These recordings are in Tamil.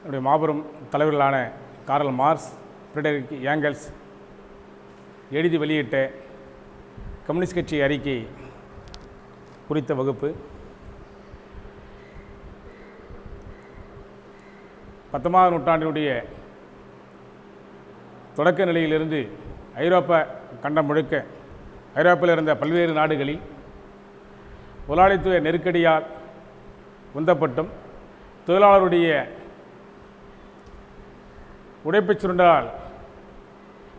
என்னுடைய மாபெரும் தலைவர்களான கார்ல் மார்க்ஸ், ஃப்ரெடரிக் ஏங்கல்ஸ் எழுதி வெளியிட்ட கம்யூனிஸ்ட் கட்சி அறிக்கை குறித்த வகுப்பு 19ஆம் நூற்றாண்டினுடைய தொடக்க நிலையிலிருந்து ஐரோப்பா கண்டம் முழுக்க ஐரோப்பாவில் இருந்த பல்வேறு நாடுகளில் முதலாளித்துவ நெருக்கடியால் உந்தப்பட்டும் தொழிலாளருடைய உழைப்புச் சுரண்டலால்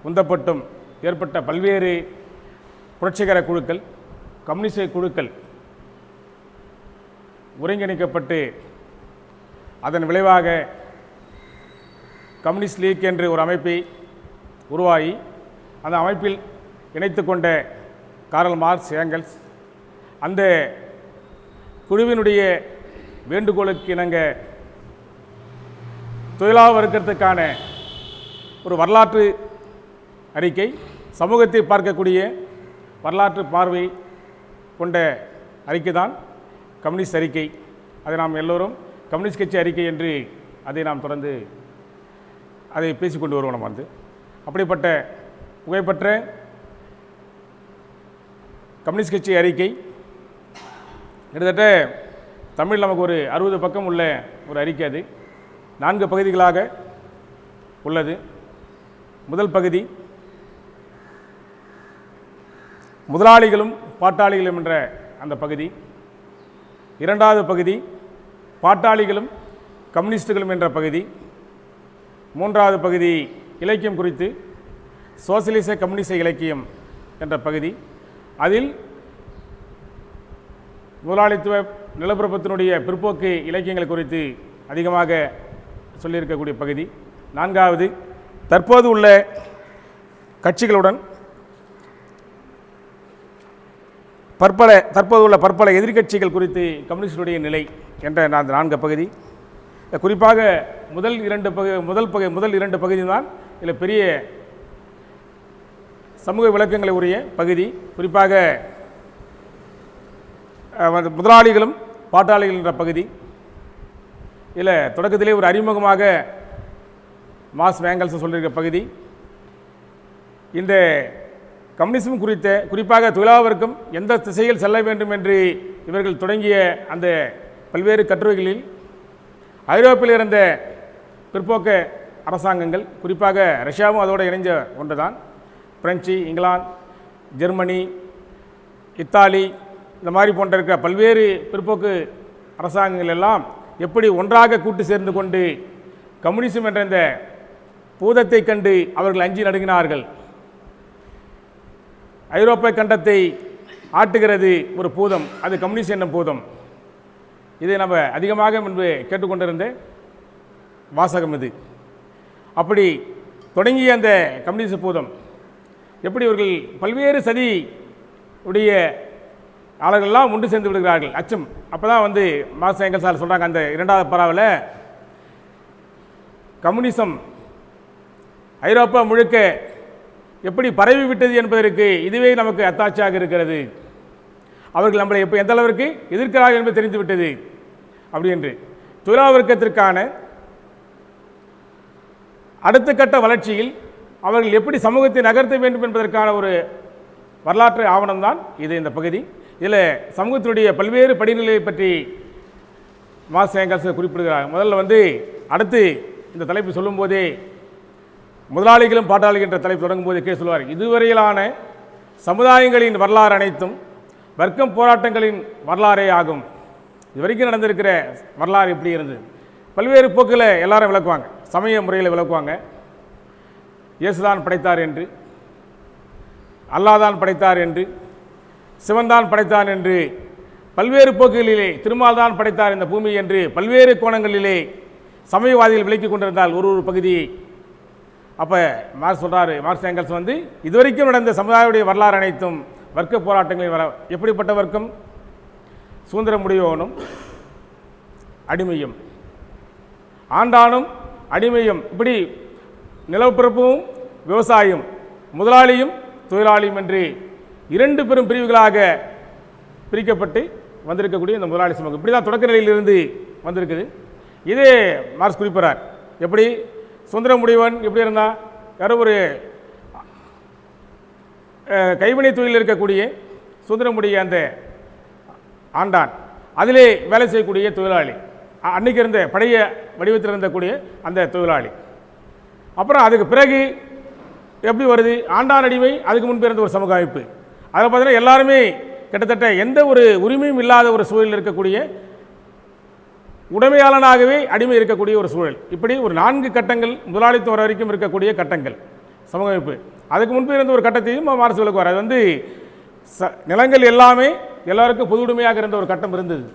உந்தப்பட்டும் ஏற்பட்ட பல்வேறு புரட்சிகர குழுக்கள், கம்யூனிச குழுக்கள் ஒருங்கிணைக்கப்பட்டு அதன் விளைவாக கம்யூனிஸ்ட் லீக் என்று ஒரு அமைப்பை உருவாகி அந்த அமைப்பில் இணைத்து கொண்ட கார்ல் மார்க்ஸ், ஏங்கல்ஸ் அந்த குழுவினுடைய வேண்டுகோளுக்கு இணங்க தொழிலாளர் வர்க்கத்துக்கான ஒரு வரலாற்று அறிக்கை, சமூகத்தை பார்க்கக்கூடிய வரலாற்று பார்வை கொண்ட அறிக்கை தான் கம்யூனிஸ்ட் அறிக்கை. அதை நாம் எல்லோரும் கம்யூனிஸ்ட் கட்சி அறிக்கை என்று அதை நாம் தொடர்ந்து அதை பேசிக்கொண்டு வருவோம். நம்ம அப்படிப்பட்ட புகைப்பற்ற கம்யூனிஸ்ட் கட்சி அறிக்கை கிட்டத்தட்ட தமிழ் நமக்கு ஒரு 60 பக்கம் உள்ள ஒரு அறிக்கை. அது 4 பகுதிகளாக உள்ளது. முதல் பகுதி முதலாளிகளும் பாட்டாளிகளும் என்ற அந்த பகுதி. இரண்டாவது பகுதி பாட்டாளிகளும் கம்யூனிஸ்டுகளும் என்ற பகுதி. மூன்றாவது பகுதி இலக்கியம் குறித்து சோசியலிச கம்யூனிச இலக்கியம் என்ற பகுதி. அதில் முதலாளித்துவ நிலப்பிரபுத்தினுடைய பிற்போக்கு இலக்கியங்கள் குறித்து அதிகமாக சொல்லியிருக்கக்கூடிய பகுதி. நான்காவது தற்போது உள்ள கட்சிகளுடன் பற்பல எதிர்க்கட்சிகள் குறித்து கம்யூனிஸ்டுடைய நிலை என்ற அந்த 4 பகுதி. குறிப்பாக முதல் இரண்டு பகுதி தான் இதில் பெரிய சமூக விளக்கங்களை உரிய பகுதி. குறிப்பாக முதலாளிகளும் பாட்டாளிகள் என்ற பகுதி. இதில் தொடக்கத்திலே ஒரு அறிமுகமாக மார்க்ஸ், ஏங்கல்ஸ் சொல்லியிருக்க பகுதி. இந்த கம்யூனிசம் குறித்த குறிப்பாக தொழிலாளர் வர்க்கம் எந்த திசையில் செல்ல வேண்டும் என்று இவர்கள் தொடங்கிய அந்த பல்வேறு கட்டுரைகளில் ஐரோப்பில் இருந்த பிற்போக்க அரசாங்கங்கள், குறிப்பாக ரஷ்யாவும் அதோடு இணைஞ்ச ஒன்று தான், பிரெஞ்சு, இங்கிலாந்து, ஜெர்மனி, இத்தாலி, இந்த மாதிரி போன்ற இருக்கிற பல்வேறு பிற்போக்கு அரசாங்கங்கள் எல்லாம் எப்படி ஒன்றாக கூட்டு சேர்ந்து கொண்டு கம்யூனிசம் என்ற இந்த பூதத்தை கண்டு அவர்கள் அஞ்சி நடுங்கினார்கள். ஐரோப்பிய கண்டத்தை ஆட்டுகிறது ஒரு பூதம், அது கம்யூனிஸ்ட் என்னும் பூதம். இதை நம்ம அதிகமாக முன்பு கேட்டுக்கொண்டிருந்த வாசகம் இது. அப்படி தொடங்கிய அந்த கம்யூனிஸ்ட் பூதம் எப்படி இவர்கள் பல்வேறு சதி உடைய ஆளர்கள்லாம் ஒன்று சேர்ந்து விடுகிறார்கள். அச்சம். அப்போ தான் மார்க்ஸ், ஏங்கல்ஸ் சொல்கிறாங்க, அந்த 2வது பராவில் கம்யூனிசம் ஐரோப்பா முழுக்க எப்படி பரவி விட்டது என்பதற்கு இதுவே நமக்கு அத்தாட்சியாக இருக்கிறது. அவர்கள் நம்மளை எப்போ எந்த அளவிற்கு எதிர்க்கிறார்கள் என்பது தெரிந்து விட்டது. அப்படி என்று தொழிலாளர் வர்க்கத்திற்கான அடுத்த கட்ட வளர்ச்சியில் அவர்கள் எப்படி சமூகத்தை நகர்த்த வேண்டும் என்பதற்கான ஒரு வரலாற்று ஆவணம் தான் இது. இந்த பகுதி இதில் சமூகத்தினுடைய பல்வேறு படிநிலையை பற்றி மார்க்ஸ், ஏங்கல்ஸ் குறிப்பிடுகிறார். முதல்ல அடுத்து இந்த தலைப்பு சொல்லும்போதே முதலாளிகளும் பாட்டாளிகள் என்ற தலைப்பு தொடங்கும் போது சொல்லுவார், இதுவரையிலான சமுதாயங்களின் வரலாறு அனைத்தும் வர்க்கம் போராட்டங்களின் வரலாறே ஆகும். இதுவரைக்கும் நடந்திருக்கிற வரலாறு எப்படி இருந்தது, பல்வேறு போக்கில் எல்லாரும் விளக்குவாங்க. சமய முறையில் விளக்குவாங்க. இயேசுதான் படைத்தார் என்று, அல்லாஹ் படைத்தார் என்று, சிவன்தான் படைத்தான் என்று, பல்வேறு போக்குகளிலே திருமால் தான் படைத்தார் இந்த பூமி என்று பல்வேறு கோணங்களிலே சமயவாதிகள் விளக்கி கொண்டிருந்தால் ஒரு பகுதி. அப்போ மார்க்ஸ் சொல்கிறார், மார்க்ஸ், ஏங்கல்ஸ் இதுவரைக்கும் நடந்த சமுதாயத்துடைய வரலாறு அனைத்தும் வர்க்க போராட்டங்களில் எப்படிப்பட்ட வர்க்கம், சுதந்திரம் உடையவனும் அடிமையும், ஆண்டானும் அடிமையும், இப்படி நிலப்பிரப்பும் விவசாயம், முதலாளியும் தொழிலாளியும் என்று 2 பெரும் பிரிவுகளாக பிரிக்கப்பட்டு வந்திருக்கக்கூடிய இந்த முதலாளி சமூகம் இப்படி தான் தொடக்க நிலையிலிருந்து வந்திருக்குது. இதே மார்க்ஸ் குறிப்பிடுறார். எப்படி சுந்தரமுடிவன் எப்படி இருந்தால் யாரோ ஒரு கைவினை தொழில் இருக்கக்கூடிய சுந்தரமுடிய அந்த ஆண்டான் அதிலே வேலை செய்யக்கூடிய தொழிலாளி, அன்றைக்கி இருந்த பழைய வடிவத்தில் இருந்தக்கூடிய அந்த தொழிலாளி. அப்புறம் அதுக்கு பிறகு எப்படி வருது, ஆண்டான் அடிமை, அதுக்கு முன்பு இருந்த ஒரு சமூக அமைப்பு. அதில் பார்த்தீங்கன்னா எல்லாருமே கிட்டத்தட்ட எந்த ஒரு உரிமையும் இல்லாத ஒரு சூழலில் இருக்கக்கூடிய உடைமையாளனாகவே அடிமை இருக்கக்கூடிய ஒரு சூழல். இப்படி ஒரு 4 கட்டங்கள் முதலாளித்துவம் வரைக்கும் இருக்கக்கூடிய கட்டங்கள் சமூக அமைப்பு. அதுக்கு முன்பு இருந்த ஒரு கட்டத்தையும் மார்க்ஸ் விளக்குவார். அது வந்து நிலங்கள் எல்லாமே எல்லாருக்கும் பொது உடைமையாக இருந்த ஒரு கட்டம் இருந்தது.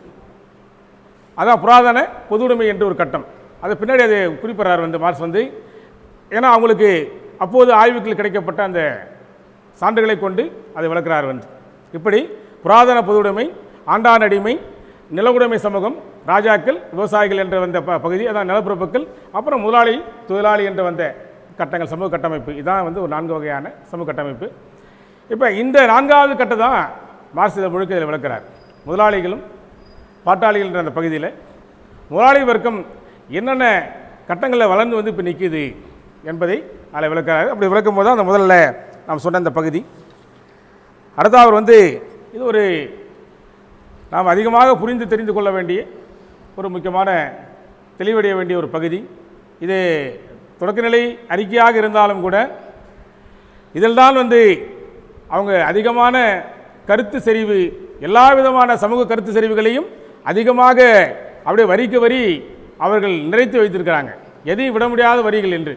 அதான் புராதன பொது உடைமை என்று ஒரு கட்டம். அது பின்னாடி அது குறிப்பிட்றார் வந்து மார்க்ஸ் வந்து. ஏன்னா அவங்களுக்கு அப்போது ஆய்வுகள் கிடைக்கப்பட்ட அந்த சான்றுகளை கொண்டு அதை விளக்குறார் வந்து. இப்படி புராதன பொது உடைமை, ஆண்டான் அடிமை, நிலவுடைமை சமூகம், ராஜாக்கள், விவசாயிகள் என்ற வந்த பகுதி, அதான் நிலப்பிரபுக்கள், அப்புறம் முதலாளி தொழிலாளி என்ற வந்த கட்டங்கள், சமூக கட்டமைப்பு. இதான் வந்து ஒரு 4 வகையான சமூக கட்டமைப்பு. இப்போ இந்த 4வது கட்டம் தான் மார்க்ஸ் இதை முழுக்க இதில் விளக்குறார். முதலாளிகளும் பாட்டாளிகள் என்ற அந்த பகுதியில் முதலாளி வர்க்கம் என்னென்ன கட்டங்களில் வளர்ந்து வந்து இப்போ நிற்கிது என்பதை அதில் விளக்குறாரு. அப்படி விளக்கும் போது தான் அந்த முதல்ல நாம் சொன்ன அந்த பகுதி. அடுத்த அவர் வந்து இது ஒரு நாம் அதிகமாக புரிந்து தெரிந்து கொள்ள வேண்டிய ஒரு முக்கியமான தெளிவடைய வேண்டிய ஒரு பகுதி. இது தொடக்கநிலை அறிக்கையாக இருந்தாலும் கூட இதில் தான் வந்து அவங்க அதிகமான கருத்து செறிவு, எல்லா விதமான சமூக கருத்து செறிவுகளையும் அதிகமாக அப்படியே வரிக்கு வரி அவர்கள் நிறைத்து வைத்திருக்கிறாங்க. எதையும் விட முடியாத வரிகள் என்று.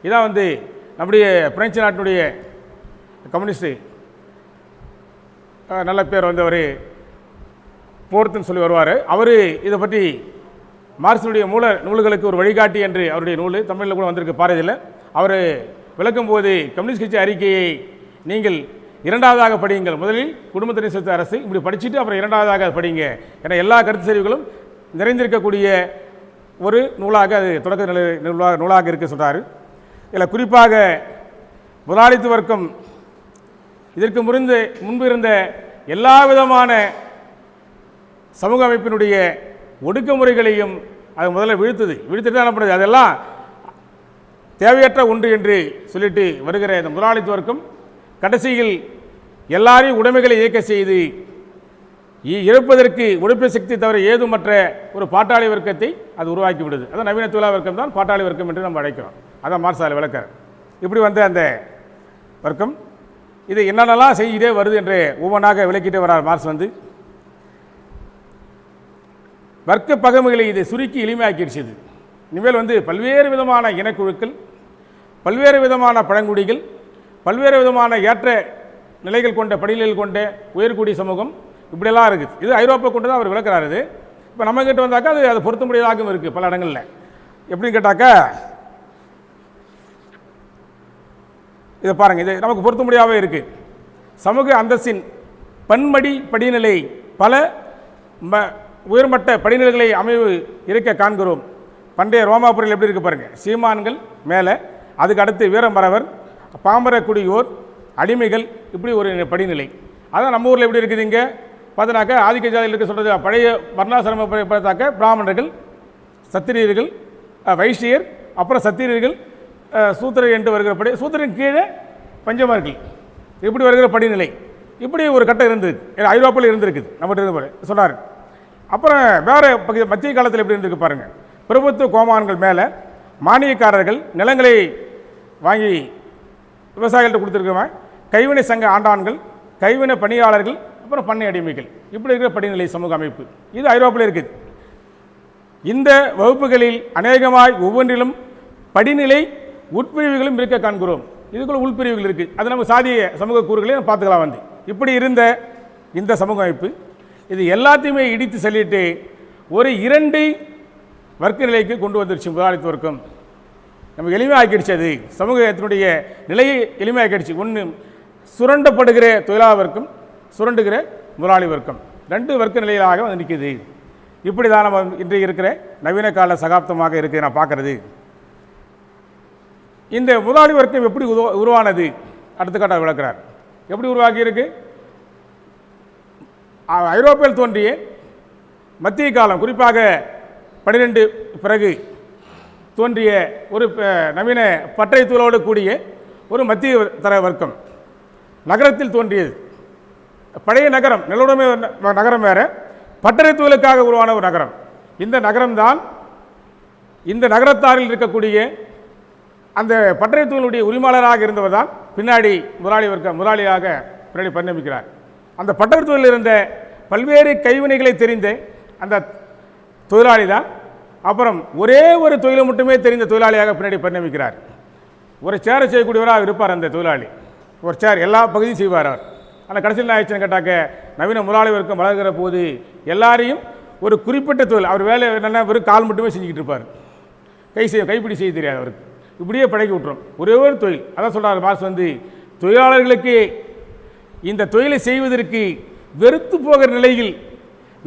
இதான் வந்து நம்முடைய பிரெஞ்சு நாட்டினுடைய கம்யூனிஸ்ட் நல்ல பேர் வந்து அவர் போர்த்துன்னு சொல்லி வருவார். அவர் இதை பற்றி மார்க்சினுடைய மூல நூல்களுக்கு ஒரு வழிகாட்டி என்று அவருடைய நூல் தமிழில் கூட வந்திருக்கு பாரதியில். அவர் விளக்கும்போது கம்யூனிஸ்ட் கட்சி அறிக்கையை நீங்கள் 2வதாக படியுங்கள், முதலில் குடும்பத்தினை சொத்து அரசு, இப்படி படிச்சுட்டு அப்புறம் 2வதாக படிங்க. ஏன்னா எல்லா கருத்து செறிவுகளும் நிறைந்திருக்கக்கூடிய ஒரு நூலாக அது தொடக்க நிலை நூலாக இருக்க சொல்கிறார். இதில் குறிப்பாக முதலாளித்துவ வர்க்கம் இதற்கு முன்பு இருந்த எல்லா விதமான சமூக அமைப்பினுடைய ஒடுக்குமுறைகளையும் அது முதல்ல விழுத்துட்டு தான் என்ன பண்ணுது, அதெல்லாம் தேவையற்ற ஒன்று என்று சொல்லிட்டு வருகிற இந்த முதலாளித்துவ வர்க்கம் கடைசியில் எல்லாரையும் உடைமைகளை இயக்க செய்து இழப்பதற்கு உழைப்பு சக்தி தவிர ஏதுமற்ற ஒரு பாட்டாளி வர்க்கத்தை அது உருவாக்கி விடுது. அதான் நவீன தொழிலாளர் வர்க்கம் தான் பாட்டாளி வர்க்கம் என்று நம்ம அழைக்கிறோம். அதான் மார்க்ஸ் அதில் விளக்கார். இப்படி வந்த அந்த வர்க்கம் இது என்னென்னலாம் செய்யிட்டே வருது என்று ஒவ்வொன்றாக விளக்கிட்டே வரார் மார்க்ஸ் வந்து. வர்க்க பகைமைகளை இதை சுருக்கி எளிமையாக்கிடுச்சு. இனிமேல் வந்து பல்வேறு விதமான இனக்குழுக்கள், பல்வேறு விதமான பழங்குடிகள், பல்வேறு விதமான ஏற்ற நிலைகள் கொண்ட படிநிலைகள் கொண்ட உயர்குடி சமூகம் இப்படியெல்லாம் இருக்குது. இது ஐரோப்பா கொண்டு தான் அவர் விளக்குறாரு. இது இப்போ நம்மக்கிட்ட வந்தாக்கா அது பொருத்த முடியாதாகவும் இருக்குது பல இடங்களில். எப்படின்னு கேட்டாக்கா இதை பாருங்கள், இது நமக்கு பொருத்த முடியாவே இருக்குது. சமூக அந்தஸ்தின் பன்மடி படிநிலை பல உயர்மட்ட படிநிலைகளை அமைவு இருக்க காண்கிறோம். பண்டைய ரோமாபுரியில் எப்படி இருக்குது பாருங்கள், சீமான்கள் மேலே, அதுக்கு அடுத்து வீரமறவர், பாமர குடியோர், அடிமைகள், இப்படி ஒரு படிநிலை. அதான் நம்ம ஊரில் எப்படி இருக்குது இங்கே பார்த்தினாக்கா ஆதிக்க ஜாதியில் இருக்க சொல்கிறது. பழைய வர்ணாசிரம பார்த்தாக்க பிராமணர்கள், சத்திரியர்கள், வைஷ்யர், அப்புறம் சத்திரியர்கள், சூத்திரர் என்று வருகிற படி, சூத்திரன் கீழே பஞ்சமர்கள், இப்படி வருகிற படிநிலை. இப்படி ஒரு கட்டம் இருந்தது, ஐரோப்பாவில் இருந்திருக்குது நம்மகிட்ட இருந்து சொன்னார். அப்புறம் வேறு பகுதி மத்திய காலத்தில் எப்படி இருந்திருக்கு பாருங்கள். பிரபுத்துவ கோமான்கள் மேலே மானியக்காரர்கள் நிலங்களை வாங்கி விவசாயிகள்கிட்ட கொடுத்துருக்கவன், கைவினை சங்க ஆண்டான்கள், கைவினை பணியாளர்கள், அப்புறம் பண்ணை அடிமைகள், இப்படி இருக்கிற படிநிலை சமூக அமைப்பு இது ஐரோப்பாவில் இருக்குது. இந்த வகுப்புகளில் அநேகமாய் ஒவ்வொன்றிலும் படிநிலை உட்பிரிவுகளும் இருக்க காண்கிறோம். இதுக்குள்ள உள்பிரிவுகள் இருக்குது. அது நம்ம சாதிய சமூக கூறுகளையும் பார்த்துக்கலாம். வந்து இப்படி இருந்த இந்த சமூக அமைப்பு இது எல்லாத்தையுமே இடித்து சொல்லிட்டு ஒரு 2 வர்க்க நிலைக்கு கொண்டு வந்துருச்சு. முதலாளித்துவ வர்க்கம் நம்ம எளிமையாக்கிடுச்சு. அது சமூகத்தினுடைய நிலையை எளிமையாக்கிடுச்சு. ஒன்று சுரண்டப்படுகிற தொழிலாளர் வர்க்கம், சுரண்டுகிற முதலாளி வர்க்கம், 2 வர்க்க நிலையிலாக வந்து நிற்குது. இப்படி தான் நம்ம இன்றைக்கு இருக்கிற நவீன கால சகாப்தமாக இருக்குது நான் பார்க்குறது. இந்த முதலாளி வர்க்கம் எப்படி உருவானது அடுத்த கட்ட விளக்குறார். எப்படி உருவாக்கி இருக்கு? ஐரோப்பியில் தோன்றிய மத்திய காலம், குறிப்பாக 12 பிறகு தோன்றிய ஒரு நவீன பட்டறை தொழிலோடு கூடிய ஒரு மத்திய தர வர்க்கம் நகரத்தில் தோன்றியது. பழைய நகரம் நிலவுடைமை நகரம் வேறு, பட்டறை தொழிலுக்காக உருவான ஒரு நகரம். இந்த நகரம்தான் இந்த நகரத்தாரில் இருக்கக்கூடிய அந்த பட்டறை தொழிலுடைய உரிமையாளராக இருந்தவர் தான் பின்னாடி முதலாளியாக பின்னாடி பரிணமிக்கிறார். அந்த பட்டறை தொழிலில் இருந்த பல்வேறு கைவினைகளை தெரிந்த அந்த தொழிலாளி தான் அப்புறம் ஒரே ஒரு தொழிலை மட்டுமே தெரிந்த தொழிலாளியாக பின்னாடி பரிணமிக்கிறார். ஒரு சேரை செய்யக்கூடியவராக இருப்பார் அந்த தொழிலாளி. ஒரு சேர் எல்லா பகுதியும் செய்வார் அவர். ஆனால் கடைசியில் என்ன ஆயிடுச்சுன்னு கேட்டாக்க, நவீன முதலாளி வர்க்கம் வளர்கிற போது எல்லாரையும் ஒரு குறிப்பிட்ட தொழில், அவர் வேலை என்னென்னா வெறும் கால் மட்டுமே செஞ்சுக்கிட்டு இருப்பார், கைப்பிடி செய்ய தெரியாது அவருக்கு. இப்படியே பழகி விட்டுரும். ஒரே ஒரு தொழில். அதான் சொல்கிறார் மார்க்ஸ் தொழிலாளர்களுக்கு இந்த தொழிலை செய்வதற்கு வெறுத்து போகிற நிலையில்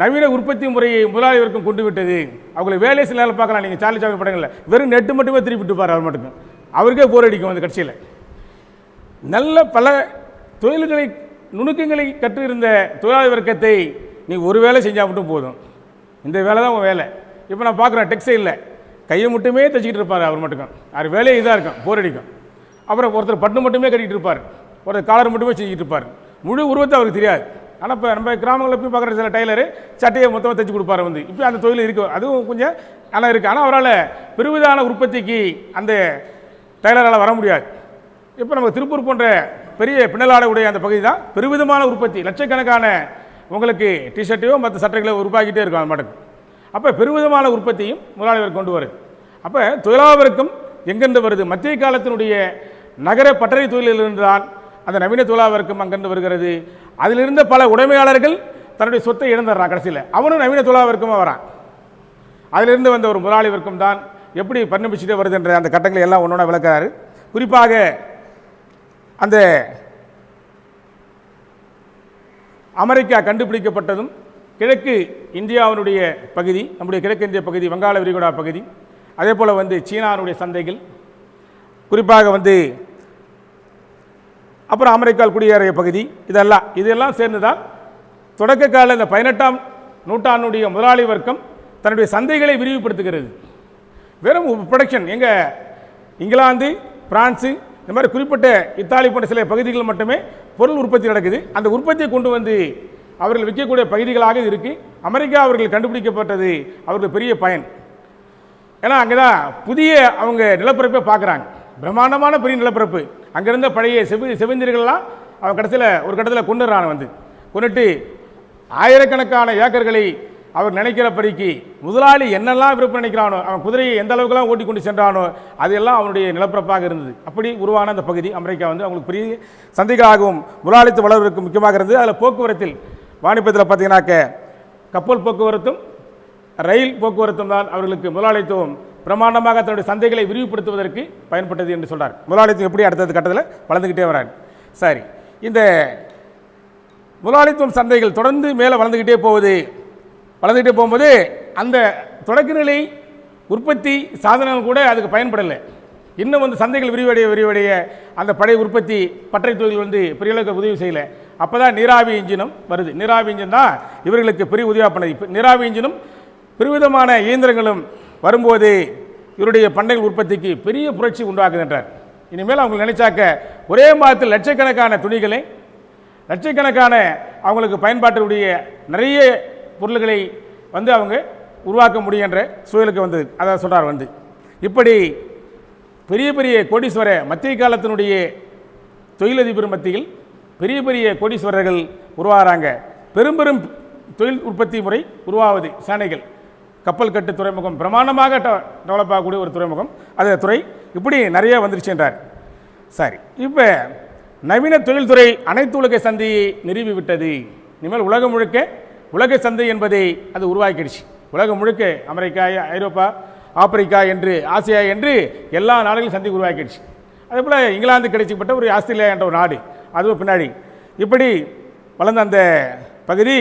நவீன உற்பத்தி முறையை முதலாளி வர்க்கம் கொண்டு விட்டது. அவங்களை வேலை சில நேரம் பார்க்கலாம். நீங்கள் சார்லி சாப்பிட படங்களில் வெறும் நெட்டு மட்டுமே திருப்பிட்டுப்பார். அவர் மட்டும் அவருக்கே போர் அடிக்கும். அந்த கட்சியில் நல்ல பல தொழில்களை நுணுக்கங்களை கற்றிருந்த தொழிலாளி வர்க்கத்தை நீங்கள் ஒரு வேலை செஞ்சால் மட்டும் போதும், இந்த வேலை தான் உங்கள் வேலை. இப்போ நான் பார்க்குறேன் டெக்ஸ்டைலில் கையை மட்டுமே தைச்சிக்கிட்டு இருப்பார். அவர் மட்டும் அவர் வேலையே இதாக இருக்கும், போர் அடிக்கும். அப்புறம் ஒருத்தர் பட்டு மட்டுமே கட்டிக்கிட்டு இருப்பார், ஒருத்தர் காலர் மட்டுமே செஞ்சுக்கிட்டு இருப்பார். முழு உருவத்தை அவருக்கு தெரியாது. ஆனால் இப்போ நம்ம கிராமங்களில் போய் பார்க்குற சில டைலரு சட்டையை மொத்தமாக தைச்சி கொடுப்பார். இப்போ அந்த தொழில் இருக்குது, அதுவும் கொஞ்சம் நல்லா இருக்குது. ஆனால் அவரால் பெருவிதான உற்பத்திக்கு அந்த டைலரால் வர முடியாது. இப்போ நம்ம திருப்பூர் போன்ற பெரிய பின்னலாடை உடைய அந்த பகுதி தான் பெருவிதமான உற்பத்தி, லட்சக்கணக்கான உங்களுக்கு டிஷர்ட்டையோ மற்ற சட்டைகளோ உருவாக்கிட்டே இருக்கும் அந்த மாட்டுக்கு. அப்போ பெருவிதமான உற்பத்தியும் முதலாளிவர் கொண்டு வருது. அப்போ தொழிலாளருக்கும் எங்கேருந்து வருது? மத்திய காலத்தினுடைய நகர பட்டறை தொழிலிருந்து தான் அந்த நவீன தொழிலாளருக்கும் அங்கிருந்து வருகிறது. அதிலிருந்த பல உடைமையாளர்கள் தன்னுடைய சொத்தை இழந்துடுறான். கடைசியில் அவனும் நவீன தொழிலாளருக்குமா வரான். அதிலிருந்து வந்த ஒரு முதலாளி வர்க்கம் தான் எப்படி பரிணமிச்சுட்டே வருது என்ற அந்த கட்டங்களை எல்லாம் ஒன்றொன்னா விளக்குறாரு. குறிப்பாக அந்த அமெரிக்கா கண்டுபிடிக்கப்பட்டதும் கிழக்கு இந்தியாவினுடைய பகுதி, நம்முடைய கிழக்கு இந்திய பகுதி, வங்காள விரிகுடா பகுதி, அதே போல் சீனாவுடைய சந்தைகள், குறிப்பாக அப்புறம் அமெரிக்காவில் குடியேறிய பகுதி, இதெல்லாம் சேர்ந்து தான் தொடக்க கால இந்த 18ஆம் நூற்றாண்டுடைய முதலாளி வர்க்கம் தன்னுடைய சந்தைகளை விரிவுபடுத்துகிறது. வெறும் ப்ரொடக்ஷன் எங்கள் இங்கிலாந்து, பிரான்ஸு, இந்த மாதிரி குறிப்பிட்ட இத்தாலி போன்ற சில பகுதிகள் மட்டுமே பொருள் உற்பத்தி நடக்குது. அந்த உற்பத்தியை கொண்டு அவர்கள் விற்கக்கூடிய பகுதிகளாக இருக்குது. அமெரிக்கா அவர்கள் கண்டுபிடிக்கப்பட்டது அவர்களுக்கு பெரிய பயன். ஏன்னா அங்கே தான் புதிய அவங்க நிலப்பரப்பை பார்க்குறாங்க, பிரம்மாண்டமான பெரிய நிலப்பரப்பு. அங்கேருந்த பழைய செவிந்திர்கள்லாம் அவன் ஒரு கட்டத்தில் கொண்டுட்டு ஆயிரக்கணக்கான ஏக்கர்களை அவர் நினைக்கிறபடிக்கு முதலாளி என்னெல்லாம் விருப்பம் நினைக்கிறானோ, அவன் குதிரையை எந்த அளவுக்குலாம் ஓட்டி கொண்டு சென்றானோ அதெல்லாம் அவனுடைய நிலப்பரப்பாக இருந்தது. அப்படி உருவான அந்த பகுதி அமெரிக்கா அவங்களுக்கு பெரிய சந்தைகளாகவும் முதலாளித்து வளர்வதற்கு முக்கியமாக இருந்தது. அதில் போக்குவரத்தில் வாணிபத்தில் பார்த்தீங்கன்னாக்க கப்பல் போக்குவரத்தும் ரயில் போக்குவரத்தும் தான் அவர்களுக்கு முதலாளித்துவம் பிரமாண்டமாக தன்னுடைய சந்தைகளை விரிவுபடுத்துவதற்கு பயன்பட்டது என்று சொல்கிறார். முதலாளித்துவம் எப்படி அடுத்தது கட்டத்தில் வளர்ந்துக்கிட்டே வரார். சரி, இந்த முதலாளித்துவம் சந்தைகள் தொடர்ந்து மேலே வளர்ந்துக்கிட்டே போகும்போது அந்த தொடக்க நிலை உற்பத்தி சாதனங்கள் கூட அதுக்கு பயன்படலை. இன்னும் சந்தைகள் விரிவடைய அந்த பழைய உற்பத்தி பட்டறை தொழில் பெரிய அளவுக்கு உதவி செய்யலை. அப்போ தான் நீராவி இன்ஜினும் வருது. நீராவி இன்ஜின் தான் இவர்களுக்கு பெரிய உதவியாக பண்ணது. நீராவி இன்ஜினும் பெருவிதமான இயந்திரங்களும் வரும்போது இவருடைய பண்டைகள் உற்பத்திக்கு பெரிய புரட்சி உண்டாக்குகின்றார். இனிமேல் அவங்க நினைச்சாக்க ஒரே மாதத்தில் லட்சக்கணக்கான துணிகளை, லட்சக்கணக்கான அவங்களுக்கு பயன்பாட்டுடைய நிறைய பொருள்களை அவங்க உருவாக்க முடியும் என்ற சூழலுக்கு வந்தது. அதான் சொல்கிறார். இப்படி பெரிய பெரிய கோடீஸ்வர மத்திய காலத்தினுடைய தொழிலதிபர் மத்தியில் பெரிய பெரிய கோடீஸ்வரர்கள் உருவாகிறாங்க. பெரும் பெரும் தொழில் உற்பத்தி முறை உருவாவது சேனைகள், கப்பல் கட்டு துறைமுகம் பிரமாண்டமாக டெவலப் ஆகக்கூடிய ஒரு துறைமுகம், அது துறை இப்படி நிறைய வந்துருச்சு என்றார். சரி, இப்போ நவீன தொழில்துறை அனைத்து உலக சந்தையை நிறுவி விட்டது. இனிமேல் உலகம் முழுக்க உலக சந்தை என்பதை அது உருவாக்கிடுச்சு. உலகம் முழுக்க அமெரிக்கா, ஐரோப்பா, ஆப்பிரிக்கா என்று ஆசியா என்று எல்லா நாடுகளும் சந்தை உருவாக்கிடுச்சு. அதே போல் இங்கிலாந்து கிடைக்கப்பட்ட ஒரு ஆஸ்திரேலியா என்ற ஒரு நாடு, அதுவும் பின்னாடி இப்படி வளர்ந்த அந்த பகுதி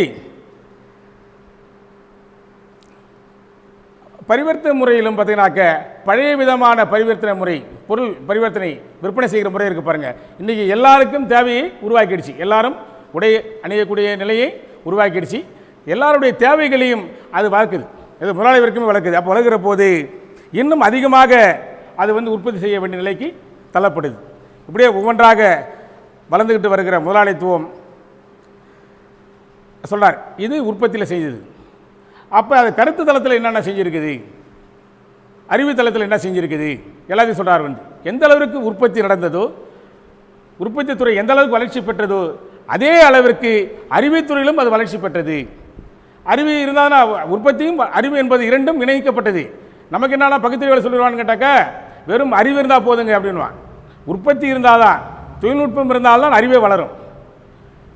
பரிவர்த்தனை முறையிலும் பார்த்தீங்கன்னாக்க பழைய விதமான பரிவர்த்தனை முறை, பொருள் பரிவர்த்தனை விற்பனை செய்கிற முறை இருக்குது பாருங்கள். இன்றைக்கி எல்லாருக்கும் தேவையை உருவாக்கிடுச்சு. எல்லாரும் உடை அணியக்கூடிய நிலையை உருவாக்கிடுச்சு. எல்லாருடைய தேவைகளையும் அது வளர்க்குது. இது முதலாளி வரைக்குமே வளர்க்குது. அப்போ வளர்க்குற போது இன்னும் அதிகமாக அது உற்பத்தி செய்ய வேண்டிய நிலைக்கு தள்ளப்படுது. இப்படியே ஒவ்வொன்றாக வளர்ந்துக்கிட்டு வருகிற முதலாளித்துவம் சொல்றார், இது உற்பத்தியில் செஞ்சது. அப்போ அது கருத்து தளத்தில் என்னென்ன செஞ்சுருக்குது, அறிவு தளத்தில் என்ன செஞ்சுருக்குது எல்லாத்தையும் சொல்கிறார். எந்த அளவிற்கு உற்பத்தி நடந்ததோ, உற்பத்தி துறை எந்த அளவுக்கு வளர்ச்சி பெற்றதோ அதே அளவிற்கு அறிவுத்துறையிலும் அது வளர்ச்சி பெற்றது. அறிவு இருந்தால் உற்பத்தியும் அறிவு என்பது இரண்டும் இணைக்கப்பட்டது. நமக்கு என்னன்னா பகுத்தறிவுகளை சொல்லிடுவான்னு கேட்டாக்கா, வெறும் அறிவு இருந்தால் போதுங்க அப்படின்வான். உற்பத்தி இருந்தால் தான், தொழில்நுட்பம் இருந்தால்தான் அறிவே வளரும்.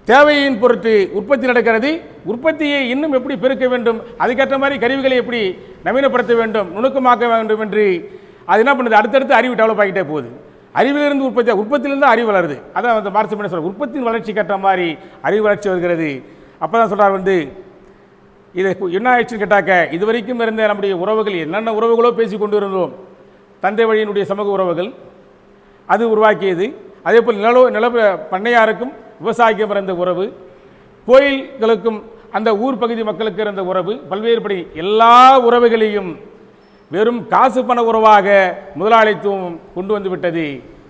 தேவையின் பொருட்டு உற்பத்தி நடக்கிறது. உற்பத்தியை இன்னும் எப்படி பெருக்க வேண்டும், அதுக்கேற்ற மாதிரி கருவிகளை எப்படி நவீனப்படுத்த வேண்டும், நுணுக்கமாக்க வேண்டும் என்று அது என்ன பண்ணுது, அடுத்தடுத்து அறிவு டெவலப் ஆகிட்டே போகுது. அறிவிலிருந்து உற்பத்தியிலிருந்து அறிவு வளருது. அதான் அந்த மார்க்ஸ் என்ன சொல்ற, உற்பத்தியின் வளர்ச்சிக்கு ஏற்ற மாதிரி அறிவு வளர்ச்சி வருகிறது. அப்போ தான் சொல்கிறார் இது என்ன ஆயிடுச்சுன்னு கேட்டாக்க, இது வரைக்கும் இருந்த நம்முடைய உறவுகள் என்னென்ன உறவுகளோ பேசி கொண்டு இருந்தோம். தந்தை வழியினுடைய சமூக உறவுகள் அது உருவாக்கியது. அதே போல் நில பண்ணையாருக்கும் விவசாயிக்கும் இருந்த உறவு, கோயில்களுக்கும் அந்த ஊர் பகுதி மக்களுக்கு இருந்த உறவு, பல்வேறுபடி எல்லா உறவுகளையும் வெறும் காசு பண உறவாக முதலாளித்துவம் கொண்டு வந்து விட்டது.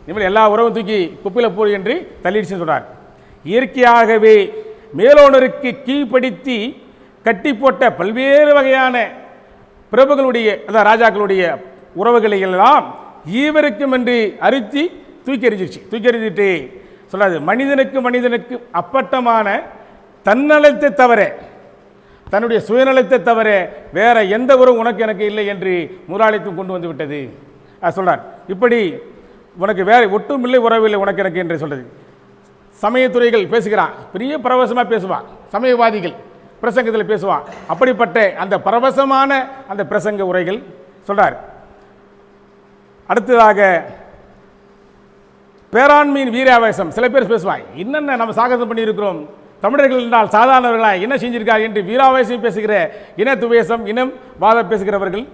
இனிமேல் எல்லா உறவும் தூக்கி குப்பையில் போடு என்று தள்ளிடுச்சு சொல்றார். இயற்கையாகவே மேலோனருக்கு கீழ்ப்படுத்தி கட்டி போட்ட பல்வேறு வகையான பிரபுகளுடைய அதாவது ராஜாக்களுடைய உறவுகளை எல்லாம் ஈவருக்கும் என்று அறுத்தி தூக்கி எறிஞ்சிட்டு சொல்லாது, மனிதனுக்கு அப்பட்டமான தன்னலத்தை தவிர, தன்னுடைய சுயநலத்தை தவிர வேற எந்த உறவும் உனக்கு எனக்கு இல்லை என்று முதலாளித்துவம் கொண்டு வந்து விட்டது சொல்றார். இப்படி உனக்கு வேற ஒட்டும் இல்லை உறவில்லை உனக்கு எனக்கு என்று சொல்றது. சமயத்துறைகள் பேசுகிறான், பெரிய பரவசமாக பேசுவான், சமயவாதிகள் பிரசங்கத்தில் பேசுவான். அப்படிப்பட்ட அந்த பரவசமான அந்த பிரசங்க உரைகள் சொல்றார். அடுத்ததாக பேராண்மையின் வீராவேசம். சில பேர் பேசுவாங்க, என்னென்ன நம்ம சாகசம் பண்ணியிருக்கிறோம், தமிழர்கள் என்றால் சாதாரணவர்களா என்ன செஞ்சிருக்கார் என்று வீராவேசம் பேசுகிற இன துவேசம் இனம் வாதம் பேசுகிறவர்கள்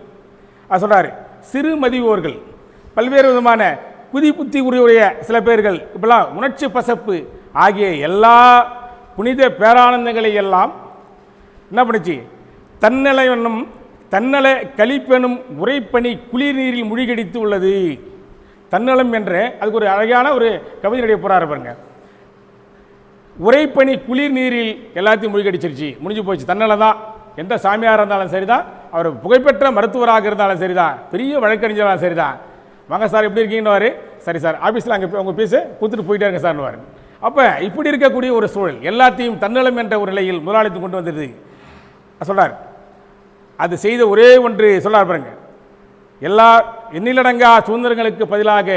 சொல்றாரு. சிறு மதிவோர்கள், பல்வேறு விதமான புத்தி உரிய சில பேர்கள், இப்பெல்லாம் உணர்ச்சி பசப்பு ஆகிய எல்லா புனித பேரானந்தங்களை எல்லாம் என்ன பண்ணுச்சு, தன்னல கழிப்பெனும் உரைப்பணி குளிர் நீரில் முழுகடித்து உள்ளது. தன்னலம் என்ற அதுக்கு ஒரு அழகான ஒரு கவிதை போறாரு பாருங்க. உரைப்பணி குளிர் நீரில் எல்லாத்தையும் முழுகடிச்சிருச்சு, முடிஞ்சு போச்சு. தன்னலம் தான். எந்த சாமியாராக இருந்தாலும் சரிதான், அவர் புகழ்பெற்ற மருத்துவராக இருந்தாலும் சரிதான், பெரிய வழக்கறிஞராக சரிதான். வாங்க சார் எப்படி இருக்கீங்கன்னு, சரி சார் ஆஃபீஸில் அங்கே உங்கள் பீஸை கொடுத்துட்டு போயிட்டே இருங்க சார்னுவார். அப்போ இப்படி இருக்கக்கூடிய ஒரு சூழல் எல்லாத்தையும் தன்னலம் என்ற ஒரு நிலையில் முதலாளித்துவம் கொண்டு வந்தது சொல்றார். அது செய்த ஒரே ஒன்று சொல்றார் பாருங்க. எல்லா எண்ணிலடங்கா சுதந்திரங்களுக்கு பதிலாக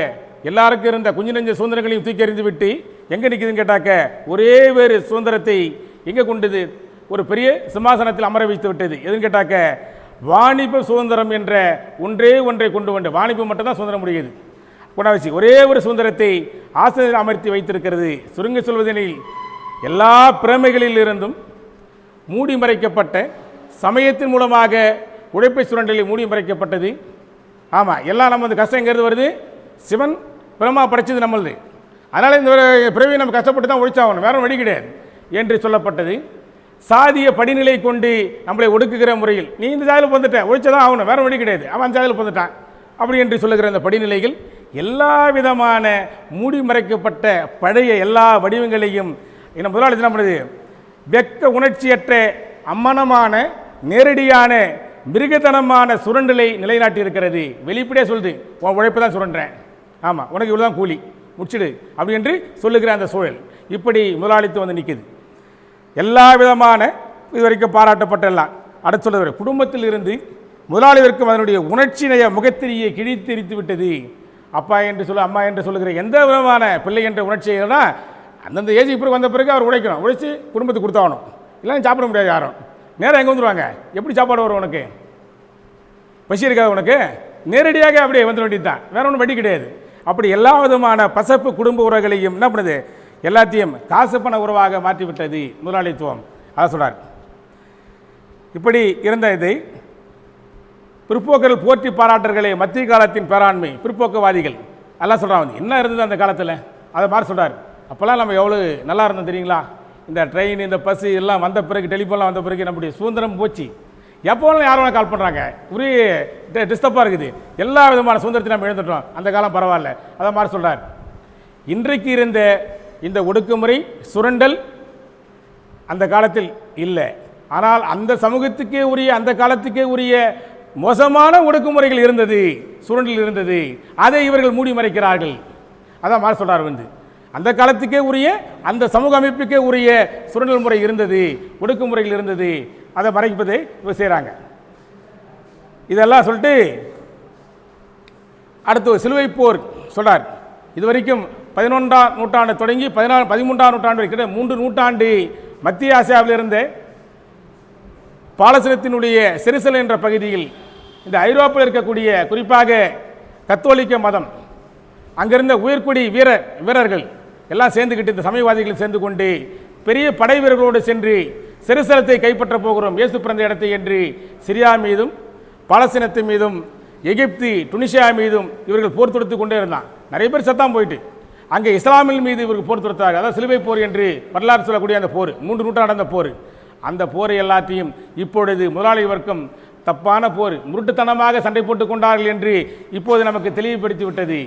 எல்லாருக்கும் இருந்த குஞ்சு நெஞ்ச சுதந்திரங்களையும் தூக்கி எறிந்து விட்டு எங்கே நிற்குதுன்னு கேட்டாக்க, ஒரே வேறு சுதந்திரத்தை எங்கே கொண்டது, ஒரு பெரிய சிம்மாசனத்தில் அமர வைத்து விட்டது. எதுன்னு கேட்டாக்க, வாணிப சுதந்திரம் என்ற ஒன்றை கொண்டு வந்து, வாணிபம் மட்டும்தான் சுதந்திரம் முடியுது கொண்டாச்சு. ஒரே ஒரு சுதந்திரத்தை ஆசிரியர் அமர்த்தி வைத்திருக்கிறது. சுருங்க சொல்வதெனில் எல்லா பிரமைகளில் இருந்தும் மூடி மறைக்கப்பட்ட, சமயத்தின் மூலமாக உழைப்பை சுரண்டலில் மூடி மறைக்கப்பட்டது. ஆமாம், எல்லாம் நம்ம கஷ்டம் எங்கிறது வருது, சிவன் பிரமா படைச்சது நம்மளது, அதனால் இந்த பிறவி நம்ம கஷ்டப்பட்டு தான் ஒழிச்சாகணும், வேற வழி கிடையாது என்று சொல்லப்பட்டது. சாதிய படிநிலை கொண்டு நம்மளை ஒடுக்குகிற முறையில், நீ இந்த சாதியில் வந்துட்ட ஒழிச்சதான் ஆகணும், வேற வழி கிடையாது, அவன் சாதியில் வந்துட்டான் அப்படி என்று சொல்லுகிற அந்த படிநிலைகள், எல்லா விதமான மூடி மறைக்கப்பட்ட பழைய எல்லா வடிவங்களையும் என்ன முதலாளி என்ன பண்ணுது, வெக்க உணர்ச்சியற்ற அம்மனமான நேரடியான மிருகத்தனமான சுரண்டலை நிலைநாட்டி இருக்கிறது. வெளிப்படையாக சொல்லுது, உன் உழைப்பு தான் சுரண்டேன், ஆமாம் உனக்கு இவ்வளோ தான் கூலி, முடிச்சிடு அப்படி என்று சொல்லுகிற அந்த சூழல் இப்படி முதலாளித்துவம் வந்து நிற்குது. எல்லா விதமான இதுவரைக்கும் பாராட்டப்பட்ட எல்லாம் அடுத்து சொல்லுகிற குடும்பத்தில் இருந்து முதலாளிவருக்கும் அதனுடைய உணர்ச்சினைய முகத்திரியை கிழித்தெரித்து விட்டது. அப்பா என்று சொல்ல அம்மா என்று சொல்லுகிற எந்த விதமான பிள்ளை என்ற உணர்ச்சிகள்னா அந்தந்த ஏஜுக்கு பிறகு வந்த பிறகு அவர் உழைக்கணும், உழைச்சி குடும்பத்துக்கு கொடுத்தாகணும், இல்லைன்னா சாப்பிட முடியாது யாரும். நேரம் எங்கே வந்துடுவாங்க, எப்படி சாப்பாடு வரும் உனக்கு, பசி இருக்காது உனக்கு, நேரடியாக அப்படியே வந்துட வேண்டியது தான், வேற ஒன்றும் வழி கிடையாது. அப்படி எல்லா விதமான பசப்பு குடும்ப உறவுகளையும் என்ன பண்ணுது, எல்லாத்தையும் காசு பண உறவாக மாற்றிவிட்டது முதலாளித்துவம். அதை சொல்றார். இப்படி இருந்த இதை பிற்போக்கர்கள் போற்றி பாராட்டர்களே மத்திய காலத்தின் பேராண்மை, பிற்போக்கவாதிகள் எல்லாம் சொல்கிறாங்க. என்ன இருந்தது அந்த காலத்தில் அதை மாதிரி சொல்கிறார். அப்போல்லாம் நம்ம எவ்வளோ நல்லா இருந்தோம் தெரியுங்களா, இந்த ட்ரெயின் இந்த பஸ்ஸு எல்லாம் வந்த பிறகு, டெலிஃபோன்லாம் வந்த பிறகு நம்முடைய சுதந்திரம் போச்சு. எப்போவும் யாரும் கால் பண்ணுறாங்க, ஒரே டிஸ்டர்பாக இருக்குது, எல்லா விதமான சுதந்திரத்தை நம்ம இழந்துட்டோம், அந்த காலம் பரவாயில்ல, அதை மாதிரி சொல்கிறார். இன்றைக்கு இருந்த இந்த ஒடுக்குமுறை சுரண்டல் அந்த காலத்தில் இல்லை. ஆனால் அந்த சமூகத்துக்கே உரிய, அந்த காலத்துக்கே உரிய மோசமான ஒடுக்குமுறைகள் இருந்தது, சுரண்டல் இருந்தது. அதை இவர்கள் மூடி மறைக்கிறார்கள். அதான் மாதிரி சொல்கிறார் வந்து, அந்த காலத்துக்கே உரிய, அந்த சமூக அமைப்புக்கே உரிய சுரண்டல் முறை இருந்தது, ஒடுக்குமுறைகள் இருந்தது, அதை மறைப்பதை இவர் செய்கிறாங்க. இதெல்லாம் சொல்லிட்டு அடுத்து சிலுவை போர் சொல்கிறார். இது வரைக்கும் 11ஆம் நூற்றாண்டு தொடங்கி 13ஆம் நூற்றாண்டு வரைக்கிற 3 நூற்றாண்டு மத்திய ஆசியாவில் இருந்த பாலஸ்தீனத்தினுடைய செருசல் என்ற பகுதியில் இந்த ஐரோப்பாவில் இருக்கக்கூடிய குறிப்பாக கத்தோலிக்க மதம் அங்கிருந்த உயர்குடி வீரர்கள் எல்லாம் சேர்ந்துக்கிட்டு, இந்த சமயவாதிகள் சேர்ந்து கொண்டு பெரிய படை வீரர்களோடு சென்று செருசலத்தை கைப்பற்ற போகிறோம், இயேசு பிறந்த இடத்தை என்று சிரியா மீதும் பாலஸ்தீனத்தின் மீதும் எகிப்து துனிசியா மீதும் இவர்கள் போர் தொடுத்து கொண்டே இருந்தான். நிறைய பேர் சத்தாம் போயிட்டு அங்கே இஸ்லாமின் மீது இவர்கள் போர் தொடுத்தார்கள். அதாவது சிலுவை போர் என்று வரலாறு சொல்லக்கூடிய அந்த போர், 3 நூற்றாண்டு நடந்த போர். அந்த போரை எல்லாத்தையும் இப்பொழுது முதலாளி வர்க்கம் தப்பான போர், முருட்டுத்தனமாக சண்டை போட்டுக் கொண்டார்கள் என்று இப்போது நமக்கு தெளிவுபடுத்தி விட்டது.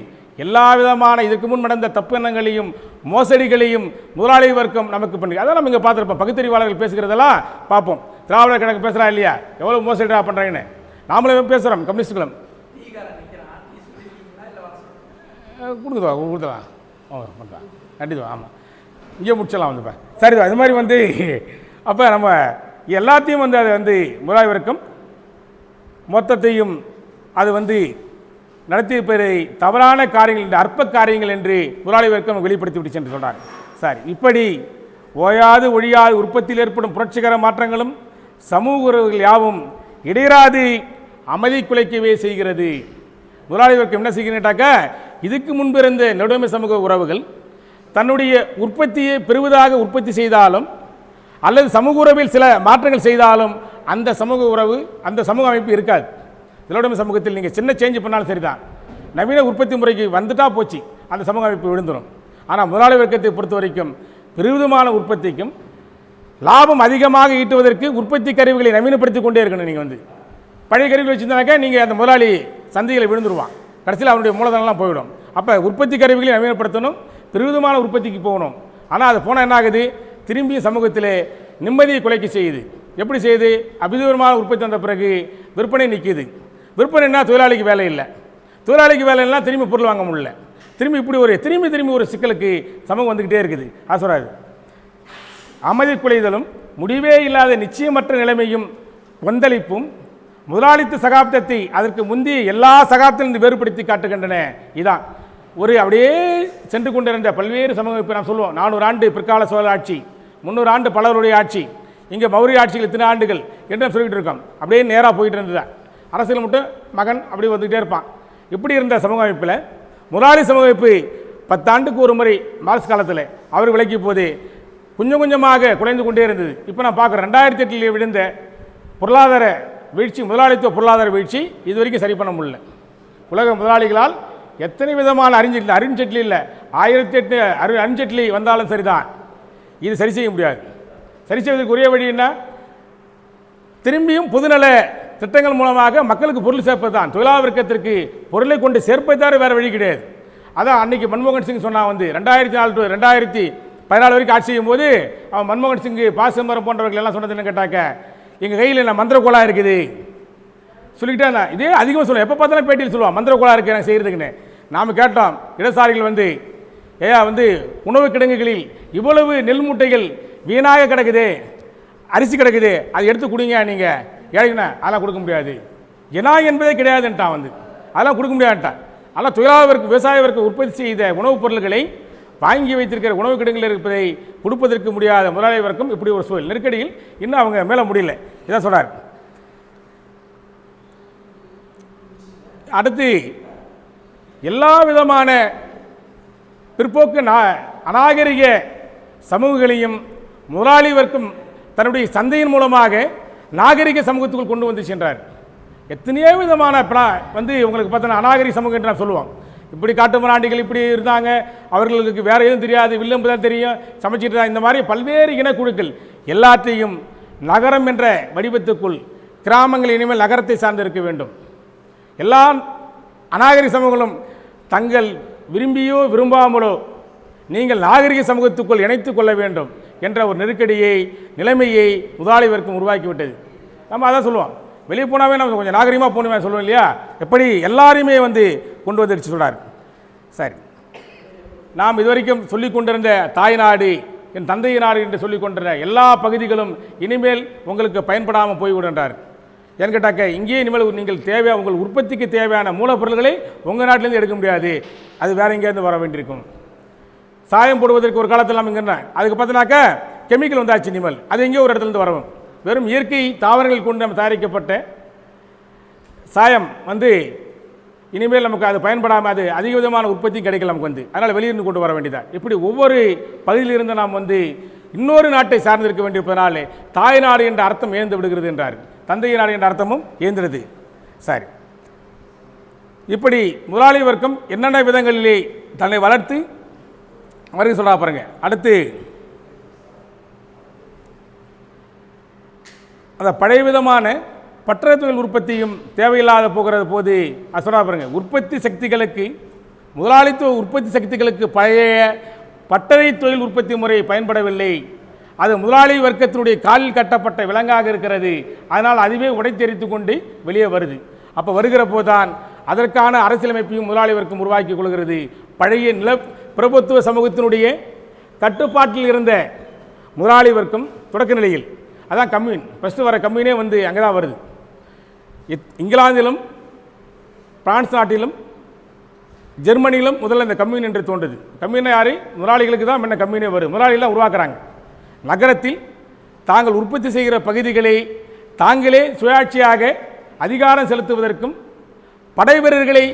எல்லா விதமான இதுக்கு முன் நடந்த தப்பெண்ணங்களையும் மோசடிகளையும் முதலாளி வர்க்கம் நமக்கு பண்ணி, அதான் நம்ம இங்கே பார்த்துருப்போம். பகுத்தறிவாளர்கள் பேசுகிறதெல்லாம் பார்ப்போம். திராவிடர் கணக்கு பேசுகிறா இல்லையா, எவ்வளோ மோசடியாக பண்ணுறாங்கன்னு நாமளே பேசுகிறோம். கம்யூனிஸ்டுகளும் கொடுக்கலாம் பண்ணுறான் கண்டிப்பா. ஆமாம், இங்கே முடிச்சலாம் வந்துப்பா. சரிதான், இது மாதிரி வந்து அப்போ நம்ம எல்லாத்தையும் வந்து அதை வந்து முதலாளி வர்க்கம் மொத்தத்தையும் அது வந்து நடத்தியிருப்பதை தவறான காரியங்கள் என்று, அற்ப காரியங்கள் என்று முதலாளி வர்க்கம் வெளிப்படுத்தி விட்டு சென்று சொல்கிறார். சரி, இப்படி ஓயாது ஒழியாது உற்பத்தியில் ஏற்படும் புரட்சிகர மாற்றங்களும் சமூக உறவுகள் யாவும் இடையராது அமைதி குலைக்கவே செய்கிறது. முதலாளி வர்க்கம் என்ன செய்கிறேன்ட்டாக்கா, இதுக்கு முன்பு இருந்த நடுமை சமூக உறவுகள் தன்னுடைய உற்பத்தியை பெறுவதாக உற்பத்தி செய்தாலும் அல்லது சமூக உறவில் சில மாற்றங்கள் செய்தாலும் அந்த சமூக உறவு, அந்த சமூக அமைப்பு இருக்காது. நடுமை சமூகத்தில் நீங்கள் சின்ன சேஞ்ச் பண்ணாலும் சரிதான், நவீன உற்பத்தி முறைக்கு வந்துட்டா போச்சு, அந்த சமூக அமைப்பு விழுந்துடும். ஆனால் முதலாளி வர்க்கத்தை பொறுத்த வரைக்கும் பெருவிதமான உற்பத்திக்கும் லாபம் அதிகமாக ஈட்டுவதற்கு உற்பத்தி கருவிகளை நவீனப்படுத்தி கொண்டே இருக்கணும். நீங்கள் வந்து பழைய கருவிகள் வச்சுருந்தாக்கா நீங்கள் அந்த முதலாளி சந்தைகளை விழுந்துருவான், கடைசியில் அவனுடைய மூலதனம்லாம் போயிடும். அப்போ உற்பத்தி கருவிகளை நவீனப்படுத்தணும், பெருவிதமான உற்பத்திக்கு போகணும். ஆனால் அது போனால் என்ன ஆகுது, திரும்பி சமூகத்திலே நிம்மதியை குலைக்க செய்யுது. எப்படி செய்யுது, அபிதூரமான உற்பத்தி வந்த பிறகு விற்பனை நிற்கிது. விற்பனைனா தொழிலாளிக்கு வேலை இல்லை, தொழிலாளிக்கு வேலை இல்லைனா திரும்பி பொருள் வாங்க முடியல, திரும்பி ஒரு சிக்கலுக்கு சமூகம் வந்துக்கிட்டே இருக்குது. அது சொல்கிறாரு, அமைதி குலைதலும் முடிவே இல்லாத நிச்சயமற்ற நிலைமையும் கொந்தளிப்பும் முதலாளித்து சகாப்தத்தை அதற்கு முந்தைய எல்லா சகாப்தத்திலிருந்து வேறுபடுத்தி காட்டுகின்றன. இதான் ஒரு அப்படியே சென்று கொண்டிருந்த பல்வேறு சமூகம். இப்போ நாம் சொல்லுவோம் 400 ஆண்டு பிற்கால சோழ ஆட்சி, 300 ஆண்டு பலருடைய ஆட்சி, இங்கே மௌரிய ஆட்சிகள் இத்தனை ஆண்டுகள் என்று சொல்லிகிட்டு இருக்கோம். அப்படியே நேராக போயிட்டு இருந்தது. அரசியல் மட்டும் மகன் அப்படி வந்துக்கிட்டே இருப்பான். இப்படி இருந்த சமூக அமைப்பில் முதலாளி சமூக அமைப்பு 10 ஆண்டுக்கு ஒரு முறை மார்க்ஸ் காலத்தில் அவர் விளக்கிய போது கொஞ்சம் கொஞ்சமாக குறைந்து கொண்டே இருந்தது. இப்போ நான் பார்க்குறேன் 2008 விழுந்த பொருளாதார வீழ்ச்சி, முதலாளித்துவ பொருளாதார வீழ்ச்சி இது வரைக்கும் சரி பண்ண முடியல. உலக முதலாளிகளால் எத்தனை விதமான அருண்ஜெட்லி இல்லை 1008 அருண்ஜெட்லி வந்தாலும் சரிதான், இது சரி செய்ய முடியாது. சரி செய்வதற்கு ஒரே வழி என்ன, திரும்பியும் பொதுநல திட்டங்கள் மூலமாக மக்களுக்கு பொருள் சேர்ப்பது தான். தொழிலாளர் வர்க்கத்திற்கு பொருளை கொண்டு சேர்ப்பதை தவிர வேறு வழி கிடையாது. அதான் அன்றைக்கி மன்மோகன் சிங் சொன்னா வந்து 2004 to 2014 வரைக்கும் ஆட்சி செய்யும் போது அவன் மன்மோகன் சிங், ப. சிதம்பரம் போன்றவர்கள் எல்லாம் சொன்னது என்ன கேட்டாக்க, எங்கள் கையில் என்ன மந்திரக்கோலா இருக்குது சொல்லிக்கிட்டே இருந்தான். இதே அதிகமாக சொல்லுவேன், எப்போ பார்த்தாலும் பேட்டியில் சொல்லுவான் மந்திரக்கோலா இருக்குது எனக்கு செய்கிறதுக்குன்னு. நாம் கேட்டோம், இடசாரிகள் வந்து ஏயா வந்து உணவு கிடங்குகளில் இவ்வளவு நெல் மூட்டைகள் வீணாக கிடக்குது, அரிசி கிடக்குது, அதை எடுத்து கொடுங்க நீங்கள் ஏழைங்கண்ணா. அதெல்லாம் கொடுக்க முடியாது, ஏனா என்பதே கிடையாதுன்ட்டான். வந்து அதெல்லாம் கொடுக்க முடியாதுன்ட்டான். ஆனால் தொழிலாளருக்கு விவசாயவருக்கு உற்பத்தி செய்த உணவுப் பொருட்களை வாங்கி வைத்திருக்கிற உணவு கிடங்கில் இருப்பதை கொடுப்பதற்கு முடியாத முதலாளி வர்க்கம் இப்படி ஒரு சூழல் நெருக்கடியில் இன்னும் அவங்க மேலே முடியல. இதான் சொல்கிறார். அடுத்து எல்லா விதமான பிற்போக்கு அநாகரிக சமூகங்களையும் முதலாளி வர்க்கம் தன்னுடைய சந்தையின் மூலமாக நாகரிக சமூகத்துக்குள் கொண்டு வந்து சென்றார். எத்தனையோ விதமான வந்து உங்களுக்கு பார்த்தோன்னா அநாகரிக சமூகம் என்று நான் சொல்லுவோம். இப்படி காட்டுமிராண்டிகள் இப்படி இருந்தாங்க, அவர்களுக்கு வேறு எதுவும் தெரியாது, வில்லம்பு தான் தெரியும், சமைச்சிட்டு தான், இந்த மாதிரி பல்வேறு இனக்குழுக்கள் எல்லாத்தையும் நகரம் என்ற வடிவத்துக்குள் கிராமங்கள் இனிமேல் நகரத்தை சார்ந்து இருக்க வேண்டும். எல்லா அநாகரிக சமூகங்களும் தங்கள் விரும்பியோ விரும்பாமலோ நீங்கள் நாகரிக சமூகத்துக்குள் இணைத்துக் கொள்ள வேண்டும் என்ற ஒரு நெருக்கடியை நிலைமையை முதலாளி வர்க்கம் உருவாக்கிவிட்டது. நம்ம அதான் சொல்லுவோம், வெளியே போனாவே நம்ம கொஞ்சம் நாகரிகமாக போகணுமே சொல்லுவோம் இல்லையா? எப்படி எல்லாரையுமே கொண்டு வந்துருச்சு சொல்கிறார். சரி, நாம் இதுவரைக்கும் சொல்லிக் கொண்டிருந்த தாய்நாடு என் தந்தை நாடு என்று சொல்லிக் கொண்டிருந்த எல்லா பகுதிகளும் இனிமேல் உங்களுக்கு பயன்படாமல் போய்விடுன்றார். ஏன்னு கேட்டாக்க இங்கேயே இனிமேல் நீங்கள் தேவையான உங்கள் உற்பத்திக்கு தேவையான மூலப்பொருள்களை உங்கள் நாட்டிலேருந்து எடுக்க முடியாது, அது வேற எங்கேருந்து வர வேண்டியிருக்கும். சாயம் போடுவதற்கு ஒரு காலத்தில் நம்ம இங்கே அதுக்கு பார்த்தினாக்க கெமிக்கல் வந்தாச்சு, இனிமேல் அது எங்கேயோ ஒரு இடத்துலேருந்து வரவும். வெறும் இயற்கை தாவரங்கள் கொண்டு நம்ம தயாரிக்கப்பட்ட சாயம் இனிமேல் நமக்கு அது பயன்படாமல் அது அதிக விதமான உற்பத்தி கிடைக்கல நமக்கு அதனால் வெளியிருந்து கொண்டு வர வேண்டியதான். இப்படி ஒவ்வொரு பகுதியிலிருந்து நாம் இன்னொரு நாட்டை சார்ந்திருக்க வேண்டியிருப்பதனாலே தாய்நாடு என்ற அர்த்தம் ஏந்து விடுகிறது என்றார். தந்தை நாடு என்ற அர்த்தமும் ஏந்திருது. சரி, இப்படி முதலாளி வர்க்கம் என்னென்ன விதங்களிலே தன்னை வளர்த்து வரைக்கும் சொல்ல பாருங்க. அடுத்து அந்த பழைய விதமான பட்டறை தொழில் உற்பத்தியும் தேவையில்லாத போகிறது போது அது சொல்ல பாருங்க. உற்பத்தி சக்திகளுக்கு முதலாளித்துவ உற்பத்தி சக்திகளுக்கு பழைய பட்டறை தொழில் உற்பத்தி முறை பயன்படவில்லை. அது முதலாளி வர்க்கத்தினுடைய காலில் கட்டப்பட்ட விலங்காக இருக்கிறது. அதனால் அதுவே உடைத்தெறித்து கொண்டு வெளியே வருது. அப்போ வருகிற போதுதான் அதற்கான அரசியலமைப்பையும் முதலாளி வர்க்கம் உருவாக்கி கொள்கிறது. பழைய நில பிரபுத்துவ சமூகத்தினுடைய கட்டுப்பாட்டில் இருந்த முதலாளி வர்க்கம் தொடக்க நிலையில் அதான் கம்யூன் ஃபஸ்ட்டு வர கம்யூனே அங்கே தான் வருது. இங்கிலாந்திலும் பிரான்ஸ் நாட்டிலும் ஜெர்மனியிலும் முதல்ல இந்த கம்யூன் என்று தோன்றுது. கம்யூனை யார்? முதலாளிகளுக்கு தான் முன்ன கம்யூனே வரும். முதலாளிலாம் உருவாக்குறாங்க. நகரத்தில் தாங்கள் உற்பத்தி செய்கிற பகுதிகளை தாங்களே சுயாட்சியாக அதிகாரம் செலுத்துவதற்கும் படை வீரர்களை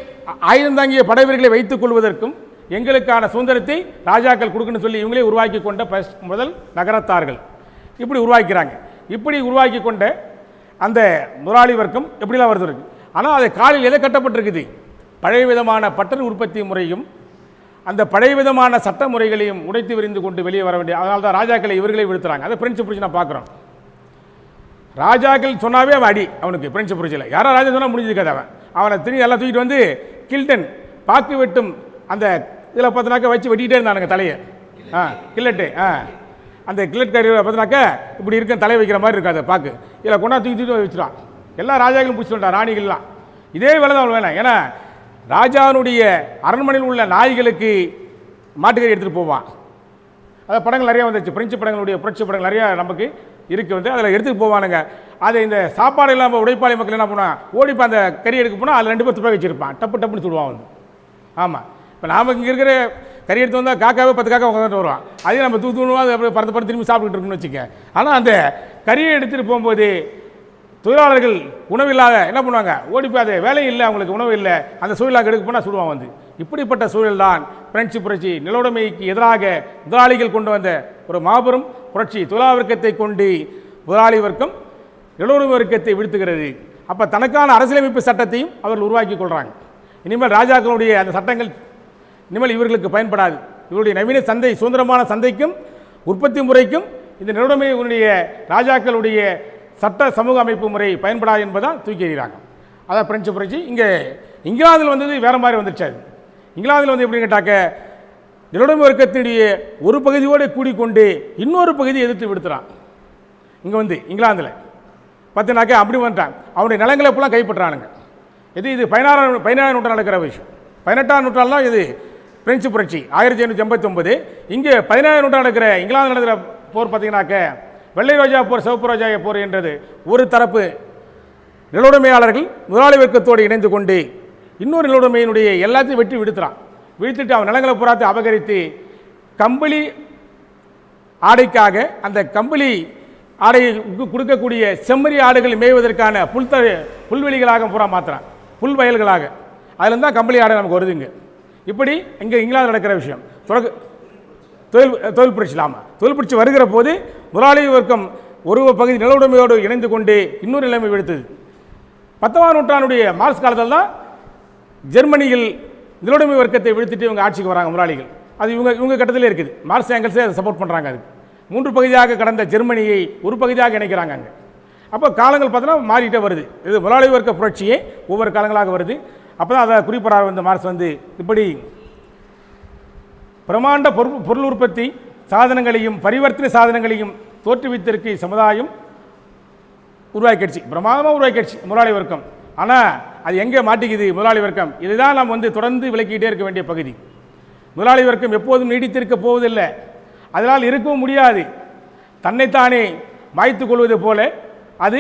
ஆயுதம் தாங்கிய படை வீரர்களை வைத்துக் கொள்வதற்கும் எங்களுக்கான சுதந்திரத்தை ராஜாக்கள் கொடுக்கணும்னு சொல்லி இவங்களே உருவாக்கி கொண்ட முதல் நகரத்தார்கள் இப்படி உருவாக்கிறாங்க. இப்படி உருவாக்கி கொண்ட அந்த முதலாளி வர்க்கம் எப்படிலாம் வருது இருக்கு. ஆனால் அது காலில் எதை கட்டப்பட்டிருக்குது? பழைய விதமான பட்டறை உற்பத்தி முறையும் அந்த பழைய விதமான சட்ட முறைகளையும் உடைத்து விரிந்து கொண்டு வெளியே வர வேண்டிய. அதனால தான் ராஜாக்களை இவர்களே விழுத்துறாங்க. அதை பிரெஞ்சு புரட்சி நான் பார்க்குறோம். ராஜாக்கள் சொன்னாவே அவன் அடி அவனுக்கு பிரெஞ்சு புரட்சியில் யாரோ ராஜா சொன்னால் முடிஞ்சிருக்காது. அவனை திரும்பி எல்லாம் தூக்கிட்டு கில்டன் பாக்கு வெட்டும் அந்த இதில் பார்த்தினாக்கா வச்சு வெட்டிக்கிட்டே இருந்தானுங்க தலையை. கில்லட்டு அந்த கில்லட் கறியில் பார்த்தினாக்கா இப்படி இருக்க தலை வைக்கிற மாதிரி இருக்காது பாக்கு. இதில் கொண்டா தூக்கி வச்சுருவான். எல்லா ராஜாக்களும் பிடிச்சி சொல்லிட்டான், ராணிகள்லாம் இதே வேலை தான் வேணும். ஏன்னா ராஜாவுடைய அரண்மனையில் உள்ள நாய்களுக்கு மாட்டுக்கறி எடுத்துகிட்டு போவான். அதை படங்கள் நிறையா வந்துச்சு. பிரெஞ்சு படங்களுடைய புரட்சி படங்கள் நிறையா நமக்கு இருக்குது அதில் எடுத்துகிட்டு போவானுங்க. அதை இந்த சாப்பாடு இல்லாமல் உடைப்பாளி மக்கள் என்ன பண்ணுவான், ஓடிப்பா அந்த கறி எடுக்க போனால் அதில் 2 பேர் துப்பாக்கி வச்சுருப்பான். டப்பு டப்புன்னு சொல்லுவான் ஆமாம், இப்போ நாம் இங்கே இருக்கிற கறி எடுத்து வந்தால் காக்காவே 10 காக்கா உட்காந்துட்டு வருவான். அதையும் நம்ம தூத்துணுவோம், அது அப்படியே பறந்து பறந்து திரும்பி சாப்பிட்டுட்டு இருக்குன்னு வச்சுக்க. ஆனால் அந்த கறியை எடுத்துகிட்டு போகும்போது தொழிலாளர்கள் உணவில்லாத என்ன பண்ணுவாங்க, ஓடிப்போய் அது வேலை இல்லை, அவங்களுக்கு உணவு இல்லை, அந்த சூழலாக எடுக்க போனால் சுடுவான் இப்படிப்பட்ட சூழல் தான் பிரெஞ்சு புரட்சி நிலவுடைமைக்கு எதிராக முதலாளிகள் கொண்டு வந்த ஒரு மாபெரும் புரட்சி. தொழிலாளர் வர்க்கத்தை கொண்டு முதலாளி வர்க்கம் நிலவுடைமை வர்க்கத்தை வீழ்த்துகிறது. அப்போ தனக்கான அரசியலமைப்பு சட்டத்தையும் அவர்கள் உருவாக்கி கொள்கிறாங்க. இனிமேல் ராஜாக்களுடைய அந்த சட்டங்கள் இனிமேல் இவர்களுக்கு பயன்படாது. இவருடைய நவீன சந்தை சுதந்திரமான சந்தைக்கும் உற்பத்தி முறைக்கும் இந்த நிலவுடைமையுடைய ராஜாக்களுடைய சட்ட சமூக அமைப்பு முறை பயன்படாது என்பதால் தூக்கி எறிகிறாங்க. அதான் பிரெஞ்சு புரட்சி. இங்கே இங்கிலாந்தில் வந்தது வேறு மாதிரி வந்துருச்சு. அது இங்கிலாந்தில் எப்படின்னு கேட்டாக்க நிலவுடைமை வர்க்கத்தினுடைய ஒரு பகுதியோடு கூடிக்கொண்டு இன்னொரு பகுதியை எதிர்த்து விடுத்துறான். இங்கே இங்கிலாந்தில் பார்த்தினாக்கா அப்படி வந்துட்டான். அவனுடைய நிலங்களை எப்பெல்லாம் கைப்பற்றானுங்க. இது 16ஆம் நூற்றாண்டு நடக்கிற விஷயம். 18ஆம் நூற்றாண்டுலாம் இது பிரெஞ்சு புரட்சி 1589. இங்கே 17ஆம் நூற்றாண்டு நடக்கிற இங்கிலாந்து நடக்கிற போர் பார்த்திங்கனாக்க வெள்ளை ரோஜா போர், சிவப்பு ரோஜா போர் என்றது ஒரு தரப்பு நிலவுடைமையாளர்கள் முதலாளி வர்க்கத்தோடு இணைந்து கொண்டு இன்னொரு நிலவுடைமையினுடைய எல்லாத்தையும் வெட்டி விடுத்துட்டு அவன் நிலங்களை புறாத்தை அபகரித்து கம்பளி ஆடைக்காக அந்த கம்பளி ஆடையை கொடுக்கக்கூடிய செம்மறி ஆடுகள் மேய்வதற்கான புல்வெளிகளாக புறா மாற்றுறான், புல் வயல்களாக. அதுலேருந்து தான் கம்பளி ஆடை நமக்கு வருதுங்க. இப்படி இங்கே இங்கிலாந்து நடக்கிற விஷயம் தொழில் புரட்சி. இல்லாமல் தொழில் புரட்சி வருகிற போது முதலாளி வர்க்கம் ஒரு பகுதி நிலவுடைமையோடு இணைந்து கொண்டு இன்னொரு நிலைமை விடுத்தது. 10ஆம் நூற்றாண்டுடைய மார்க்ஸ் காலத்தில் தான் ஜெர்மனியில் நிலவுடைமை வர்க்கத்தை விழுத்துட்டு இவங்க ஆட்சிக்கு வராங்க முதலாளிகள். அது இவங்க கட்டத்திலே இருக்குது. மார்க்ஸ் ஏங்கல்ஸே அதை சப்போர்ட் பண்ணுறாங்க. அது 3 பகுதியாக கடந்த ஜெர்மனியை ஒரு பகுதியாக இணைக்கிறாங்க. அங்கே அப்போ காலங்கள் பார்த்தோன்னா மாறிக்கிட்டே வருது. இது முதலாளி வர்க்க புரட்சியே ஒவ்வொரு காலங்களாக வருது. அப்போ தான் அதை குறிப்பிடார் வந்து மார்க்ஸ் வந்து இப்படி பிரமாண்ட பொருள் உற்பத்தி சாதனங்களையும் பரிவர்த்தனை சாதனங்களையும் தோற்றுவித்திருக்கு சமுதாயம் உருவாக்கிடுச்சு, பிரமாதமாக உருவாக்கிடுச்சு முதலாளி வர்க்கம். ஆனால் அது எங்கே மாட்டிக்குது முதலாளி வர்க்கம்? இதுதான் நாம் வந்து தொடர்ந்து விளக்கிக்கிட்டே இருக்க வேண்டிய பகுதி. முதலாளி வர்க்கம் எப்போதும் நீடித்திருக்க போவதில்லை, அதனால் இருக்கவும் முடியாது. தன்னைத்தானே மாய்த்து கொள்வது போல அது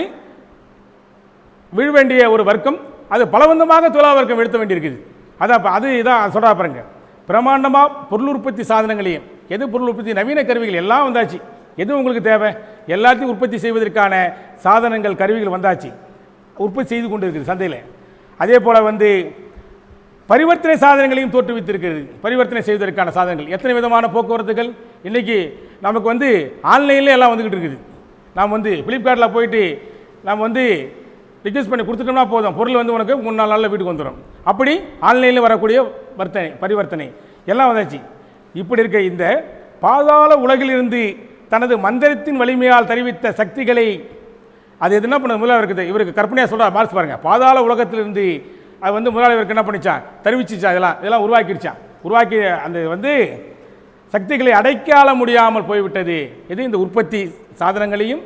விழ வேண்டிய ஒரு வர்க்கம், அது பலவந்தமாக தொழிலாளர் வர்க்கம் எடுத்த வேண்டியிருக்குது. அதான் அது இதான் சொல்கிறா பாருங்க. பிரமாண்டமாக பொருள் உற்பத்தி சாதனங்களையும், எது பொருள் உற்பத்தி நவீன கருவிகள் எல்லாம் வந்தாச்சு. எது உங்களுக்கு தேவை எல்லாத்தையும் உற்பத்தி செய்வதற்கான சாதனங்கள் கருவிகள் வந்தாச்சு, உற்பத்தி செய்து கொண்டு இருக்குது சந்தையில். அதே போல் வந்து பரிவர்த்தனை சாதனங்களையும் தோற்றுவித்திருக்கிறது. பரிவர்த்தனை செய்வதற்கான சாதனங்கள் எத்தனை விதமான போக்குவரத்துகள் இன்றைக்கி நமக்கு வந்து ஆன்லைனில் எல்லாம் வந்துக்கிட்டு இருக்குது. நாம் வந்து ஃப்ளிப்கார்ட்டில் போயிட்டு நாம் வந்து ரிக்வெஸ்ட் பண்ணி கொடுத்துட்டோம்னா போதும், பொருள் வந்து உனக்கு 3-4 நாளில் வீட்டுக்கு வந்துடும். அப்படி ஆன்லைனில் வரக்கூடிய பரிவர்த்தனை எல்லாம் வந்தாச்சு. இப்படி இருக்க இந்த பாதாள உலகிலிருந்து தனது மந்திரத்தின் வலிமையால் தெரிவித்த சக்திகளை அது எது என்ன பண்ண முதலாளி இருக்குது. இவருக்கு கற்பனையாக சொல்கிறார் மார்க்ஸ் பாருங்கள். பாதாள உலகத்திலிருந்து அது வந்து முதலாளி இவருக்கு என்ன பண்ணிச்சான், தெரிவிச்சிச்சா, இதெல்லாம் உருவாக்கிடுச்சான். உருவாக்கி அந்த வந்து சக்திகளை அடைக்கால முடியாமல் போய்விட்டது. இது இந்த உற்பத்தி சாதனங்களையும்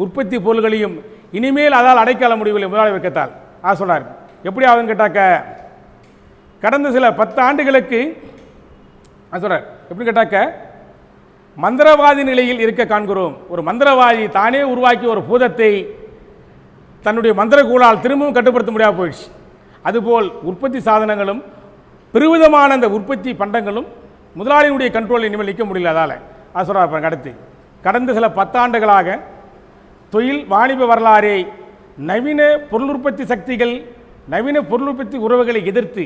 உற்பத்தி பொருள்களையும் இனிமேல் அதால் அடைக்கால முடியவில்லை முதலாளி வர்க்கத்தால். சொல்கிறார். எப்படி ஆகுதுன்னு கேட்டாக்க கடந்த சில 10 ஆண்டுகளுக்கு சொல்கிறார். எப்படி கேட்டாக்க மந்திரவாதி நிலையில் இருக்க காண்கிறோம். ஒரு மந்திரவாதி தானே உருவாக்கி ஒரு பூதத்தை தன்னுடைய மந்திரக்கூடால் திரும்பவும் கட்டுப்படுத்த முடியாமல் போயிடுச்சு. அதுபோல் உற்பத்தி சாதனங்களும் பெருவிதமான அந்த உற்பத்தி பண்டங்களும் முதலாளியினுடைய கண்ட்ரோல் இனிமேல் நிற்க முடியல. அதால் சொல்கிறார். அடுத்து கடந்த சில 10 ஆண்டுகளாக தொழில் வாணிப வரலாறை நவீன பொருள் உற்பத்தி சக்திகள் நவீன பொருள் உற்பத்தி உறவுகளை எதிர்த்து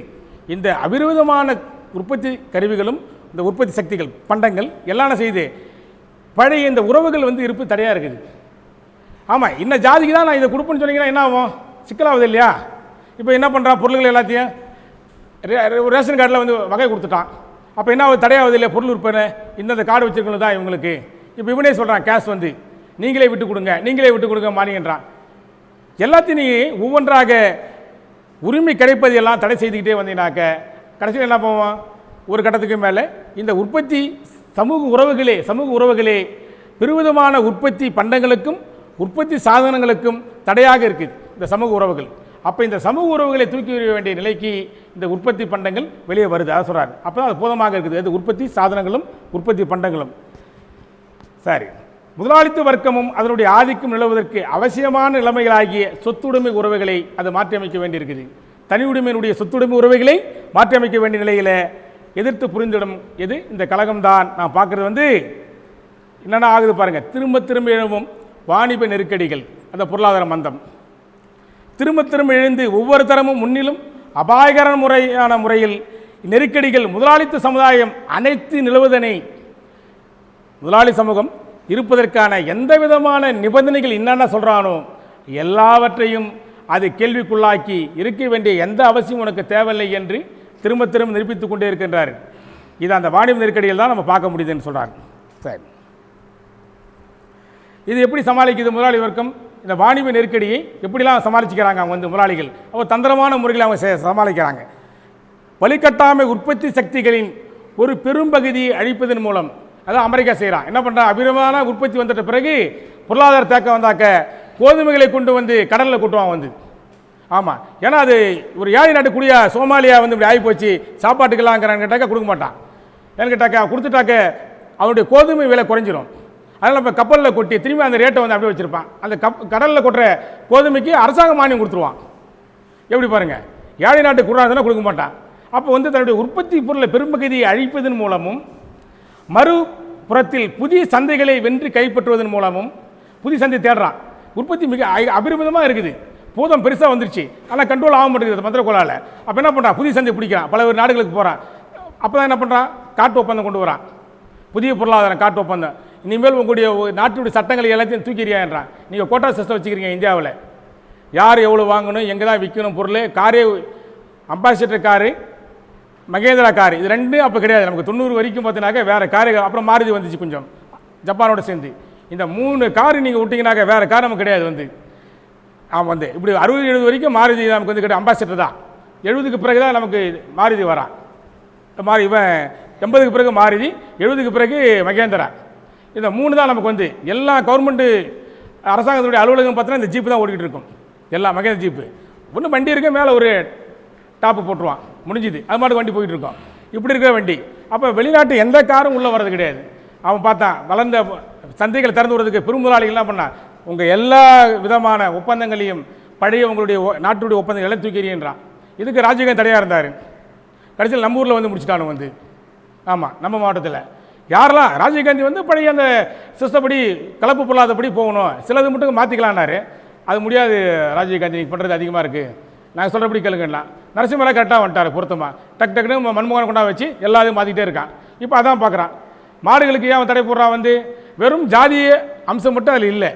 இந்த அபிவிருதமான உற்பத்தி கருவிகளும் இந்த உற்பத்தி சக்திகள் பண்டங்கள் எல்லாம் செய்து பழைய இந்த உறவுகள் வந்து இருப்பு தடையாக இருக்குது. ஆமாம், இன்னும் ஜாதிக்கு தான் நான் இதை கொடுப்பேன்னு சொன்னீங்கன்னா என்ன ஆகும், சிக்கலாகுது இல்லையா? இப்போ என்ன பண்ணுறான், பொருள்கள் எல்லாத்தையும் ரேஷன் கார்டில் வந்து வகை கொடுத்துட்டான். அப்போ என்ன ஆகுது, தடையாகுது இல்லையா பொருள் உற்பத்தி? இந்த கார்டு வச்சுருக்கணும் தான் இவங்களுக்கு. இப்போ இவனே சொல்கிறான் கேஷ் வந்து நீங்களே விட்டு கொடுங்க மானிங்கன்றான். எல்லாத்தையும் நீ ஒவ்வொன்றாக உரிமை கிடைப்பது எல்லாம் தடை செய்துக்கிட்டே வந்தீங்கன்னாக்க கடைசியில் என்ன போவோம், ஒரு கட்டத்துக்கு மேலே இந்த உற்பத்தி சமூக உறவுகளே பெருவிதமான உற்பத்தி பண்டங்களுக்கும் உற்பத்தி சாதனங்களுக்கும் தடையாக இருக்குது இந்த சமூக உறவுகள். அப்போ இந்த சமூக உறவுகளை தூக்கி வர வேண்டிய நிலைக்கு இந்த உற்பத்தி பண்டங்கள் வெளியே வருது. அதை சொல்கிறார். அப்போ தான் அது போதமாக இருக்குது. அது உற்பத்தி சாதனங்களும் உற்பத்தி பண்டங்களும். சரி, முதலாளித்துவ வர்க்கமும் அதனுடைய ஆதிக்கம் நிலவுவதற்கு அவசியமான நிலைமைகளாகிய சொத்துடைமை உறவுகளை அது மாற்றியமைக்க வேண்டியிருக்குது. தனி உடைமையினுடைய சொத்துடைமை உறவுகளை மாற்றியமைக்க வேண்டிய நிலையில் எதிர்த்து புரிந்திடும் எது இந்த கழகம்தான். நான் பார்க்குறது வந்து என்னென்ன ஆகுது பாருங்கள். திரும்ப எழுவும் வாணிப நெருக்கடிகள், அந்த பொருளாதார மந்தம் திரும்ப எழுந்து ஒவ்வொரு தரமும் முன்னிலும் அபாயகரமான முறையில் நெருக்கடிகள் முதலாளித்துவ சமுதாயம் அனைத்து நிலவுதனை முதலாளி சமூகம் இருப்பதற்கான எந்த விதமான நிபந்தனைகள் என்னென்ன சொல்கிறானோ எல்லாவற்றையும் அது கேள்விக்குள்ளாக்கி இருக்க வேண்டிய எந்த அவசியம் உனக்கு தேவையில்லை என்று திரும்ப நிரூபித்து கொண்டே இருக்கின்றார். இது அந்த வாணிப நெருக்கடியில் தான் நம்ம பார்க்க முடியுதுன்னு சொல்கிறார். சரி, இது எப்படி சமாளிக்குது முதலாளி வர்க்கம்? இந்த வாணிப நெருக்கடியை எப்படிலாம் சமாளிச்சுக்கிறாங்க அவங்க வந்து முதலாளிகள்? அவங்க தந்திரமான முறையில் அவங்க சமாளிக்கிறாங்க. வழிகட்டாமை உற்பத்தி சக்திகளின் ஒரு பெரும்பகுதியை அழிப்பதன் மூலம், அதான் அமெரிக்கா செய்கிறான். என்ன பண்ணுறான், அபிரமான உற்பத்தி வந்துட்ட பிறகு பொருளாதார தேக்கம் வந்தாக்க கோதுமைகளை கொண்டு வந்து கடலில் கொட்டுவான் வந்து. ஆமாம், ஏன்னா அது ஒரு ஏழை நாட்டுக்குடிய சோமாலியா வந்து இப்படி ஆகி போச்சு, சாப்பாட்டுக்கெல்லாம்ங்கிறான்னு கேட்டாக்க கொடுக்க மாட்டான். ஏன்னு கேட்டாக்க கொடுத்துட்டாக்க அவனுடைய கோதுமை விலை குறைஞ்சிரும். அதனால் இப்போ கப்பலில் கொட்டி திரும்பி அந்த ரேட்டை வந்து அப்படியே வச்சுருப்பான். அந்த கடலில் கொட்டுற கோதுமைக்கு அரசாங்க மானியம் கொடுத்துருவான். எப்படி பாருங்கள், ஏழை நாட்டு குடுறாங்கன்னா கொடுக்க மாட்டான். அப்போ வந்து தன்னுடைய உற்பத்தி பொருளை பெரும்பகுதியை அழிப்பதன் மூலமும் மறுபுறத்தில் புதிய சந்தைகளை வென்று கைப்பற்றுவதன் மூலமும் புதிய சந்தை தேடுறான். உற்பத்தி மிக அபிரிமிதமாக இருக்குது, போதும் பெருசாக வந்துருச்சு, ஆனால் கண்ட்ரோல் ஆக மாட்டேங்குது மந்திரக்கோளால். அப்போ என்ன பண்ணுறான், புதிய சந்தை பிடிக்கிறான், பல நாடுகளுக்கு போகிறான். அப்போ தான் என்ன பண்ணுறான், காட்டு ஒப்பந்தம் கொண்டு வரான். புதிய பொருளாதாரம் காட்டு ஒப்பந்தம். இனிமேல் உங்களுடைய நாட்டுடைய சட்டங்களை எல்லாத்தையும் தூக்கிறியான்றான். நீங்கள் கோட்டா சிஸ்டம் வச்சுக்கிறீங்க இந்தியாவில், யார் எவ்வளோ வாங்கணும், எங்கே தான் விற்கணும் பொருள். காரே அம்பாசிடர் காரு, மகேந்திரா காரு, இது ரெண்டும் அப்போ கிடையாது. நமக்கு 90 வரைக்கும் பார்த்தீங்கன்னாக்க வேறு காரு, அப்புறம் மாருதி வந்துச்சு கொஞ்சம் ஜப்பானோட சேர்ந்து. இந்த 3 காரு நீங்கள் விட்டிங்கனாக்க வேறு கார் நமக்கு கிடையாது வந்து. வந்து இப்படி 60-70 வரைக்கும் மாருதி நமக்கு வந்து அம்பாசிடர் தான். 70க்கு பிறகு தான் நமக்கு மாருதி வரான். இவன் 80க்கு பிறகு மாருதி, 70க்கு பிறகு மகேந்திரா. இந்த 3 தான் நமக்கு வந்து எல்லா கவர்மெண்ட்டு அரசாங்கத்துடைய அலுவலகம் பார்த்தீங்கன்னா இந்த ஜீப்பு தான் ஓடிக்கிட்டு இருக்கும். எல்லாம் மகேந்திர ஜீப்பு. ஒன்றும் வண்டி இருக்க மேலே ஒரு டாப்பு போட்டுருவான், முடிஞ்சுது. அது மாதிரி வண்டி போயிட்டு இருக்கோம். இப்படி இருக்கிற வண்டி. அப்போ வெளிநாட்டு எந்த காரும் உள்ளே வர்றது கிடையாது. அவன் பார்த்தான் வளர்ந்த சந்தைகளை திறந்து விடுறதுக்கு பெருமுதலாளிகள் என்ன பண்ணான், உங்கள் எல்லா விதமான ஒப்பந்தங்களையும் பழைய உங்களுடைய நாட்டுடைய ஒப்பந்தங்கள் எல்லாம் தூக்கிறீன்றான். இதுக்கு ராஜீவ்காந்தி தடையாக இருந்தார். கடைசியில் நம்ம ஊரில் வந்து முடிச்சுட்டானு வந்து. ஆமாம், நம்ம மாவட்டத்தில் யாரெல்லாம் ராஜீவ்காந்தி வந்து பழைய அந்த சிஸ்டப்படி கலப்பு பொருளாதபடி போகணும், சிலது மட்டும் மாற்றிக்கலான்னாரு. அது முடியாது ராஜீவ்காந்தி, நீங்கள் பண்ணுறது அதிகமாக இருக்குது, நாங்கள் சொல்கிறபடி கேளுங்கலாம். நரசிம்மராவ் கரெக்டாக வந்துட்டார் பொருத்தமாக. டக்குன்னு மன்மோகன் கொண்டா வச்சு எல்லாத்தையும் மாற்றிக்கிட்டே இருக்கான். இப்போ அதான் பார்க்குறான். மாடுகளுக்கு ஏன் தடை போடுறான் வந்து, வெறும் ஜாதிய அம்சம் மட்டும் அதில் இல்லை.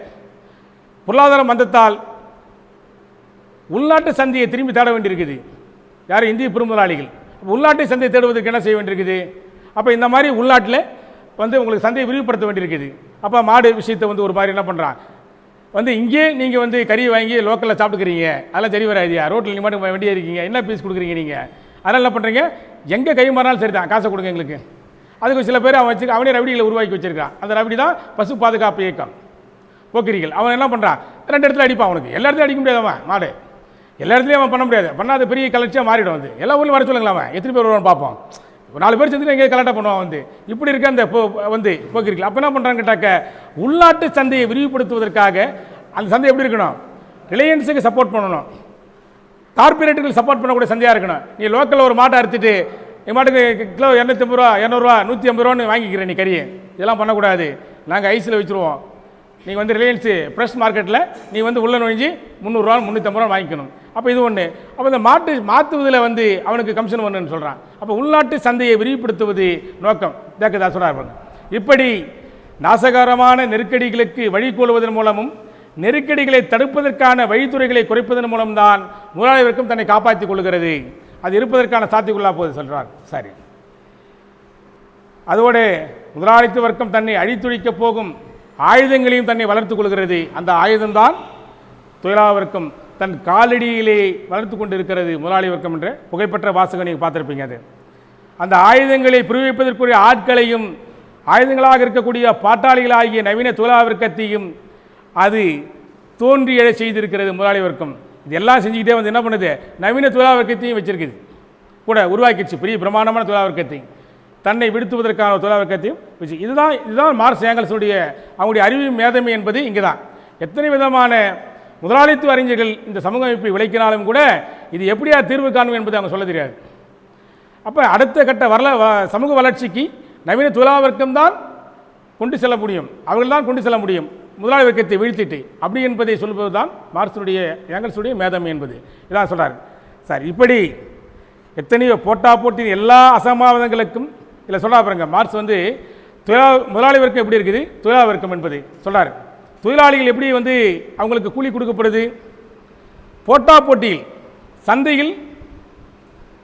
பொருளாதார மந்தத்தால் உள்நாட்டு சந்தையை திரும்பி தேட வேண்டியிருக்குது. யார்? இந்திய பெருமுதலாளிகள். உள்நாட்டு சந்தையை தேடுவதற்கு என்ன செய்ய வேண்டியிருக்குது? அப்போ இந்த மாதிரி உள்நாட்டில் வந்து உங்களுக்கு சந்தையை விரிவுபடுத்த வேண்டியிருக்குது. அப்போ மாடு விஷயத்தை வந்து ஒரு மாதிரி என்ன பண்ணுறான் வந்து, இங்கே நீங்கள் வந்து கறி வாங்கி லோக்கலில் சாப்பிட்டுக்கிறீங்க, அதெல்லாம் சரி வராதியா, ரோட்டில் நீங்கள் மட்டும் வண்டியாக இருக்கீங்க, என்ன பீஸ் கொடுக்குறீங்க நீங்கள், அதனால் என்ன பண்ணுறீங்க, எங்கே கை மாறினாலும் சரி தான் காசை கொடுங்க எங்களுக்கு. அதுக்கு சில பேர் அவன் அவனே ரவுடிகளை உருவாக்கி வச்சிருக்கான். அந்த ரவுடி தான் பசு பாதுகாப்பு இயக்கம், போக்கிரிகள். அவன் என்ன பண்ணுறான், 2 இடத்துல அடிப்பான். அவனுக்கு எல்லா இடத்துலையும் அடிக்க முடியாது. அவன் மாடு எல்லா இடத்துலையும் அவன் பண்ண முடியாது. பண்ணால் அது பெரிய கலர்ச்சியாக மாறிடும். வந்து எல்லா ஊர்லையும் வர சொல்லுங்களா, அவன் எத்தனை பேர் வருவான்னு பார்ப்போம். 4 பேர் சேர்ந்து எங்கேயும் கலெக்டாக பண்ணுவான். வந்து இப்படி இருக்க அந்த வந்து போக்கிரிகள் அப்போ என்ன பண்ணுறான்னு கேட்டாக்க, உள்நாட்டு சந்தையை விரிவுபடுத்துவதற்காக அந்த சந்தை எப்படி இருக்கணும், ரிலையன்ஸுக்கு சப்போர்ட் பண்ணணும், கார்பரேட்டுகள் சப்போர்ட் பண்ணக்கூடிய சந்தையாக இருக்கணும். நீ லோக்கலில் ஒரு மாட்டை அறுத்துட்டு என் மாட்டுக்கு கிலோ 250 ரூபா 200 ரூபா 150 ரூபான்னு வாங்கிக்கிறேன் நீ கறியை, இதெல்லாம் பண்ணக்கூடாது. நாங்கள் ஐஸில் வச்சுருவோம். நீங்கள் வந்து ரிலையன்ஸு ஃப்ரெஷ் மார்க்கெட்டில் நீ வந்து உள்ள நுழைஞ்சி 300 ரூபா 350 ரூபா வாங்கிக்கணும். அப்போ இது ஒன்று. அப்போ இந்த மாற்றுவதில் வந்து அவனுக்கு கமிஷன் பண்ணுன்னு சொல்கிறான். அப்போ உள்நாட்டு சந்தையை விரிவுபடுத்துவது நோக்கம். தேக்கதா சொல்கிறார். இப்படி நாசகரமான நெருக்கடிகளுக்கு வழிகோலுவதன் மூலமும் நெருக்கடிகளை தடுப்பதற்கான வழித்துறைகளை குறைப்பதன் மூலம்தான் முதலாளி வர்க்கம் தன்னை காப்பாற்றிக் கொள்கிறது. அது இருப்பதற்கான சாத்தியக்குள்ளா போது சொல்கிறார். சரி, அதோடு முதலாளித்துவ வர்க்கம் தன்னை அழித்துழிக்கப் போகும் ஆயுதங்களையும் தன்னை வளர்த்துக் கொள்கிறது. அந்த ஆயுதம்தான் தொழிலாளர் வர்க்கம் தன் காலடியிலே வளர்த்து கொண்டு இருக்கிறது. முதலாளி வர்க்கம் என்ற புகைப்பற்ற வாசகம் நீங்கள் பார்த்துருப்பீங்க. அது அந்த ஆயுதங்களை புரிவிப்பதற்குரிய ஆட்களையும் ஆயுதங்களாக இருக்கக்கூடிய பாட்டாளிகளாகிய நவீன தொழிலாளர் வர்க்கத்தையும் அது தோன்றி எழ செய்திருக்கிறது முதலாளி வர்க்கம். இதெல்லாம் செஞ்சுக்கிட்டே வந்து என்ன பண்ணுது, நவீன தொழிலாளர் வர்க்கத்தையும் வச்சிருக்குது, கூட உருவாக்கிடுச்சு. பெரிய பிரமாண்டமான தொழிலாளர் வர்க்கத்தையும் தன்னை விடுத்துவதற்கான தொழிலாளர் வர்க்கத்தையும் வச்சு. இதுதான் மார்க்ஸ் ஏங்கல்ஸுடைய அவங்களுடைய அறிவு மேதமை என்பது இங்கே தான். எத்தனை விதமான முதலாளித்துவ அறிஞர்கள் இந்த சமூக அமைப்பை விளக்கினாலும் கூட இது எப்படியா தீர்வு காணும் என்பது அவங்க சொல்ல தெரியாது. அப்போ அடுத்த கட்ட சமூக வளர்ச்சிக்கு நவீன தொழிலாளர் வர்க்கம் தான் கொண்டு செல்ல முடியும், அவர்கள் தான் கொண்டு செல்ல முடியும் முதலாளி வர்க்கத்தை வீழ்த்திட்டு. அப்படி என்பதை சொல்வது தான் மார்க்ஸுடைய ஏங்கல்ஸுடைய மேதமை என்பது. இதான் சொல்கிறார். சார், இப்படி எத்தனையோ போட்டியின் எல்லா அசம்பாவிதங்களுக்கும் இல்லை சொல்கிறா பாருங்க. மார்க்ஸ் வந்து முதலாளி வர்க்கம் எப்படி இருக்குது, தொழிலாளர் வர்க்கம் என்பது சொல்கிறார். தொழிலாளிகள் எப்படி வந்து அவங்களுக்கு கூலி கொடுக்கப்படுது, போட்டியில் சந்தையில்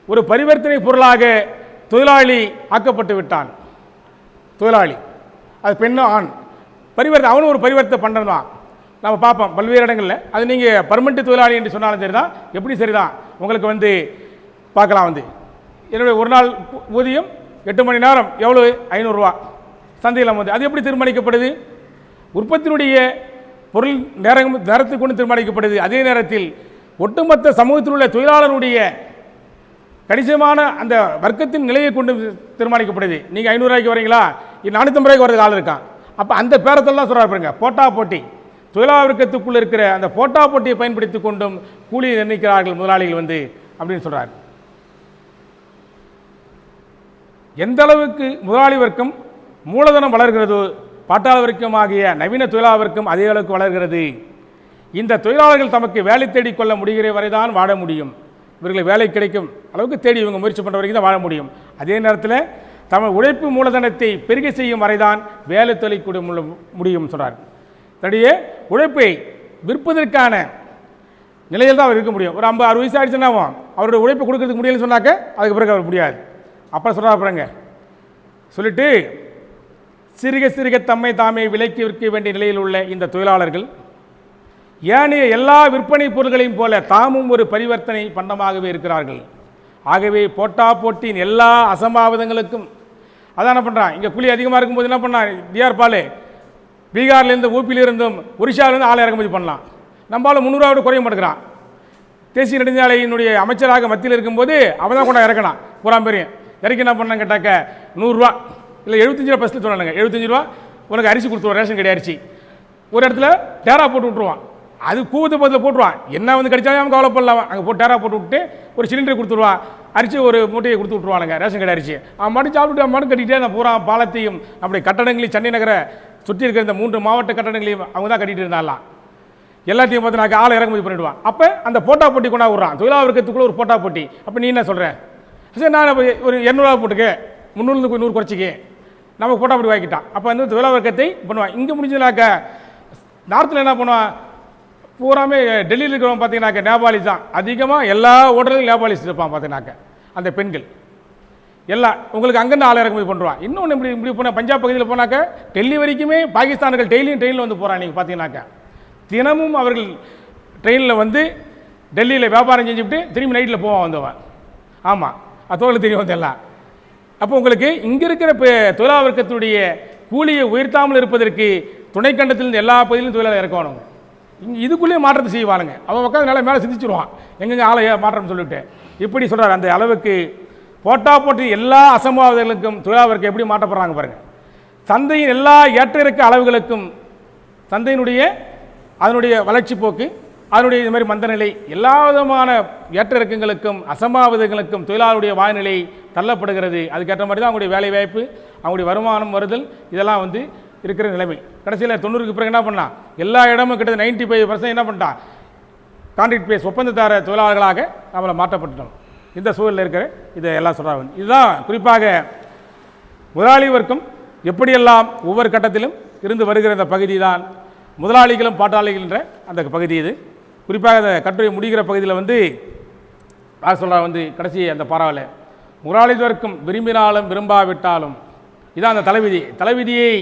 ஒரு பரிவர்த்தனை பொருளாக தொழிலாளி ஆக்கப்பட்டு விட்டான். தொழிலாளி அது பெண்ணோ ஆண் அவனும் ஒரு பரிவர்த்தனை பண்ணுறதான் நம்ம பார்ப்போம் பல்வேறு இடங்களில். அது நீங்கள் பர்மனெண்ட் தொழிலாளி என்று சொன்னாலும் சரி தான், எப்படி சரி தான் உங்களுக்கு வந்து பார்க்கலாம். வந்து என்னுடைய ஒரு நாள் ஊதியம் 8 மணி நேரம் எவ்வளோ, 500 ரூபா சந்தையில் வந்து அது எப்படி தீர்மானிக்கப்படுது, உற்பத்தியினுடைய பொருள் நேரத்துக்கு கொண்டு தீர்மானிக்கப்படுது. அதே நேரத்தில் ஒட்டுமொத்த சமூகத்தில் உள்ள தொழிலாளருடைய கணிசமான அந்த வர்க்கத்தின் நிலையை கொண்டு தீர்மானிக்கப்படுது. நீங்கள் 500 ரூபாய்க்கு வரீங்களா, 450 ரூபாய்க்கு வரதுக்கு ஆள் இருக்கான். அப்போ அந்த பேரத்தெல்லாம் சொல்கிறார் பாருங்க, போட்டி தொழிலாளர் வர்க்கத்துக்குள்ளே இருக்கிற அந்த போட்டியை பயன்படுத்தி கொண்டும் கூலி நிர்ணயிக்கிறார்கள் முதலாளிகள் வந்து அப்படின்னு சொல்கிறார். எந்த அளவுக்கு முதலாளி வர்க்கம் மூலதனம் வளர்கிறதோ பாட்டாளர் வர்க்கம் ஆகிய நவீன தொழிலாளர் வர்க்கம் அதே அளவுக்கு வளர்கிறது. இந்த தொழிலாளர்கள் தமக்கு வேலை தேடிக் கொள்ள முடிகிற வரை தான் வாழ முடியும். இவர்களை வேலை கிடைக்கும் அளவுக்கு தேடி இவங்க முயற்சி பண்ணுற வரைக்கும் தான் வாழ முடியும். அதே நேரத்தில் தமது உழைப்பு மூலதனத்தை பெருக செய்யும் வரைதான் வேலை தொழில் முடியும் சொல்கிறார். தன்னுடைய உழைப்பை விற்பதற்கான நிலையில் தான் அவர் இருக்க முடியும். ஒரு 50-60 வயசு ஆகிடுச்சுன்னா அவருடைய உழைப்பை கொடுக்கறதுக்கு முடியலன்னு சொன்னாக்க அதுக்கு பிறகு அவர் முடியாது. அப்புறம் சொல்கிறார் பாருங்க, சொல்லிட்டு சிறுக சிறுக தம்மை தாமே விலைக்கு விற்க வேண்டிய நிலையில் உள்ள இந்த தொழிலாளர்கள் ஏனைய எல்லா விற்பனை பொருட்களையும் போல தாமும் ஒரு பரிவர்த்தனை பண்டமாகவே இருக்கிறார்கள். ஆகவே போட்டா போட்டியின் எல்லா அசம்பாவிதங்களுக்கும் அதான் என்ன பண்ணுறான், இங்கே கூலி அதிகமாக இருக்கும்போது என்ன பண்ணான் டிஆர் பாலு, பீகார்லேருந்து ஊப்பியிலிருந்தும் ஒரிஷாவிலேருந்து ஆளை இறக்குமதி பண்ணலாம். நம்மளால் 300 குறைய மாட்டேங்கிறான். தேசிய நெடுஞ்சாலையினுடைய அமைச்சராக மத்தியில் இருக்கும்போது அவன் தான் கொண்டா இறக்கணும். பூரா பேரையும் இறக்கி என்ன பண்ணான்னு கேட்டாக்க 100 ரூபா இல்லை 75 ரூபா பஸ்ஸில் சொன்னாங்க. 75 ரூபா உனக்கு அரிசி கொடுத்துருவோம், ரேஷன் கடை அரிசி. ஒரு இடத்துல டேரா போட்டு விட்ருவான், அது கூவத்து பத்தில் போட்டுருவான். என்ன வந்து கிடைச்சாலும் அவன் கவலைப்படலாம். அங்கே போட்டு டேரா போட்டு விட்டு ஒரு சிலிண்டர் கொடுத்துருவான், அரிசி ஒரு மூட்டையை கொடுத்து விட்ருவானுங்க, ரேஷன் கடை அரிசி. அவன் மட்டும் சாப்பிட்டு அவன் மட்டும் கட்டிகிட்டே அந்த பூரா பாலத்தையும் அப்படி கட்டடங்களையும் சென்னை நகரை சுற்றி இருக்கிற இந்த 3 மாவட்ட கட்டடங்களையும் அவங்க தான் கட்டிகிட்டு இருந்தாலாம். எல்லாத்தையும் பார்த்து ஆளை இறக்குமதி பண்ணிவிடுவான். அப்போ அந்த போட்டா போட்டி கொண்டா விட்றான், தொழிலாளர் வர்க்கத்துக்குள்ளே ஒரு போட்டா போட்டி. அப்போ நீ என்ன சொல்கிற, சரி நான் ஒரு 200 ரூபா போட்டுக்க, 300 100 குறைச்சிக்க, நமக்கு போட்டா போட்டி வாங்கிட்டான். அப்போ வந்து தொழிலாளர் வர்க்கத்தை பண்ணுவான். இங்கே முடிஞ்சதுனாக்க நார்த்தில் என்ன பண்ணுவான், பூராமே டெல்லியில் இருக்கிறவங்க பார்த்தீங்கன்னாக்க நேபாளிஸ் தான் அதிகமாக, எல்லா ஓட்டலையும் நேபாளிஸ் இருப்பான். பார்த்தீங்கன்னாக்க அந்த பெண்கள் எல்லாம் உங்களுக்கு அங்கேருந்து ஆளை இறக்குமதி பண்ணுவான். இன்னொன்று இப்படி போனால் பஞ்சாப் பகுதியில் போனாக்க டெல்லி வரைக்குமே பாகிஸ்தான்கள் டெய்லியும் ட்ரெயினில் வந்து போகிறான். நீங்கள் பார்த்தீங்கன்னாக்க தினமும் அவர்கள் ட்ரெயினில் வந்து டெல்லியில் வியாபாரம் செஞ்சுவிட்டு திரும்பி நைட்டில் போவான் வந்தவன். ஆமாம், அதோடு தெரியும் வந்தெல்லாம். அப்போ உங்களுக்கு இங்கே இருக்கிற தொழிலாளர் வர்க்கத்துடைய கூலியை உயர்த்தாமல் இருப்பதற்கு துணைக்கண்டத்திலிருந்து எல்லா பகுதியிலும் தொழிலாளர் இறக்கணும். இங்கே இதுக்குள்ளேயே மாற்றத்தை செய்வானுங்க. அவன் உட்காந்து நல்லா மேலே சிந்திச்சிருவான், எங்கெங்கே ஆளை மாற்றம்னு சொல்லிவிட்டு. இப்படி சொல்கிறார். அந்த அளவுக்கு போட்டா போட்டி எல்லா அசம்பாவிதங்களுக்கும் தொழிலாளர் வர்க்கம் எப்படி மாற்றப்படுறாங்க பாருங்கள். சந்தையின் எல்லா ஏற்ற இறக்க அளவுகளுக்கும், சந்தையினுடைய அதனுடைய வளர்ச்சி போக்கு, அதனுடைய இது மாதிரி மந்தநிலை, எல்லா விதமான ஏற்ற இறக்கங்களுக்கும் அசம்பாவிதங்களுக்கும் தொழிலாளருடைய வாய்நிலை தள்ளப்படுகிறது. அதுக்கேற்ற மாதிரி தான் அவங்களுடைய வேலைவாய்ப்பு, அவங்களுடைய வருமானம் வருதல், இதெல்லாம் வந்து இருக்கிற நிலைமை. கடைசியில் 90க்கு பிறகு என்ன பண்ணான், எல்லா இடமும் கிட்டத்தட்ட 95% என்ன பண்ணிட்டான், கான்ட்ராக்ட் பேஸ் ஒப்பந்ததார தொழிலாளர்களாக நம்மளை மாற்றப்பட்டுட்டோம். இந்த சூழலில் இருக்கிற இதை எல்லாம் சொல்கிறாங்க. இதுதான் குறிப்பாக முதலாளி வர்க்கம் எப்படியெல்லாம் ஒவ்வொரு கட்டத்திலும் இருந்து வருகிற இந்த பகுதி தான் முதலாளிகளும் பாட்டாளிகள் என்ற அந்த பகுதி. இது குறிப்பாக அந்த கட்டுரை முடிகிற பகுதியில் வந்து யார் சொல்கிறார் வந்து கடைசி அந்த பாராவில் முதலாளி வர்க்கம் விரும்பினாலும் விரும்பாவிட்டாலும் இதான் அந்த தலைவிதியை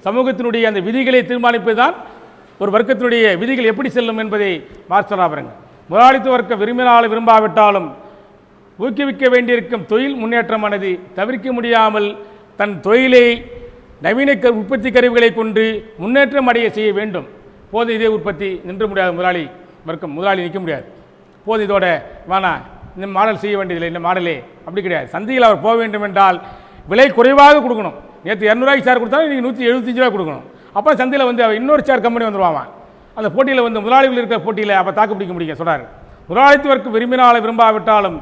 சமூகத்தினுடைய அந்த விதிகளை தீர்மானிப்பது தான் ஒரு வர்க்கத்தினுடைய விதிகள் எப்படி செல்லும் என்பதை மார்க்ஸ் பாருங்க. முதலாளித்துவ வர்க்கம் விரும்பினாலும் விரும்பாவிட்டாலும் ஊக்குவிக்க வேண்டியிருக்கும் தொழில் முன்னேற்றமானது தவிர்க்க முடியாமல் தன் தொழிலை நவீன உற்பத்தி கருவிகளை கொண்டு முன்னேற்றம் அடைய செய்ய வேண்டும். போது இதே உற்பத்தி நின்று முடியாது, முதலாளி நிற்க முடியாது. போது இதோட வேணா இந்த மாடல் செய்ய வேண்டியதில்லை, இந்த மாடலே அப்படி கிடையாது. சந்தையில் அவர் போக வேண்டும் என்றால் விலை குறைவாக கொடுக்கணும். நேற்று 200 ரூபாய்க்கு சேர் கொடுத்தாலும் நீங்கள் 175 ரூபாய் கொடுக்கணும். அப்போ சந்தையில் வந்து இன்னொரு சேர் கம்பெனி வந்துடுவான். அந்த போட்டியில் வந்து முதலாளிகள் இருக்கிற போட்டியில் அப்போ தாக்கு பிடிக்க முடியும் சொல்கிறார். முதலாளித்துவருக்கு விரும்பினாலும் விரும்பாவிட்டாலும்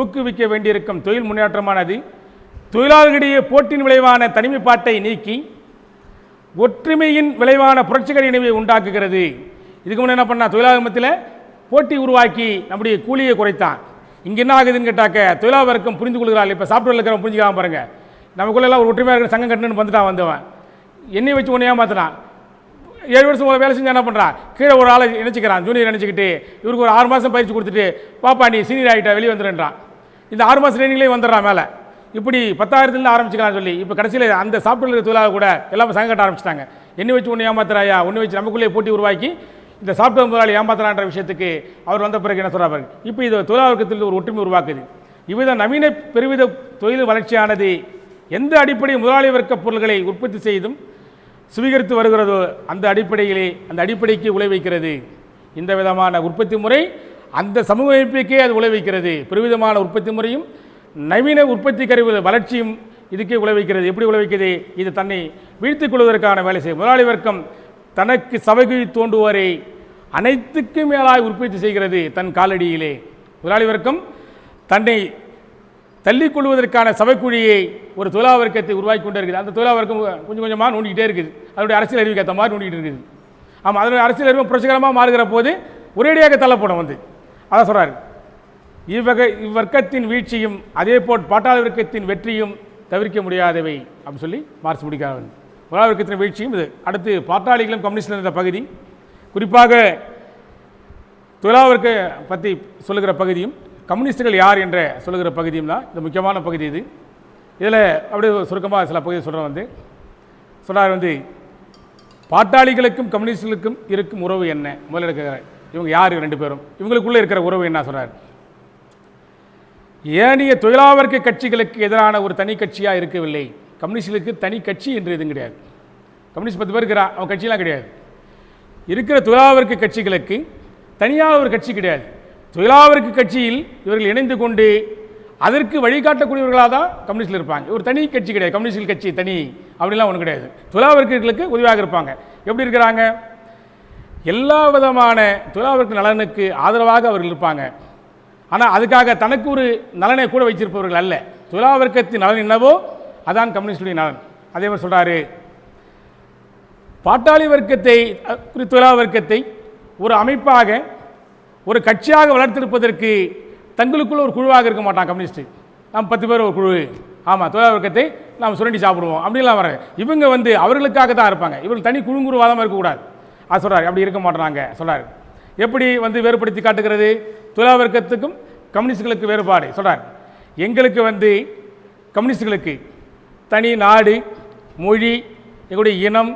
ஊக்குவிக்க வேண்டியிருக்கும் தொழில் முன்னேற்றமானது தொழிலாளர்களிடையே போட்டியின் விளைவான தனிமைப்பாட்டை நீக்கி ஒற்றுமையின் விளைவான புரட்சிகர இணைவை உண்டாக்குகிறது. இதுக்கு முன்னே என்ன பண்ணால் தொழிலாளர் மத்தியில் போட்டி உருவாக்கி நம்முடைய கூலியை குறைத்தான். இங்கே என்ன ஆகுதுன்னு கேட்டாக்க தொழிலாளர் வர்க்கம் புரிந்து கொள்கிறாள். இப்போ சாஃப்ட்வேரில் இருக்கிறவன் புரிஞ்சுக்காம பாருங்கள், நமக்குள்ளெல்லாம் ஒரு ஒற்றுமையாக இருக்கிற சங்கம் கட்டணுன்னு வந்துட்டான். வந்தவன் என்னையை வச்சு ஒன்றையாக மாற்றினான். 7 வருஷம் வேலை செஞ்சு என்ன பண்ணுறான், கீழே ஒரு ஆளை நினச்சிக்கிறான், ஜூனியர் நினச்சிக்கிட்டு இவருக்கு ஒரு 6 மாதம் பயிற்சி கொடுத்துட்டு பாப்பா நீ சீனியர் ஆகிட்டா வெளியே வந்துடுன்றான். இந்த 6 மாதம் ட்ரைனிங்லேயே வந்துடுறான் மேலே. இப்படி 10,000 ஆரம்பிச்சிக்கலாம்னு சொல்லி இப்போ கடைசியில் அந்த சாஃப்ட்வேர் தொழிலாளர் கூட எல்லாம் சங்கம் கட்ட ஆரம்பிச்சிட்டாங்க. என்னை வச்சு ஒன்று ஏமாத்துறாயா, ஒன்று வச்சு நமக்குள்ளே போட்டி உருவாக்கி இந்த சாஃப்ட்வேர் முதலாளி ஏமாத்தலான்ற விஷயத்துக்கு அவர் வந்த பிறகு என்ன சொல்கிறார். இப்போ இது தொழிலாளர் வர்க்கத்தில் ஒரு ஒற்றுமை உருவாக்குது. இவ்வித நவீன பெருவித தொழில் வளர்ச்சியானது எந்த அடிப்படை முதலாளி வர்க்க பொருள்களை உற்பத்தி செய்தும் சுவீகரித்து வருகிறதோ அந்த அடிப்படைக்கு உழைவைக்கிறது. இந்த விதமான உற்பத்தி முறை அந்த சமூக அமைப்புக்கே அது உழைவைக்கிறது. பெருவிதமான உற்பத்தி முறையும் நவீன உற்பத்தி கருவி வளர்ச்சியும் இதுக்கே உழைவைக்கிறது. எப்படி உழைவைக்கிறது, இது தன்னை வீழ்த்திக் கொள்வதற்கான வேலை செய்யும். முதலாளி வர்க்கம் தனக்கு சபைக்குழி தோண்டுவரை அனைத்துக்கும் மேலாய் உற்பத்தி செய்கிறது தன் காலடியிலே. முதலாளி வர்க்கம் தன்னை தள்ளிக்கொள்வதற்கான சபைக்குழியை ஒரு தொழிலாளர் வர்க்கத்தை உருவாக்கி கொண்டே இருக்குது. அந்த தொழிலாளர் வர்க்கம் கொஞ்சம் கொஞ்சமாக நோண்டிக்கிட்டே இருக்குது. அதனுடைய அரசியல் அறிவுக்கு ஏற்ற மாதிரி நோண்டிக்கிட்டு இருக்குது. ஆமாம், அதனுடைய அரசியல் அறிவு புரட்சிகரமாக மாறுகிற போது ஒரேடியாக தள்ளப்படும் வந்து அதான் சொல்கிறார். இவ்வர்க்கத்தின் வீழ்ச்சியும் அதே போல் பாட்டாளர் வர்க்கத்தின் வெற்றியும் தவிர்க்க முடியாதவை அப்படின்னு சொல்லி மார்க்ஸ் முடிக்கிறார். முதலாளி வர்க்கத்தின் வீழ்ச்சியும் இது. அடுத்து பாட்டாளிகளும் கம்யூனிஸ்டில் இருந்த பகுதி, குறிப்பாக தொழிலாளர் வர்க்க பற்றி சொல்லுகிற பகுதியும் கம்யூனிஸ்டுகள் யார் என்ற சொல்லுகிற பகுதியும் தான் இந்த முக்கியமான பகுதி. இது இதில் அப்படியே சுருக்கமாக சில பகுதியை சொல்கிற வந்து சொல்கிறார் வந்து பாட்டாளிகளுக்கும் கம்யூனிஸ்டுகளுக்கும் இருக்கும் உறவு என்ன? முதல்ல கேட்குறேன். இவங்க யார் 2 பேரும்? இவங்களுக்குள்ளே இருக்கிற உறவு என்ன சொல்கிறார்? ஏனைய தொழிலாளர்க்க கட்சிகளுக்கு எதிரான ஒரு தனி கட்சியாக இருக்கவில்லை. கம்யூனிஸ்டுகளுக்கு தனி கட்சி என்று எதுவும் கிடையாது. கம்யூனிஸ்ட் 10 பேர் இருக்கிறான், அவன் கட்சியெலாம் கிடையாது. இருக்கிற தொழிலாளர்க்க கட்சிகளுக்கு தனியாக ஒரு கட்சி கிடையாது. தொழிலாளர்க்க கட்சியில் இவர்கள் இணைந்து கொண்டு அதற்கு வழிகாட்டக்கூடியவர்களாக தான் கம்யூனிஸ்டில் இருப்பாங்க. ஒரு தனி கட்சி கிடையாது. கம்யூனிஸ்ட் கட்சி தனி அப்படிலாம் ஒன்றும் கிடையாது. தொழிலாளர்களுக்கு உதவியாக இருப்பாங்க. எப்படி இருக்கிறாங்க? எல்லா விதமான தொழிலாளர்கள் நலனுக்கு ஆதரவாக அவர்கள் இருப்பாங்க. ஆனால் அதுக்காக தனக்கு ஒரு நலனை கூட வைத்திருப்பவர்கள் அல்ல. தொழிலாளர்க்கத்தின் நலன் என்னவோ அதான் கம்யூனிஸ்டுடைய நலன். அதே மாதிரி சொல்கிறாரு, பாட்டாளி வர்க்கத்தை தொழிலாளர் வர்க்கத்தை ஒரு அமைப்பாக ஒரு கட்சியாக வளர்த்திருப்பதற்கு தங்களுக்குள்ள ஒரு குழுவாக இருக்க மாட்டான் கம்யூனிஸ்ட். நாம் 10 பேர் ஒரு குழு, ஆமாம் தொழிலாளர் வர்க்கத்தை நாம் சுரண்டி சாப்பிடுவோம் அப்படின்லாம் வர. இவங்க அவர்களுக்காக தான் இருப்பாங்க. இவர்கள் தனி குழுங்குருவாதமாக இருக்கக்கூடாது. அது சொல்கிறார். அப்படி இருக்க மாட்டாங்க சொல்கிறார். எப்படி வேறுபடுத்தி காட்டுகிறது? தொழிலாளர் வர்க்கத்துக்கும் கம்யூனிஸ்டுகளுக்கு வேறுபாடு சொல்கிறார். எங்களுக்கு கம்யூனிஸ்டுகளுக்கு தனி நாடு, மொழி, எங்களுடைய இனம்,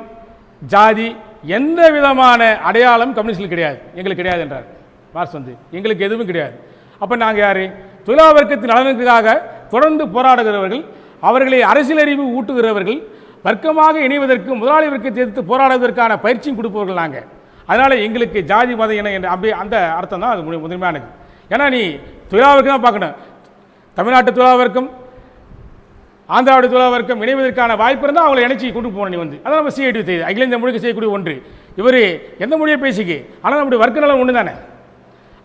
ஜாதி, எந்த விதமான அடையாளம் கம்யூனிஸ்டுகளுக்கு கிடையாது. எங்களுக்கு கிடையாது என்றார் மார்க்ஸ். எங்களுக்கு எதுவும் கிடையாது. அப்போ நாங்கள் யார்? தொழிலாளர் வர்க்கத்தின் நலனுக்காக தொடர்ந்து போராடுகிறவர்கள், அவர்களை அரசியல் அறிவு ஊட்டுகிறவர்கள், வர்க்கமாக இணைவதற்கு முதலாளி வர்க்கத்தை எதிர்த்து போராடுவதற்கான பயிற்சியும் கொடுப்பவர்கள் நாங்கள். அதனால் எங்களுக்கு ஜாதி மத இனம் என்ற அப்படி அந்த அர்த்தம் தான் அது முதன்மையானது. ஏன்னா நீ தொழிலாளர் வர்க்கம் தான் பார்க்கணும். தமிழ்நாட்டு தொழிலாளர் வர்க்கம், ஆந்திராவுடைய தொழிலாளர் வர்க்கம் இணைவதற்கான வாய்ப்பு இருந்தால் அவங்களை இணைச்சி கொண்டு போகணும். அதான் நம்ம சிஐடி செய்யுது. அகில இந்திய மொழிக்கு செய்யக்கூடிய ஒன்று. இவர் எந்த மொழியை பேசிக்கு, ஆனால் நம்முடைய வர்க்க நலம் ஒன்று தானே.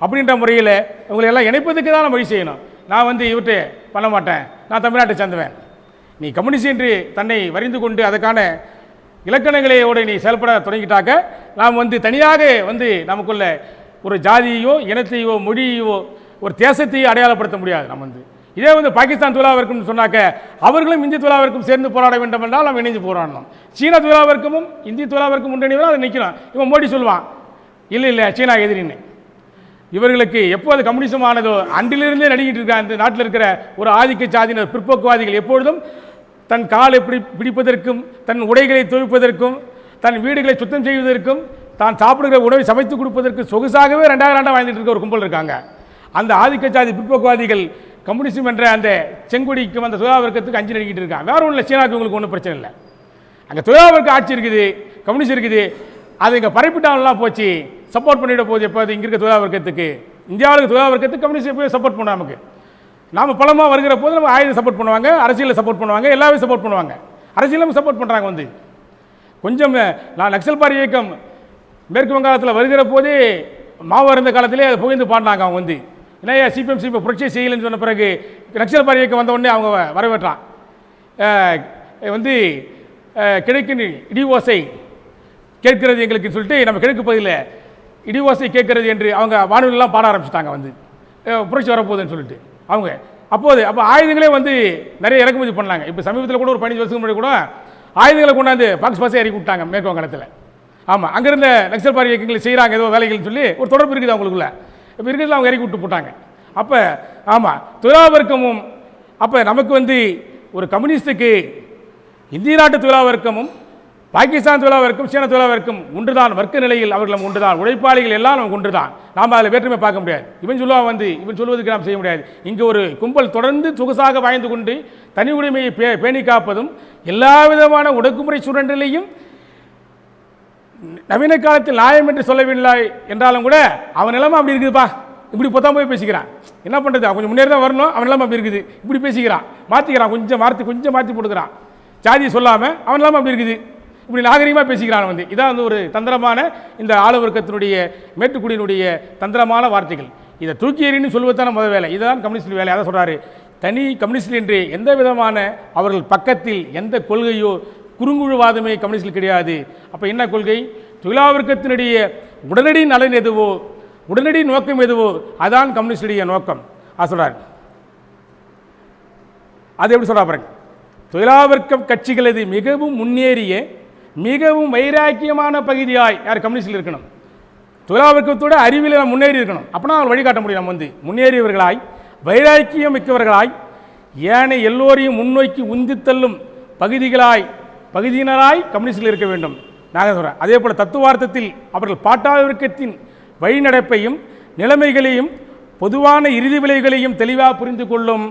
அப்படின்ற முறையில் இவங்களை எல்லாம் இணைப்பதுக்கு தான் நம்ம வழி செய்யணும். நான் இவற்றை பண்ண மாட்டேன், நான் தமிழ்நாட்டை சேர்ந்தவன், நீ கம்யூனிஸ்ட் என்று தன்னை வரிந்து கொண்டு அதுக்கான இலக்கணங்களையோடு நீ செயல்பட தொடங்கிட்டாக்க நாம் தனியாக நமக்குள்ள ஒரு ஜாதியோ இனத்தையோ மொழியோ ஒரு தேசத்தையோ அடையாளப்படுத்த முடியாது. நம்ம இதே பாகிஸ்தான் தொழிலாளர் வர்க்கம் சொன்னாக்க அவர்களும் இந்திய தொழிலாளர் வர்க்கம் சேர்ந்து போராட வேண்டும் என்றால் நம்ம இணைந்து போராடணும். சீனா தொழிலாளர் வர்க்கமும் இந்திய தொழிலாளர் வர்க்கம் ஒன்றிணைவதால் அதை நிற்கணும். இவன் மோடி சொல்லுவான், இல்லை சீனா எதிரின்னு. இவர்களுக்கு எப்போது கம்யூனிசம் ஆனதோ அன்றிலிருந்தே நடிக்கிட்டு இருக்க அந்த நாட்டில் இருக்கிற ஒரு ஆதிக்க சாதியினர் பிற்போக்குவாதிகள் எப்பொழுதும் தன் காலை பிடிப்பதற்கும், தன் உடைகளை துவைப்பதற்கும், தன் வீடுகளை சுத்தம் செய்வதற்கும், தான் சாப்பிடுகிற உணவை சமைத்து கொடுப்பதற்கு சொகுசாகவே 2000 ஆண்டாக வாழ்ந்துட்டு இருக்க ஒரு கும்பல் இருக்காங்க. அந்த ஆதிக்க சாதி பிற்போக்குவாதிகள் கம்யூனிசம் என்ற அந்த செங்கொடிக்கும் அந்த தொழிலாளர் வர்க்கத்துக்கு அஞ்சு நடிக்கிட்டு இருக்காங்க. வேறு ஒன்றும் இல்லை, சீனாவுக்கு உங்களுக்கு ஒன்றும் பிரச்சனை இல்லை. அங்கே தொழிலாளர் வர்க்க ஆட்சி இருக்குது, கம்யூனிஸ்ட் இருக்குது. அது இங்கே பரப்பிட்டாலாம் போச்சு, சப்போர்ட் பண்ணிவிட போகுது. எப்போ இங்கே இருக்க தொழிலாளர் வர்க்கத்துக்கு, இந்தியாவுக்கு தொழிலாளர் வர்க்கத்துக்கு கம்யூனிஸ்ட் எப்போயும் சப்போர்ட் பண்ணுவோம். நமக்கு நாம் பலமாக வருகிற போது நம்ம ஆயுதம் சப்போர்ட் பண்ணுவாங்க, அரசியலில் சப்போர்ட் பண்ணுவாங்க, எல்லாமே சப்போர்ட் பண்ணுவாங்க. அரசியலும் சப்போர்ட் பண்ணுறாங்க. கொஞ்சம் நான் நக்சல் பாரி இயக்கம் மேற்கு வங்காளத்தில் வருகிற போதே மாவு இருந்த காலத்திலே அதை புகைந்து பாடினாங்க. அவங்க என்னையா சிபிஎம் புரட்சி செய்யலைன்னு சொன்ன பிறகு நக்சல் பாரி இயக்கம் வந்த உடனே அவங்க வரவேற்றான். கிழக்கு இடி ஓசை கேட்கிறது எங்களுக்கு சொல்லிட்டு நம்ம கிழக்கு பகுதியில் இடி ஓசை கேட்கறது என்று அவங்க வானொலியெல்லாம் பாட ஆரம்பிச்சிட்டாங்க. புரட்சி வரப்போகுதுன்னு சொல்லிட்டு அவங்க அப்போ ஆயுதங்களே நிறைய இறக்குமதி பண்ணாங்க. இப்போ சமீபத்தில் கூட ஒரு 15 வருஷத்துக்கு முன்னாடி கூட ஆயுதங்களை கொண்டாந்து பாக்ஸ் இறக்கி விட்டாங்க மேற்கு வங்காளத்தில். ஆமாம், அங்கேருந்த நக்சல் பாரி இயக்கங்களை செய்கிறாங்க ஏதோ வேலைகள்னு சொல்லி ஒரு தொடர்பு இருக்குது அவங்களுக்குள்ள. இப்போ இருக்கிறதுல அவங்க இறக்கி விட்டு போட்டாங்க. அப்போ ஆமாம், தொழிலாளர் வர்க்கமும் அப்போ நமக்கு ஒரு கம்யூனிஸ்டுக்கு இந்திய நாட்டு தொழிலாளர் வர்க்கமும் பாகிஸ்தான் தொழிலாளர் வர்க்கம், சீன தொழிலாளர் வர்க்கம் ஒன்றுதான். வர்க்க நிலையில் அவர்களும் ஒன்றுதான். உழைப்பாளிகள் எல்லாம் நமக்கு ஒன்றுதான். நாம் அதில் வேற்றுமை பார்க்க முடியாது. இவன் சொல்வதற்கு நாம் செய்ய முடியாது. இங்கே ஒரு கும்பல் தொடர்ந்து சொகுசாக வாழ்ந்து கொண்டு தனி உரிமையை பேணி காப்பதும் எல்லா விதமான ஒடுக்குமுறை சூழ்நிலையும் நவீன காலத்தில் நியாயம் என்று சொல்லவில்லை என்றாலும் கூட அவன் நிலைமை அப்படி இருக்குதுப்பா. இப்படி பொத்தாம போய் பேசிக்கிறான். என்ன பண்ணுறது? கொஞ்சம் முன்னேறி தான் வரணும். அவன் நிலைமை அப்படி இருக்குது. இப்படி பேசிக்கிறான், மாற்றிக்கிறான், கொஞ்சம் மாற்றி போட்டுக்கிறான். ஜாதியை சொல்லாமல் அவன் நிலைமை அப்படி இருக்குது. இப்படி நாகரிகமாக பேசிக்கிறான். இதான் ஒரு தந்திரமான இந்த ஆளுவர்க்கத்தினுடைய மேட்டுக்குடியினுடைய தந்திரமான வார்த்தைகள். இதை தூக்கி எறின்னு சொல்வதுதான முதல் வேலை. இதுதான் கம்யூனிஸ்ட் வேலை. அதை சொல்கிறாரு. தனி கம்யூனிஸ்ட் என்று எந்த விதமான அவர்கள் பக்கத்தில் எந்த கொள்கையோ குறுங்குழுவாதமே கம்யூனிஸ்டில் கிடையாது. அப்போ என்ன கொள்கை? தொழிலாளர் வர்க்கத்தினுடைய உடனடி நலன் எதுவோ, உடனடி நோக்கம் எதுவோ அதான் கம்யூனிஸ்டுடைய நோக்கம். அது சொல்கிறார். அது எப்படி சொல்கிறா பாருங்க. தொழிலாளர் வர்க்க கட்சிகளது மிகவும் முன்னேறிய மிகவும் வைராக்கியமான பகுதியாய் யார் கம்யூனிஸ்டில் இருக்கணும்? தொழிலாளர் வர்க்கத்தோட அறிவியல் முன்னேறி இருக்கணும். அப்படின்னா அவர் வழிகாட்ட முடியும். நம்ம முன்னேறியவர்களாய் வைராக்கியம் மிக்கவர்களாய் ஏனை எல்லோரையும் முன்னோக்கி உந்தி தள்ளும் பகுதியினராய் கம்யூனிஸ்டில் இருக்க வேண்டும். நாங்கள் சொல்கிறேன். அதே போல் தத்துவார்த்தத்தில் அவர்கள் பாட்டாளி வர்க்கத்தின் வழிநடப்பையும் நிலைமைகளையும் பொதுவான இறுதி விளைவுகளையும் தெளிவாக புரிந்து கொள்ளும்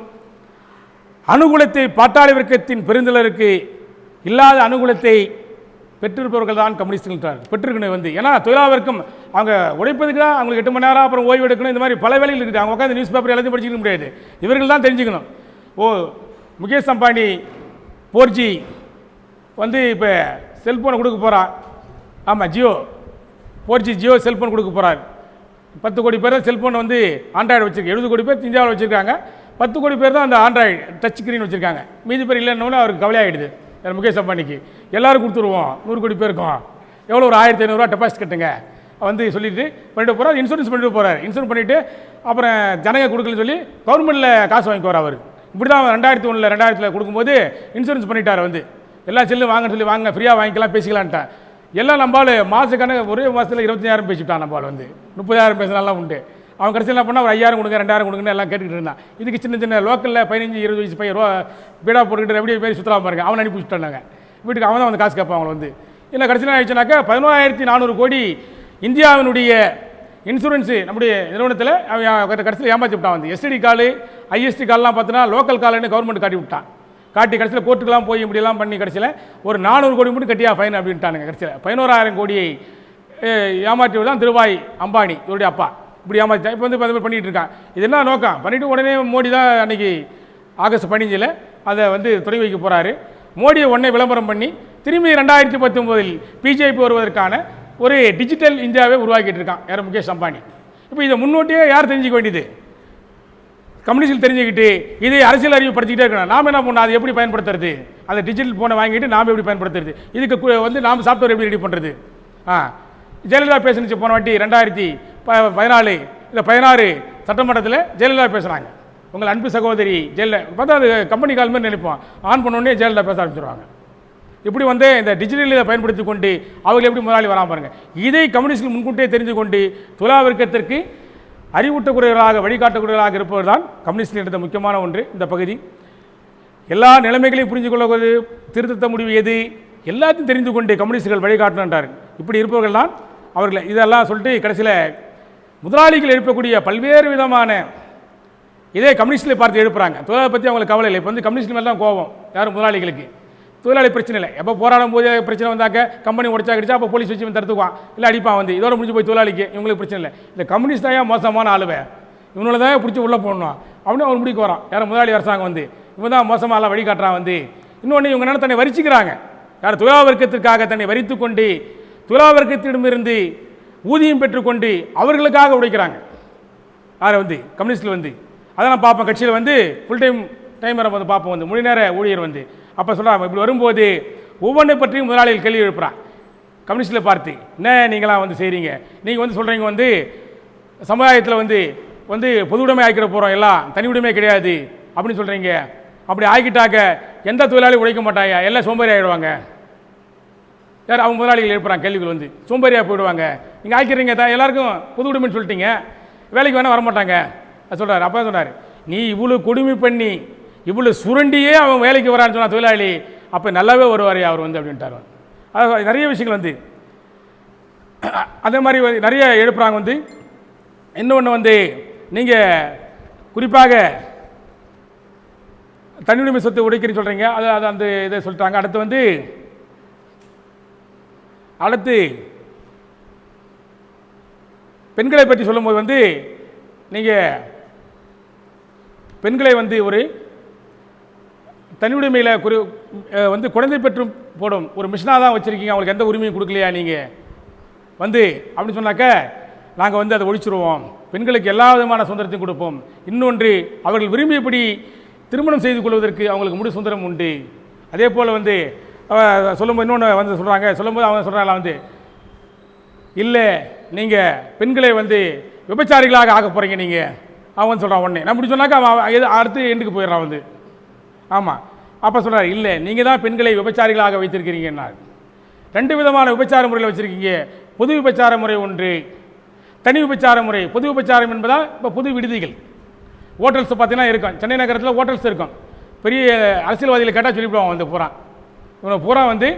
அனுகூலத்தை பாட்டாளி வர்க்கத்தின் பெருந்தலருக்கு இல்லாத அனுகூலத்தை பெற்றிருப்பவர்கள் தான் கம்யூனிஸ்டுகள் பெற்றிருக்கணும் வந்து. ஏன்னா தொழிலாளர் வர்க்கம் அவங்க உழைப்பதுக்கு தான் அவங்களுக்கு 8 மணி நேரம் அப்புறம் ஓய்வு எடுக்கணும், இந்த மாதிரி பல வேலைகள் இருக்குது. அவங்க உட்காந்து நியூஸ் பேப்பர் எல்லாத்தையும் படிச்சிக்க முடியாது. இவர்கள் தான் தெரிஞ்சுக்கணும். முகேஷ் அம்பானி 4G வந்து இப்போ செல்ஃபோனை கொடுக்க போகிறான். ஆமாம், ஜியோ 4G ஜியோ செல்ஃபோன் கொடுக்க போகிறார். 10 கோடி பேர் தான் செல்ஃபோன் வந்து ஆண்ட்ராய்டு வச்சுருக்கு. 70 கோடி பேர் இந்தியாவில் வச்சுருக்காங்க. 10 கோடி பேர் தான் அந்த ஆண்ட்ராய்டு டச் ஸ்க்ரீன் வச்சுருக்காங்க. மீதி பேர் இல்லைன்னு அவருக்கு கவலையாகிடுது. முகேஷ் அம்பானிக்கு எல்லாரும் கொடுத்துருவோம், 100 கோடி பேருக்கும் எவ்வளோ ஒரு 1500 டெபாசிட் கட்டுங்க வந்து சொல்லிட்டு பண்ணிட்டு போகிறார். இன்சூரன்ஸ் பண்ணிட்டு போகிறார். இன்சூரன்ஸ் பண்ணிவிட்டு அப்புறம் ஜனங்க கொடுக்கலன்னு சொல்லி கவர்மெண்ட்டில் காசு வாங்கிக்குவார் அவர். இப்படி தான் 2001 2000 கொடுக்கும்போது இன்சூரன்ஸ் பண்ணிட்டார் வந்து. எல்லா செல்லும் வாங்கன்னு சொல்லி வாங்க, ஃப்ரீயாக வாங்கிக்கலாம், பேசிக்கலான்ட்டான். எல்லாம் நம்பால் மாதக்கணக்கு ஒரே மாதத்தில் 25,000 பேசிவிட்டான். நம்பால் வந்து 30,000 பேசினாலாம் உண்டு. அவன் கடைசியில் என்ன பண்ணால் ஒரு 5,000 கொடுங்க, 2,000 கொடுங்கன்னு எல்லாம் கேட்டுக்கிட்டு இருந்தான். இதுக்கு சின்ன சின்ன லோக்கலில் 15-20 வயசு பையன் பீடா போட்டுக்கிட்டு எப்படி பேர் சுற்றலாம் பாருங்க, அவன் அனுப்பி விட்டுட்டாங்க வீட்டுக்கு. அவன் தான் வந்து காசு கேட்பான் அவங்களை வந்து. இல்லை கடைசியில் ஆயிடுச்சுனாக்கா 11,400 கோடி இந்தியாவினுடைய இன்சூரன்ஸு நம்முடைய நிறுவனத்தில் அவன் கடைசியில் ஏமாற்றி விட்டான் வந்து. எஸ்டிடி கால் ஐஎஸ்டி கால்லாம் பார்த்தீங்கன்னா லோக்கல் கால்னு கவர்மெண்ட் காட்டி விட்டான். காட்டி கடைசியில் கோர்ட்டுக்கெல்லாம் போய் இப்படியெல்லாம் பண்ணி கடைசியில் ஒரு 400 கோடி மட்டும் கட்டியா ஃபைன் அப்படின்ட்டானுங்க. கடைசியில் 11,000 கோடியை ஏமாற்றி தான் திருபாய் அம்பானி இவருடைய அப்பா இப்படி ஏமாற்றிட்டான். இப்போ வந்து பண்ணிகிட்டு இருக்கான். இது என்ன நோக்கம் பண்ணிவிட்டு உடனே மோடி தான் அன்றைக்கி ஆகஸ்ட் 15 அதை வந்து தொடங்கி வைக்க போகிறாரு. மோடியை உடனே விளம்பரம் பண்ணி திரும்பி 2019 பிஜேபி வருவதற்கான ஒரு டிஜிட்டல் இந்தியாவை உருவாக்கிட்டு இருக்கான் யார், முகேஷ் அம்பானி. இப்போ இதை முன்னோட்டியே யார் தெரிஞ்சுக்க வேண்டியது? கம்யூனிஸ்டில் தெரிஞ்சுக்கிட்டு இதை அரசியல் அறிவு படுத்திக்கிட்டே இருக்கணும். நாம் என்ன பண்ணணும், அதை எப்படி பயன்படுத்துறது? அந்த டிஜிட்டல் ஃபோனை வாங்கிட்டு நாம் எப்படி பயன்படுத்துறது? இதுக்கு வந்து நாம் சாஃப்ட்வேர் எப்படி ரெடி பண்ணுறது? ஜெயலலிதா பேசுனுச்சு போன வாட்டி 2014 இல்லை 16 சட்டமன்றத்தில் ஜெயலலிதா பேசுகிறாங்க. உங்கள் அன்பு சகோதரி ஜெயலலிதா பார்த்தா அது கம்பெனி கால் மாதிரி நினைப்போம். ஆன் பண்ணோடனே ஜெயலலிதா பேச ஆரம்பிச்சிருவாங்க. இப்படி வந்து இந்த டிஜிட்டல் இதை பயன்படுத்தி கொண்டு அவர்கள் எப்படி முதலாளி வராமல் பாருங்கள். இதை கம்யூனிஸ்ட்கள் முன்கூட்டியே தெரிந்து கொண்டு தொழிலாளர் வர்க்கத்திற்கு அறிவூட்டக்கூடியவர்களாக வழிகாட்டக்கூடியவர்களாக இருப்பவர் தான் கம்யூனிஸ்டில் எடுத்த முக்கியமான ஒன்று. இந்த பகுதி எல்லா நிலைமைகளையும் புரிந்து கொள்வது, திருத்த முடிவு எது, எல்லாத்தையும் தெரிந்து கொண்டு கம்யூனிஸ்டுகள் வழிகாட்டணுன்றார். இப்படி இருப்பவர்கள் தான் அவர்கள். இதெல்லாம் சொல்லிட்டு கடைசியில் முதலாளிகள் எழுப்பக்கூடிய பல்வேறு விதமான இதே கம்யூனிஸ்டில் பார்த்து எழுப்புறாங்க. தொழிலாளர் பற்றி அவங்களுக்கு கவலை இல்லை. இப்போ வந்து கம்யூனிஸ்ட் மேலே தான் கோபம் யாரும் முதலாளிகளுக்கு. தொழிலாளி பிரச்சனை இல்லை. எப்போ போராடும் போது பிரச்சனை வந்தாக்க கம்பெனி உடச்சா கிடச்சா அப்போ போலீஸ் வச்சு தடுத்துக்குவான், இல்லை அடிப்பான் வந்து. இதோட முடிஞ்சு போய் தொழிலாளிக்கு இவங்களுக்கு பிரச்சனை இல்லை. இந்த கம்யூனிஸ்ட் தான் மோசமான ஆளுவை, இவங்கள தான் பிடிச்சி உள்ளே போடணும் அப்படின்னு அவர் முடிக்க வரான். யாரும் முதலாளி அரசாங்கம் வந்து இவன் தான் மோசமாக எல்லாம் வழிகாட்டுறான் வந்து. இன்னொன்று இவங்க என்ன தன்னை வரிச்சிக்கிறாங்க. யார் தொழிலாளர் வர்க்கத்திற்காக தன்னை வரித்து கொண்டு தொழிலாளர் வர்க்கத்திடமிருந்து ஊதியம் பெற்றுக்கொண்டு அவர்களுக்காக உடைக்கிறாங்க. யாரை வந்து கம்யூனிஸ்டில் வந்து அதான் பார்ப்போம். கட்சியில் வந்து ஃபுல் டைமரை வந்து பார்ப்போம் வந்து முழு நேர ஊழியர் வந்து. அப்போ சொல்கிறாங்க இப்படி வரும்போது ஒவ்வொன்றை பற்றியும் முதலாளிகள் கேள்வி எழுப்புறான். கம்யூனிஸ்டில் பார்த்து என்ன நீங்களாம் வந்து செய்கிறீங்க, நீங்கள் வந்து சொல்கிறீங்க வந்து சமுதாயத்தில் வந்து வந்து பொது உடைமை ஆக்கிட போகிறோம், எல்லாம் தனி உடைமை கிடையாது அப்படின்னு சொல்கிறீங்க. அப்படி ஆக்கிட்டாக்க எந்த தொழிலாளி உழைக்க மாட்டாங்க, எல்லாம் சோம்பேறி ஆகிடுவாங்க. யார் அவங்க முதலாளிகள் எழுப்புறாங்க கேள்விகள் வந்து. சோம்பேறியாக போயிடுவாங்க. நீங்கள் ஆக்கிறீங்க எல்லாருக்கும் பொது உடைமைன்னு சொல்லிட்டீங்க, வேலைக்கு வேணால் வரமாட்டாங்க அது சொல்கிறார். அப்போ சொன்னார், நீ இவ்வளோ கொடுமை பண்ணி இவ்வளோ சுரண்டியே அவன் வேலைக்கு வரான்னு சொன்னால் தொழிலாளி, அப்போ நல்லாவே வருவார் அவர் வந்து அப்படின்ட்டார். அது நிறைய விஷயங்கள் வந்து அதே மாதிரி நிறைய எழுப்புறாங்க வந்து. இன்னொன்று வந்து நீங்கள் குறிப்பாக தனியுரிமை சொத்து உடைக்கிறீன்னு சொல்கிறீங்க, அது அந்த இதை சொல்லிட்டாங்க. அடுத்து பெண்களை பற்றி சொல்லும்போது வந்து நீங்கள் பெண்களை வந்து ஒரு தனியுடைமையில் வந்து குழந்தை பெற்று போடும் ஒரு மிஷினாக தான் வச்சுருக்கீங்க, அவங்களுக்கு எந்த உரிமையும் கொடுக்கலையா நீங்கள் வந்து அப்படின்னு சொன்னாக்க நாங்கள் வந்து அதை ஒழிச்சிருவோம், பெண்களுக்கு எல்லா விதமான சுதந்திரத்தையும் கொடுப்போம். இன்னொன்று அவர்கள் விரும்பியபடி திருமணம் செய்து கொள்வதற்கு அவங்களுக்கு முழு சுதந்திரம் உண்டு. அதே போல் வந்து சொல்லும்போது இன்னொன்று வந்து சொல்லும்போது அவங்க சொல்கிறாங்களா வந்து இல்லை நீங்கள் பெண்களை வந்து விபச்சாரிகளாக ஆக்க போகிறீங்க நீங்கள் அவன் சொல்கிறான். உடனே நான் இப்படி சொன்னாக்கா அவன் அடுத்து எண்டுக்கு போயிடுறான் வந்து. ஆமாம், அப்போ சொல்கிறார் இல்லை நீங்கள் தான் பெண்களை விபச்சாரிகளாக வைத்திருக்கிறீங்கன்னா. 2 விதமான விபச்சார முறையில் வச்சுருக்கீங்க. பொது விபச்சார முறை ஒன்று, தனி விபச்சார முறை. பொது விபச்சாரம் என்பதால் இப்போ புது விடுதிகள் ஹோட்டல்ஸ் பார்த்தீங்கன்னா இருக்கும். சென்னை நகரத்தில் ஹோட்டல்ஸ் இருக்கும். பெரிய அரசியல்வாதிகளை கேட்டால் சொல்லிவிடுவான் வந்து பூரா. இவனை பூரா வந்து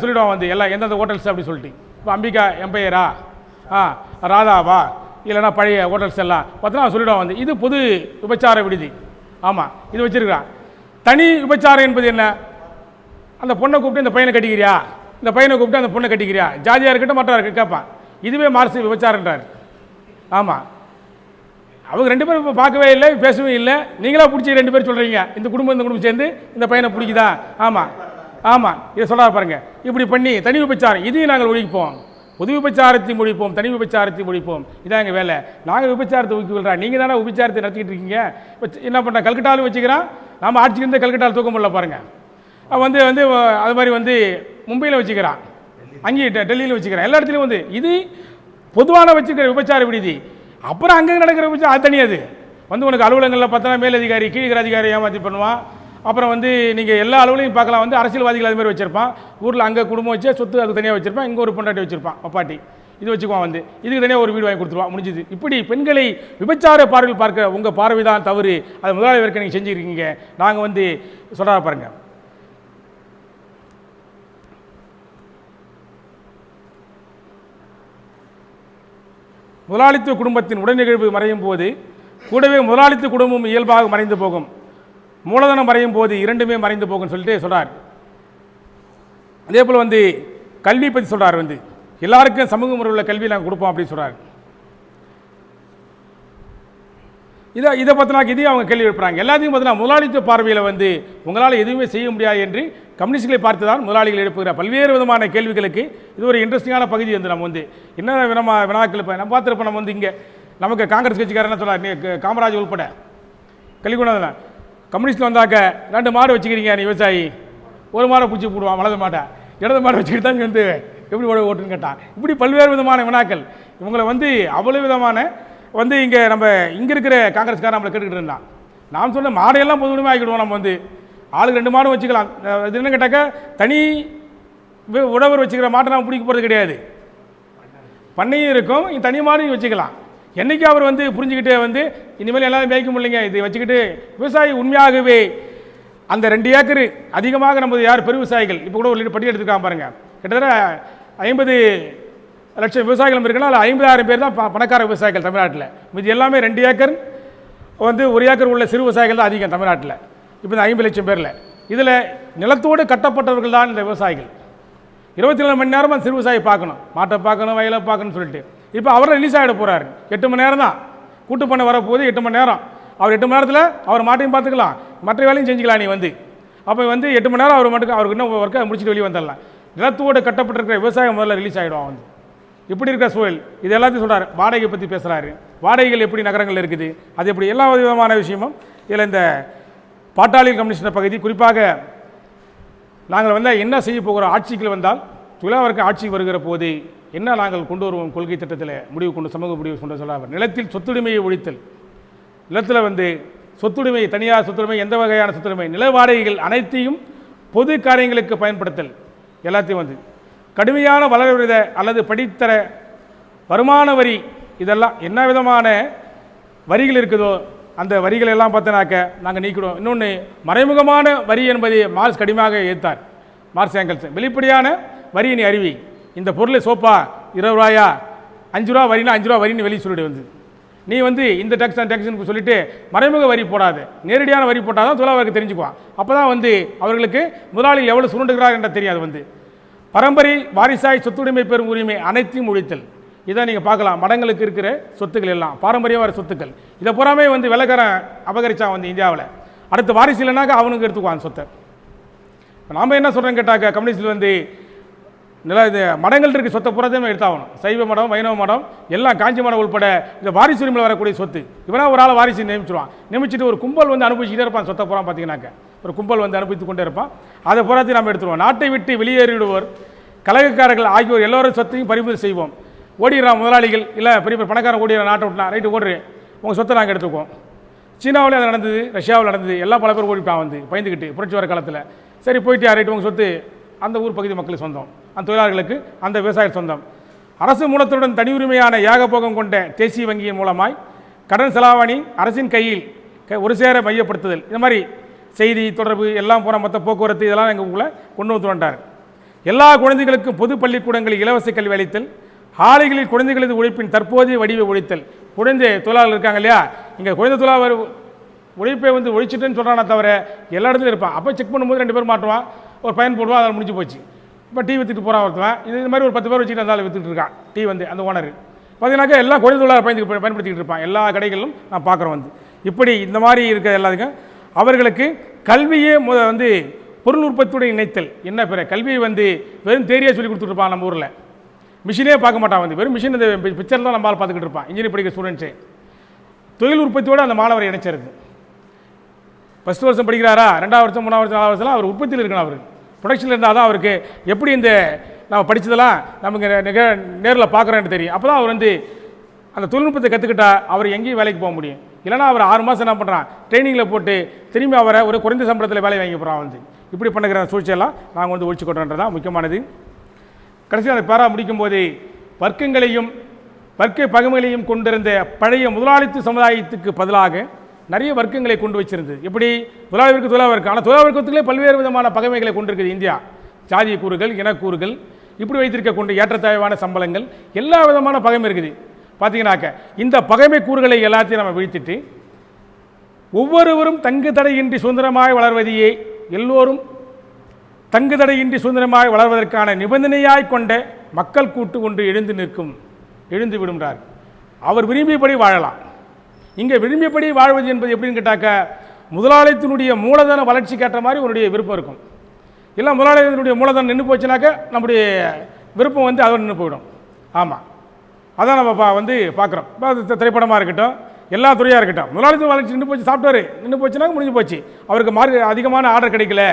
சொல்லிவிடுவான் வந்து எல்லாம் எந்தெந்த ஹோட்டல்ஸ் அப்படின்னு சொல்லிட்டு. இப்போ அம்பிகா எம்பையரா, ராதாவா, இல்லைன்னா பழைய ஹோட்டல்ஸ் எல்லாம் பார்த்தோன்னா சொல்லிவிடுவான் வந்து இது பொது விபச்சார விடுதி. ஆமாம், இது வச்சுருக்கிறான். தனி விபச்சாரம் என்பது என்ன? அந்த பொண்ணை கூப்பிட்டு இந்த பையனை கட்டிக்கிறியா, இந்த பையனை கூப்பிட்டு அந்த பொண்ணை கட்டிக்கிறியா, ஜாதியாக இருக்கட்டும் மற்றவா இருக்க கேட்பான். இதுவே மார்க்ஸ் விபச்சாரன்றார். ஆமாம், அவங்க 2 பேரும் இப்போ பார்க்கவே இல்லை, பேசவே இல்லை. நீங்களா பிடிச்சி 2 பேர் சொல்கிறீங்க இந்த குடும்பம் சேர்ந்து இந்த பையனை பிடிக்குதா. ஆமாம் ஆமாம், இதை சொல்கிறா பாருங்க. இப்படி பண்ணி தனி விபச்சாரம் இதையும் நாங்கள் ஒழிப்போம். பொது விபச்சாரத்தை முடிப்போம், தனி விபச்சாரத்தை முடிப்போம். இதான் எங்கள் வேலை. நாங்கள் விபச்சாரத்தை ஊக்குவில்றா, நீங்கள் தானே விபச்சாரத்தை நடத்திக்கிட்டு இருக்கீங்க. இப்போ என்ன பண்ணுறேன், கல்கட்டாலும் வச்சுக்கிறான். நாம் ஆட்சிக்கு இருந்த கல்கட்டாவில் தூக்க முடியல பாருங்கள். வந்து வந்து அது மாதிரி வந்து மும்பையில் வச்சுக்கிறான், அங்கேயும் டெல்லியில் வச்சுக்கிறான், எல்லா இடத்துலையும் வந்து இது பொதுவான வச்சுக்கிற விபச்சார விடுதி. அப்புறம் அங்கே நடக்கிற விபச்சாரம் அது தனியாது. வந்து உனக்கு அலுவலகங்களில் பார்த்தோன்னா மேலதிகாரி கீழ்கிற அதிகாரி ஏமாற்றி பண்ணுவான். அப்புறம் வந்து நீங்கள் எல்லா அளவுலையும் பார்க்கலாம். வந்து அரசியல்வாதிகள் அது மாதிரி வச்சுருப்பான். ஊரில் அங்கே குடும்பம் வச்சு சொத்து அது தனியாக வச்சுருப்பான். இங்கே ஒரு பொண்டாட்டி வச்சுருப்பான், அப்பாட்டி இது வச்சுக்குவான். வந்து இதுக்கு தனியாக ஒரு வீடு வாங்கி கொடுத்துருவான், முடிஞ்சுது. இப்படி பெண்களை விபச்சார பார்வையில் பார்க்க உங்கள் பார்வை தான் தவறு. அது முதலாளி வரைக்கும் நீங்கள் செஞ்சுருக்கீங்க. நாங்கள் வந்து சொல்கிறா பாருங்கள். முதலாளித்துவ குடும்பத்தின் உடனிகழ்வு மறையும் போது கூடவே முதலாளித்துவ குடும்பம் இயல்பாக மறைந்து போகும். மூலதனம் மறையும் போது இரண்டுமே மறைந்து போகும்னு சொல்லிட்டு சொல்கிறார். அதே போல் வந்து கல்வி பற்றி சொல்கிறார். வந்து எல்லாருக்கும் சமூக முறையில் உள்ள கல்வி நாங்கள் கொடுப்போம் அப்படின்னு சொல்கிறார். இதை பார்த்தினாக்க இதையும் அவங்க கேள்வி எழுப்புறாங்க. எல்லாத்தையும் பார்த்தீங்கன்னா முதலாளித்துவ பார்வையில் வந்து உங்களால் எதுவுமே செய்ய முடியாது என்று கம்யூனிஸ்ட்களை பார்த்து தான் முதலாளிகள் எழுப்புகிற பல்வேறு விதமான கேள்விகளுக்கு இது ஒரு இன்ட்ரெஸ்டிங்கான பகுதி. வந்து நம்ம வந்து என்ன வினாக்கள் இப்போ நம்ம பார்த்துருப்போம். நம்ம வந்து இங்கே நமக்கு காங்கிரஸ் கட்சிக்காரர் என்ன சொல்கிறார், காமராஜ் உள்பட கலிகுணம் கம்யூனிஸ்ட்டில் வந்தாக்க 2 மாடு வச்சுக்கிறீங்க நீ விவசாயி, ஒரு மாடை பூச்சி போடுவான், வலது மாட்டை இடது மாடை வச்சுக்கிட்டு தான் வந்து எப்படி ஓட்டுன்னு கேட்டான். இப்படி பல்வேறு விதமான வினாக்கள் இவங்களை வந்து அவ்வளோ விதமான வந்து இங்கே நம்ம இங்கே இருக்கிற காங்கிரஸ்காரன் நம்மளை கேட்டுக்கிட்டு இருந்தான். நாம் சொன்ன மாடையெல்லாம் பொதுவுடைமை ஆகிடுவோம். நம்ம வந்து ஆளுக்கு 2 மாடும் வச்சுக்கலாம். இது என்ன கேட்டாக்கா தனி உழவர் வச்சுக்கிற மாட்டை நாம் பிடிக்க போகிறது கிடையாது. பண்ணையும் இருக்கும், தனி மாடையும் வச்சுக்கலாம். என்றைக்கு அவர் வந்து புரிஞ்சுக்கிட்டே வந்து இனிமேல் எல்லாரும் மேய்க்க முடியலைங்க இதை வச்சுக்கிட்டு விவசாயி உண்மையாகவே அந்த 2 ஏக்கர் அதிகமாக நமது யார் பெரு விவசாயிகள் இப்போ கூட ஒரு பட்டியல் எடுத்துக்காம பாருங்கள். கிட்டத்தட்ட 50 லட்சம் விவசாயிகள் இருக்குன்னா அதில் 50,000 பேர் தான் பணக்கார விவசாயிகள் தமிழ்நாட்டில். இது எல்லாமே 2 ஏக்கர் வந்து 1 ஏக்கர் உள்ள சிறு விவசாயிகள் தான் அதிகம் தமிழ்நாட்டில். இப்போ இந்த 50 லட்சம் பேரில் இதில் நிலத்தோடு கட்டப்பட்டவர்கள் தான் இந்த விவசாயிகள். 24 மணி நேரம் அந்த சிறு விவசாயி பார்க்கணும், மாட்டை பார்க்கணும், வயலை பார்க்கணும்னு சொல்லிட்டு. இப்போ அவரை ரிலீஸ் ஆகிட போகிறாரு. 8 மணி நேரம் தான் கூட்டு பண்ண வரப்போகுது. 8 மணி நேரம் அவர் 8 மணி நேரத்தில் அவர் மாட்டையும் பார்த்துக்கலாம், மற்ற வேலையும் செஞ்சுக்கலாம். நீ வந்து அப்போ வந்து 8 மணி நேரம் அவர் மட்டும் அவருக்கு இன்னும் ஒர்க்கை முடிச்சுட்டு வெளியே வந்துடலாம். நிலத்தோடு கட்டப்பட்டிருக்கிற விவசாயம் முதல்ல ரிலீஸ் ஆகிடுவான். வந்து இப்படி இருக்கிற சூழல் இது எல்லாத்தையும் சொல்கிறார். வாடகை பற்றி பேசுகிறாரு. வாடகைகள் எப்படி நகரங்கள் இருக்குது, அது எப்படி எல்லா விதமான விஷயமும் இதில் இந்த பாட்டாளி கம்யூனிஸ்ட் பகுதி குறிப்பாக நாங்கள் வந்து என்ன செய்ய போகிறோம், ஆட்சிக்கு வந்தால் துலாவருக்கு ஆட்சிக்கு வருகிற போது என்ன நாங்கள் கொண்டு வருவோம் கொள்கை திட்டத்தில் முடிவு கொண்டு சமூக முடிவு கொண்டு சொல்கிறார். நிலத்தில் சொத்துரிமையை ஒழித்தல். நிலத்தில் வந்து சொத்துரிமை, தனியார் சொத்துரிமை, எந்த வகையான சொத்துரிமை, நில வாடகைகள் அனைத்தையும் பொது காரியங்களுக்கு பயன்படுத்தல் எல்லாத்தையும் வந்து கடுமையான வளர்வித அல்லது படித்தர வருமான வரி இதெல்லாம் என்ன விதமான வரிகள் இருக்குதோ அந்த வரிகள் எல்லாம் பார்த்தனாக்க நாங்கள் நீக்கிடுவோம். இன்னொன்று மறைமுகமான வரி என்பதை மார்க்ஸ் கடுமையாக ஏற்றார். மார்க்ஸ் ஏங்கல்ஸ் வெளிப்படையான வரி நீ அறிவி, இந்த பொருளை சோப்பா 20 ரூபாயா 5 ரூபா வரினா 5 ரூபா வரின்னு வெளியே சொல்லிட்டு வந்து நீ வந்து இந்த டேக்ஸ் அந்த டேக்ஸ்னு சொல்லிட்டு மறைமுக வரி போடாது, நேரடியான வரி போட்டால் தான் தொழிலாளருக்கு தெரிஞ்சுக்குவான். அப்போ தான் வந்து அவர்களுக்கு முதலாளிகள் எவ்வளோ சுருண்டுகிறார் என்ற தெரியாது. வந்து பரம்பரை வாரிசாய் சொத்துரிமை பெறும் உரிமை அனைத்தையும் ஒழித்தல். இதை நீங்கள் பார்க்கலாம். மடங்களுக்கு இருக்கிற சொத்துக்கள் எல்லாம் பாரம்பரிய வர சொத்துக்கள் இதை பூராமே வந்து வெள்ளக்காரன் அபகரித்தான் வந்து இந்தியாவில். அடுத்த வாரிசு இல்லைனாக்கா அவனுக்கு எடுத்துக்குவான் சொத்தை. இப்போ நாம் என்ன சொல்கிறேன்னு கேட்டாக்க கம்யூனிஸ்டில் வந்து இது மடங்கள் இருக்க சொத்தை புறத்தையுமே எடுத்தாகணும். சைவ மடம், வைணவ மடம் எல்லாம் காஞ்சி மடம் உள்பட இந்த வாரிசு உரிமையில் வரக்கூடிய சொத்து இவனா ஒரு ஆள் வாரிசு நியமிச்சிடுவான். நியமிச்சுட்டு ஒரு கும்பல் வந்து அனுபவிச்சுட்டே இருப்பான். சொத்தை புறம் பார்த்தீங்கன்னாக்க ஒரு கும்பல் வந்து அனுபவித்து கொண்டே இருப்பான். அதை புறத்தையும் நம்ம எடுத்துருவோம். நாட்டை விட்டு வெளியேறிடுவோர், கழகக்காரர்கள் ஆகியோர் எல்லோரும் சொத்தையும் பறிமுதல் செய்வோம். ஓடிடுறான் முதலாளிகள், இல்லை பெரிய பெரிய பணக்காரன் ஓடிடுற நாட்டை விட்டுனா ரைட்டு ஓடுறு உங்கள் சொத்தை நாங்கள் எடுத்துக்குவோம். சீனாவிலே அது நடந்தது, ரஷ்யாவில் நடந்தது, எல்லாம் பல பேர் ஓடிப்பான் வந்து பயந்துக்கிட்டு புரட்சி வர காலத்தில். சரி போயிட்டு ரைட்டு உங்கள் சொத்து அந்த ஊர் பகுதி மக்களுக்கு சொந்தம், அந்த தொழிலாளர்களுக்கு அந்த விவசாய சொந்தம். அரசு மூலத்துடன் தனி உரிமையான ஏகபோகம் கொண்ட தேசிய வங்கியின் மூலமாய் கடன் செலாவணி அரசின் கையில் ஒரு சேர மையப்படுத்துதல். இந்த மாதிரி செய்தி தொடர்பு எல்லாம் போன மொத்த போக்குவரத்து இதெல்லாம் எங்கள் உங்களை கொண்டு வந்துட்டார். எல்லா குழந்தைகளுக்கும் பொது பள்ளிக்கூடங்களில் இலவச கல்வி அளித்தல், ஆலைகளில் குழந்தைகளது உழைப்பின் தற்போதைய வடிவை ஒழித்தல். குழந்தை தொழிலாளர்கள் இருக்காங்க இல்லையா, இங்கே குழந்தை தொழிலாளர் உழைப்பை வந்து ஒழிச்சிட்டுன்னு சொல்கிறானே தவிர எல்லா இடத்துலையும் இருப்பான். அப்போ செக் பண்ணும்போது 2 பேர் மாட்டுவான், ஒரு பையன் போடுவான், அதில் முடிஞ்சு போச்சு. இப்போ டீ விற்றுட்டு போகிறான் ஒருத்தவன், இது மாதிரி ஒரு 10 பேர் வச்சுக்கிட்டு அந்த விற்றுட்டு இருக்கான் டீ வந்து அந்த ஓனர். பார்த்தீங்கன்னாக்கா எல்லாம் குழந்தை தொழிலாளர் பயன்படுத்திக்கிட்டு இருப்பான் எல்லா கடைகளிலும் நான் பார்க்குறோம் வந்து. இப்படி இந்த மாதிரி இருக்கிற எல்லாத்துக்கும் அவர்களுக்கு கல்வியே வந்து பொருள் உற்பத்தியுடன் இணைத்தல். என்ன பிற கல்வியை வந்து வெறும் தேரியாக சொல்லி கொடுத்துட்ருப்பான். நம்ம ஊரில் மிஷினே பார்க்க மாட்டான் வந்து, வெறும் மிஷின் இந்த பிக்சர் தான் நம்மளால் பார்த்துக்கிட்டு இருப்பான். இன்ஜினியர் படிக்கிற ஸ்டூடெண்ட்ஸே தொழில் உற்பத்தியோடு அந்த மாணவரை இணைச்சிருக்கு. ஃபஸ்ட் வருஷம் படிக்கிறாரா, 2ஆவது வருஷம் 3ஆவது வருஷம் 4ஆவது வருஷம் அவர் உற்பத்தியில் இருக்கணும். அவருக்கு ப்ரொடக்ஷனில் இருந்தால் தான் அவருக்கு எப்படி இந்த நம்ம படித்ததெல்லாம் நமக்கு நேரில் பார்க்குறேன்னு தெரியும். அப்போ தான் அவர் வந்து அந்த தொழில்நுட்பத்தை கற்றுக்கிட்டா அவர் எங்கேயும் வேலைக்கு போக முடியும். இல்லைனா அவர் 6 மாதம் என்ன பண்ணுறான், ட்ரைனிங்கில் போட்டு திரும்பி அவரை ஒரு குறைந்த சம்பளத்தில் வேலை வாங்கி போகிறான் வந்து. இப்படி பண்ணுற சூழ்ச்சியெல்லாம் நாங்கள் வந்து ஒழிச்சு கொண்டோன்றதான் முக்கியமானது. கடைசியாக அந்த பேரா முடிக்கும்போது வர்க்கங்களையும் வர்க்க பகைமைகளையும் கொண்டிருந்த பழைய முதலாளித்து சமுதாயத்துக்கு பதிலாக நிறைய வர்க்கங்களை கொண்டு வச்சிருந்தது. எப்படி தொழிலாளருக்கு தொழிலாளர் வர்க்கம், ஆனால் தொழிலாளர் வர்க்கத்திலே பல்வேறு விதமான பகைமைகளை கொண்டிருக்குது இந்தியா. ஜாதிய கூறுகள், இனக்கூறுகள், இப்படி வைத்திருக்க கொண்டு ஏற்றத்தாழ்வான சம்பளங்கள், எல்லா விதமான பகைமை இருக்குது. பார்த்தீங்கன்னாக்க இந்த பகைமை கூறுகளை எல்லாத்தையும் நம்ம வீழ்த்திட்டு ஒவ்வொருவரும் தங்கு தடையின்றி சுதந்திரமாய் வளர்வதையே எல்லோரும் தங்கு தடையின்றி சுதந்திரமாய் வளர்வதற்கான நிபந்தனையாய் கொண்ட மக்கள் கூட்டு ஒன்று எழுந்து விடுகிறார். அவர் விரும்பியபடி வாழலாம். இங்கே விரும்பியபடி வாழ்வது என்பது எப்படின்னு கேட்டாக்க முதலாளித்தினுடைய மூலதன வளர்ச்சிக்கு ஏற்ற மாதிரி உன்னுடைய விருப்பம் இருக்கும். இல்லை முதலாளித்தினுடைய மூலதனம் நின்று போச்சுனாக்க நம்முடைய விருப்பம் வந்து அதோடு நின்று போயிடும். ஆமாம், அதான் நம்ம வந்து பார்க்குறோம். இப்போ திரைப்படமாக இருக்கட்டும், எல்லா துறையாக இருக்கட்டும், முதலாளித்துவ வளர்ச்சி நின்று போச்சு, சாஃப்ட்வேர் நின்று போச்சுனாக்க முடிஞ்சு போச்சு. அவருக்கு அதிகமான ஆர்டர் கிடைக்கல,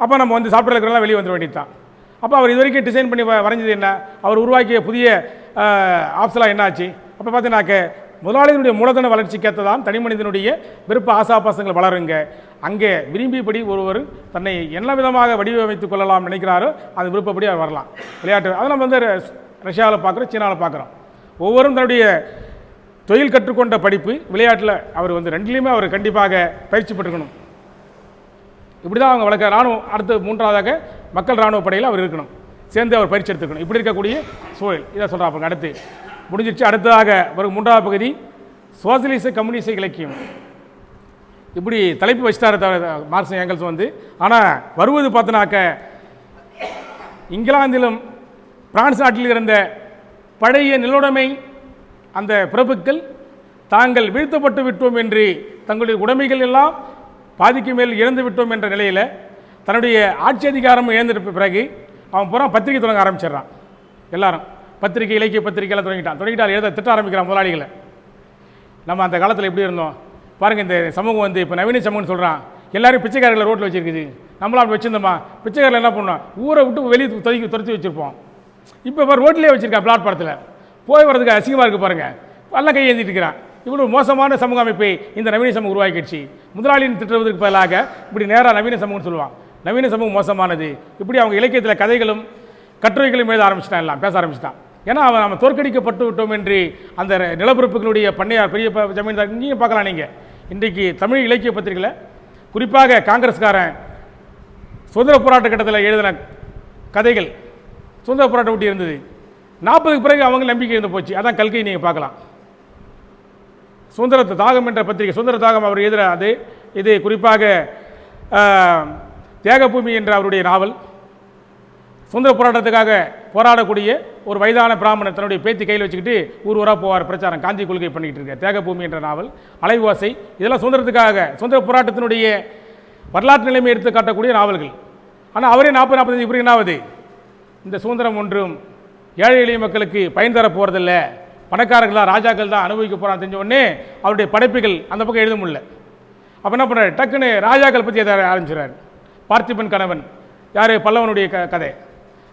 அப்போ நம்ம வந்து சாஃப்ட்வேர் இருக்கிறதெல்லாம் வெளியே வந்துட வேண்டியது தான். அப்போ அவர் இது வரைக்கும் டிசைன் பண்ணி வரைஞ்சது என்ன, அவர் உருவாக்கிய புதிய ஆப்ஸ்லாம் என்ன ஆச்சு? அப்போ பார்த்தீங்கன்னாக்க முதலாளியினுடைய மூலதன வளர்ச்சிக்கேற்றதான் தனி மனிதனுடைய விருப்ப ஆசாபாசங்கள் வளருங்க. அங்கே விரும்பியபடி ஒருவர் தன்னை என்ன விதமாக வடிவமைத்துக் கொள்ளலாம் நினைக்கிறாரோ அது விருப்பப்படி அவர் வரலாம். விளையாட்டு அதை நம்ம வந்து ரஷ்யாவில் பார்க்குறோம், சீனாவில் பார்க்குறோம். ஒவ்வொரும் தன்னுடைய தொழில் கற்றுக்கொண்ட படிப்பு விளையாட்டில் அவர் வந்து ரெண்டுலேயுமே அவர் கண்டிப்பாக பயிற்சி பெற்றுக்கணும். இப்படி தான் அவங்க வளர்க்க இராணுவம். அடுத்து 3ஆவதாக மக்கள் இராணுவ படையில் அவர் இருக்கணும், சேர்ந்து அவர் பயிற்சி எடுத்துக்கணும். இப்படி இருக்கக்கூடிய சூழல் இதை சொல்கிறாங்க. அடுத்து முடிஞ்சிருச்சு. அடுத்ததாக வரும் 3ஆவது பகுதி சோசியலிச கம்யூனிச இலக்கியம். இப்படி தலைப்பு வச்சுட்டார மார்க்ஸ் ஏங்கல்ஸ் வந்து. ஆனால் வருவது பார்த்தனாக்க இங்கிலாந்திலும் பிரான்ஸ் நாட்டில் இருந்த பழைய நிலவுடைமை அந்த பிரபுக்கள் தாங்கள் வீழ்த்தப்பட்டு விட்டோம் என்று தங்களுடைய உடைமைகள் எல்லாம் பாதிக்கு மேல் இழந்து விட்டோம் என்ற நிலையில் தன்னுடைய ஆட்சி அதிகாரம் இழந்துட்ட பிறகு அவன் பூரா பத்திரிகை தொடங்க ஆரம்பிச்சிடறான். எல்லாரும் பத்திரிகை, இலக்கிய பத்திரிகைலாம் தொடங்கிட்டால் எழுத திட்ட ஆரம்பிக்கிறான் முதலாளிகளை. நம்ம அந்த காலத்தில் எப்படி இருந்தோம் பாருங்கள். இந்த சமூகம் வந்து இப்போ நவீன சமூகம்னு சொல்கிறான். எல்லோரும் பிச்சைக்காரர்களை ரோட்டில் வச்சுருக்குது. நம்மளும் அப்படி வச்சுருந்தோமா? பிச்சைக்காரில் என்ன பண்ணோம், ஊரை விட்டு வெளியே துரத்தி வச்சுருப்போம். இப்போ ரோட்லேயே வச்சுருக்கான், பிளாட்பாரத்தில் போய் வரதுக்கு அசிங்கமாக இருக்குது பாருங்கள். எல்லாம் கை ஏந்திட்டு இருக்கிறான். இவ்வளோ மோசமான சமூக அமைப்பை இந்த நவீன சமூகம் உருவாக்கிடுச்சு. முதலாளியின் திட்டுவதற்கு பதிலாக இப்படி நேராக நவீன சமூகம்னு சொல்லுவான். நவீன சமூகம் மோசமானது. இப்படி அவங்க இலக்கியத்தில் கதைகளும் கட்டுரைகளும் எழுத ஆரம்பிச்சிட்டான், எல்லாம் பேச ஆரம்பிச்சிட்டான். ஏன்னா அவன் நம்ம தோற்கடிக்கப்பட்டு விட்டோம் என்று அந்த நிலப்பரப்புகளுடைய பண்ணையார் பெரிய ஜமீன்தார் இங்கேயும் பார்க்கலாம். நீங்கள் இன்றைக்கு தமிழ் இலக்கிய பத்திரிகையில் குறிப்பாக காங்கிரஸ்காரன் சுதந்திர போராட்ட கட்டத்தில் எழுதின கதைகள் சுதந்திர போராட்டம் ஊட்டி இருந்தது. 40க்கு பிறகு அவங்க நம்பிக்கை இருந்து போச்சு. அதான் கல்கை நீங்கள் பார்க்கலாம். சுதந்திர தாகம் என்ற பத்திரிகை, சுதந்திர தாகம் அவர் எழுதுகிற அது இது குறிப்பாக தியாகபூமி என்ற அவருடைய நாவல். சுதந்திர போராட்டத்துக்காக போராடக்கூடிய ஒரு வயதான பிராமணர் தன்னுடைய பேத்தி கையில் வச்சுக்கிட்டு ஊர் ஊராக போவார், பிரச்சாரம் காந்தி கொள்கை பண்ணிக்கிட்டு இருக்க. தியாகபூமி என்ற நாவல், அலைவாசை, இதெல்லாம் சுதந்திரத்துக்காக சுதந்திர போராட்டத்தினுடைய வரலாற்று நிலைமை எடுத்து காட்டக்கூடிய நாவல்கள். ஆனால் அவரே 40-45 இப்படி என்னாவது இந்த சுதந்திரம் ஒன்றும் ஏழை எளிய மக்களுக்கு பயன் தர போகிறதில்ல, பணக்காரர்களாக ராஜாக்கள் தான் அனுபவிக்க போகிறான்னு தெரிஞ்ச உடனே அவருடைய படைப்புகள் அந்த பக்கம் எழுத முடியல. அப்போ என்ன பண்ணுறாரு, டக்குன்னு ராஜாக்கள் பற்றி எதை ஆரம்பிச்சுறாரு. பார்த்திபன் கணவன் யார், பல்லவனுடைய கதை.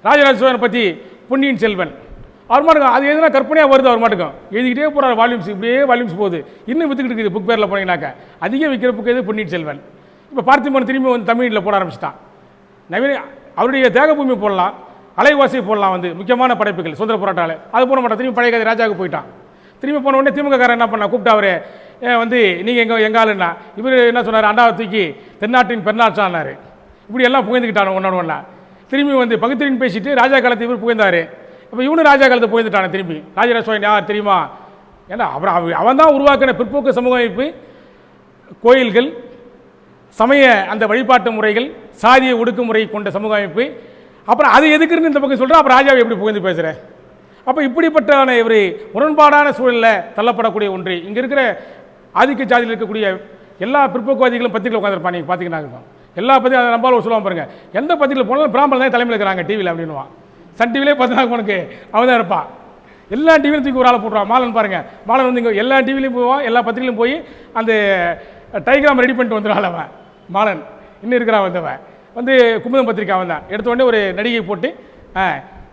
ராஜராஜ சோழனை பற்றி பொன்னியின் செல்வன். அவர் மாட்டுக்கும் அது எதுனா கற்பனையாக வருது. அவர் மாட்டுக்கும் எழுதிக்கிட்டே போகிறார். வால்யூம்ஸ் இப்படியே வால்யூம்ஸ் போகுது. இன்னும் விற்றுக்கிட்டு இருக்குது. புக் பேரில் போனீங்கன்னாக்கா அதிகம் விற்கிற புக் எது, பொன்னியின் செல்வன். இப்போ பார்த்திபன் திரும்பி வந்து தமிழில் போட ஆரம்பிச்சிட்டான். நவீன அவருடைய தியாகபூமி போடலாம், அலைவாசி போடலாம், வந்து முக்கியமான படைப்புகள் சுதந்திர போராட்டால் அது போட மாட்டான். திரும்பி பழைய கதை ராஜாவுக்கு போயிட்டான். திரும்பி போன உடனே திமுககாரன் என்ன பண்ணா, கூப்பிட்டு அவர் வந்து நீங்கள் எங்கள் ஆளுன்னா இவர் என்ன சொன்னார், அண்டாவை தூக்கி தென்னாட்டின் பெருநாட்டானார். இப்படி எல்லாம் புகழ்ந்துக்கிட்டானு ஒன்றா. திரும்பி வந்து பகுத்தறிவு பேசிட்டு ராஜா காலத்தை இவர் புகழ்ந்தார். இப்போ இவனு ராஜா காலத்தை புகழ்ந்துட்டானே திரும்பி. ராஜராஜ சோழன் யார் தெரியுமா? ஏன்னா அவன் தான் உருவாக்கின பிற்போக்கு சமூக அமைப்பு, கோயில்கள், சமய அந்த வழிபாட்டு முறைகள், சாதிய ஒடுக்குமுறை கொண்ட சமூக அமைப்பு. அப்புறம் அது எதுக்குன்னு இந்த பக்கம் சொல்கிறேன். அப்புறம் ராஜாவை எப்படி புகழ்ந்து பேசுகிறேன்? அப்போ இப்படிப்பட்ட இவர் முரண்பாடான சூழலில் தள்ளப்படக்கூடிய ஒன்று. இங்கே இருக்கிற ஆதிக்க ஜாதியில் இருக்கக்கூடிய எல்லா பிற்போக்குவாதிகளும் பத்திரிகை உட்காந்துருப்பான். நீங்கள் பார்த்தீங்கன்னா எல்லா பத்திரிகை அதை நம்பாலும் சொல்லுவான் பாருங்க. எந்த பத்திரிகையில் போனாலும் பிராமணன் தான் தலைமையில் இருக்கிறாங்க டிவியில் அப்படின்னுவான். சன் டிவிலே பார்த்தீங்கன்னா உனக்கு அவன் தான் இருப்பான். எல்லா டிவிலையும் தூக்கி ஒரு ஆளை போட்டுருவான். மாலன் பாருங்கள், மாலன் வந்து இங்கே எல்லா டிவிலையும் போவான், எல்லா பத்திரிகையிலும் போய் அந்த டைகிராம் ரெடி பண்ணிட்டு வந்துடுவாள். அவன் மாலன் இன்னும் இருக்கிறான். வந்தவன் வந்து குமுதம் பத்திரிக்கை அவன் தான் எடுத்த உடனே ஒரு நடிகை போட்டு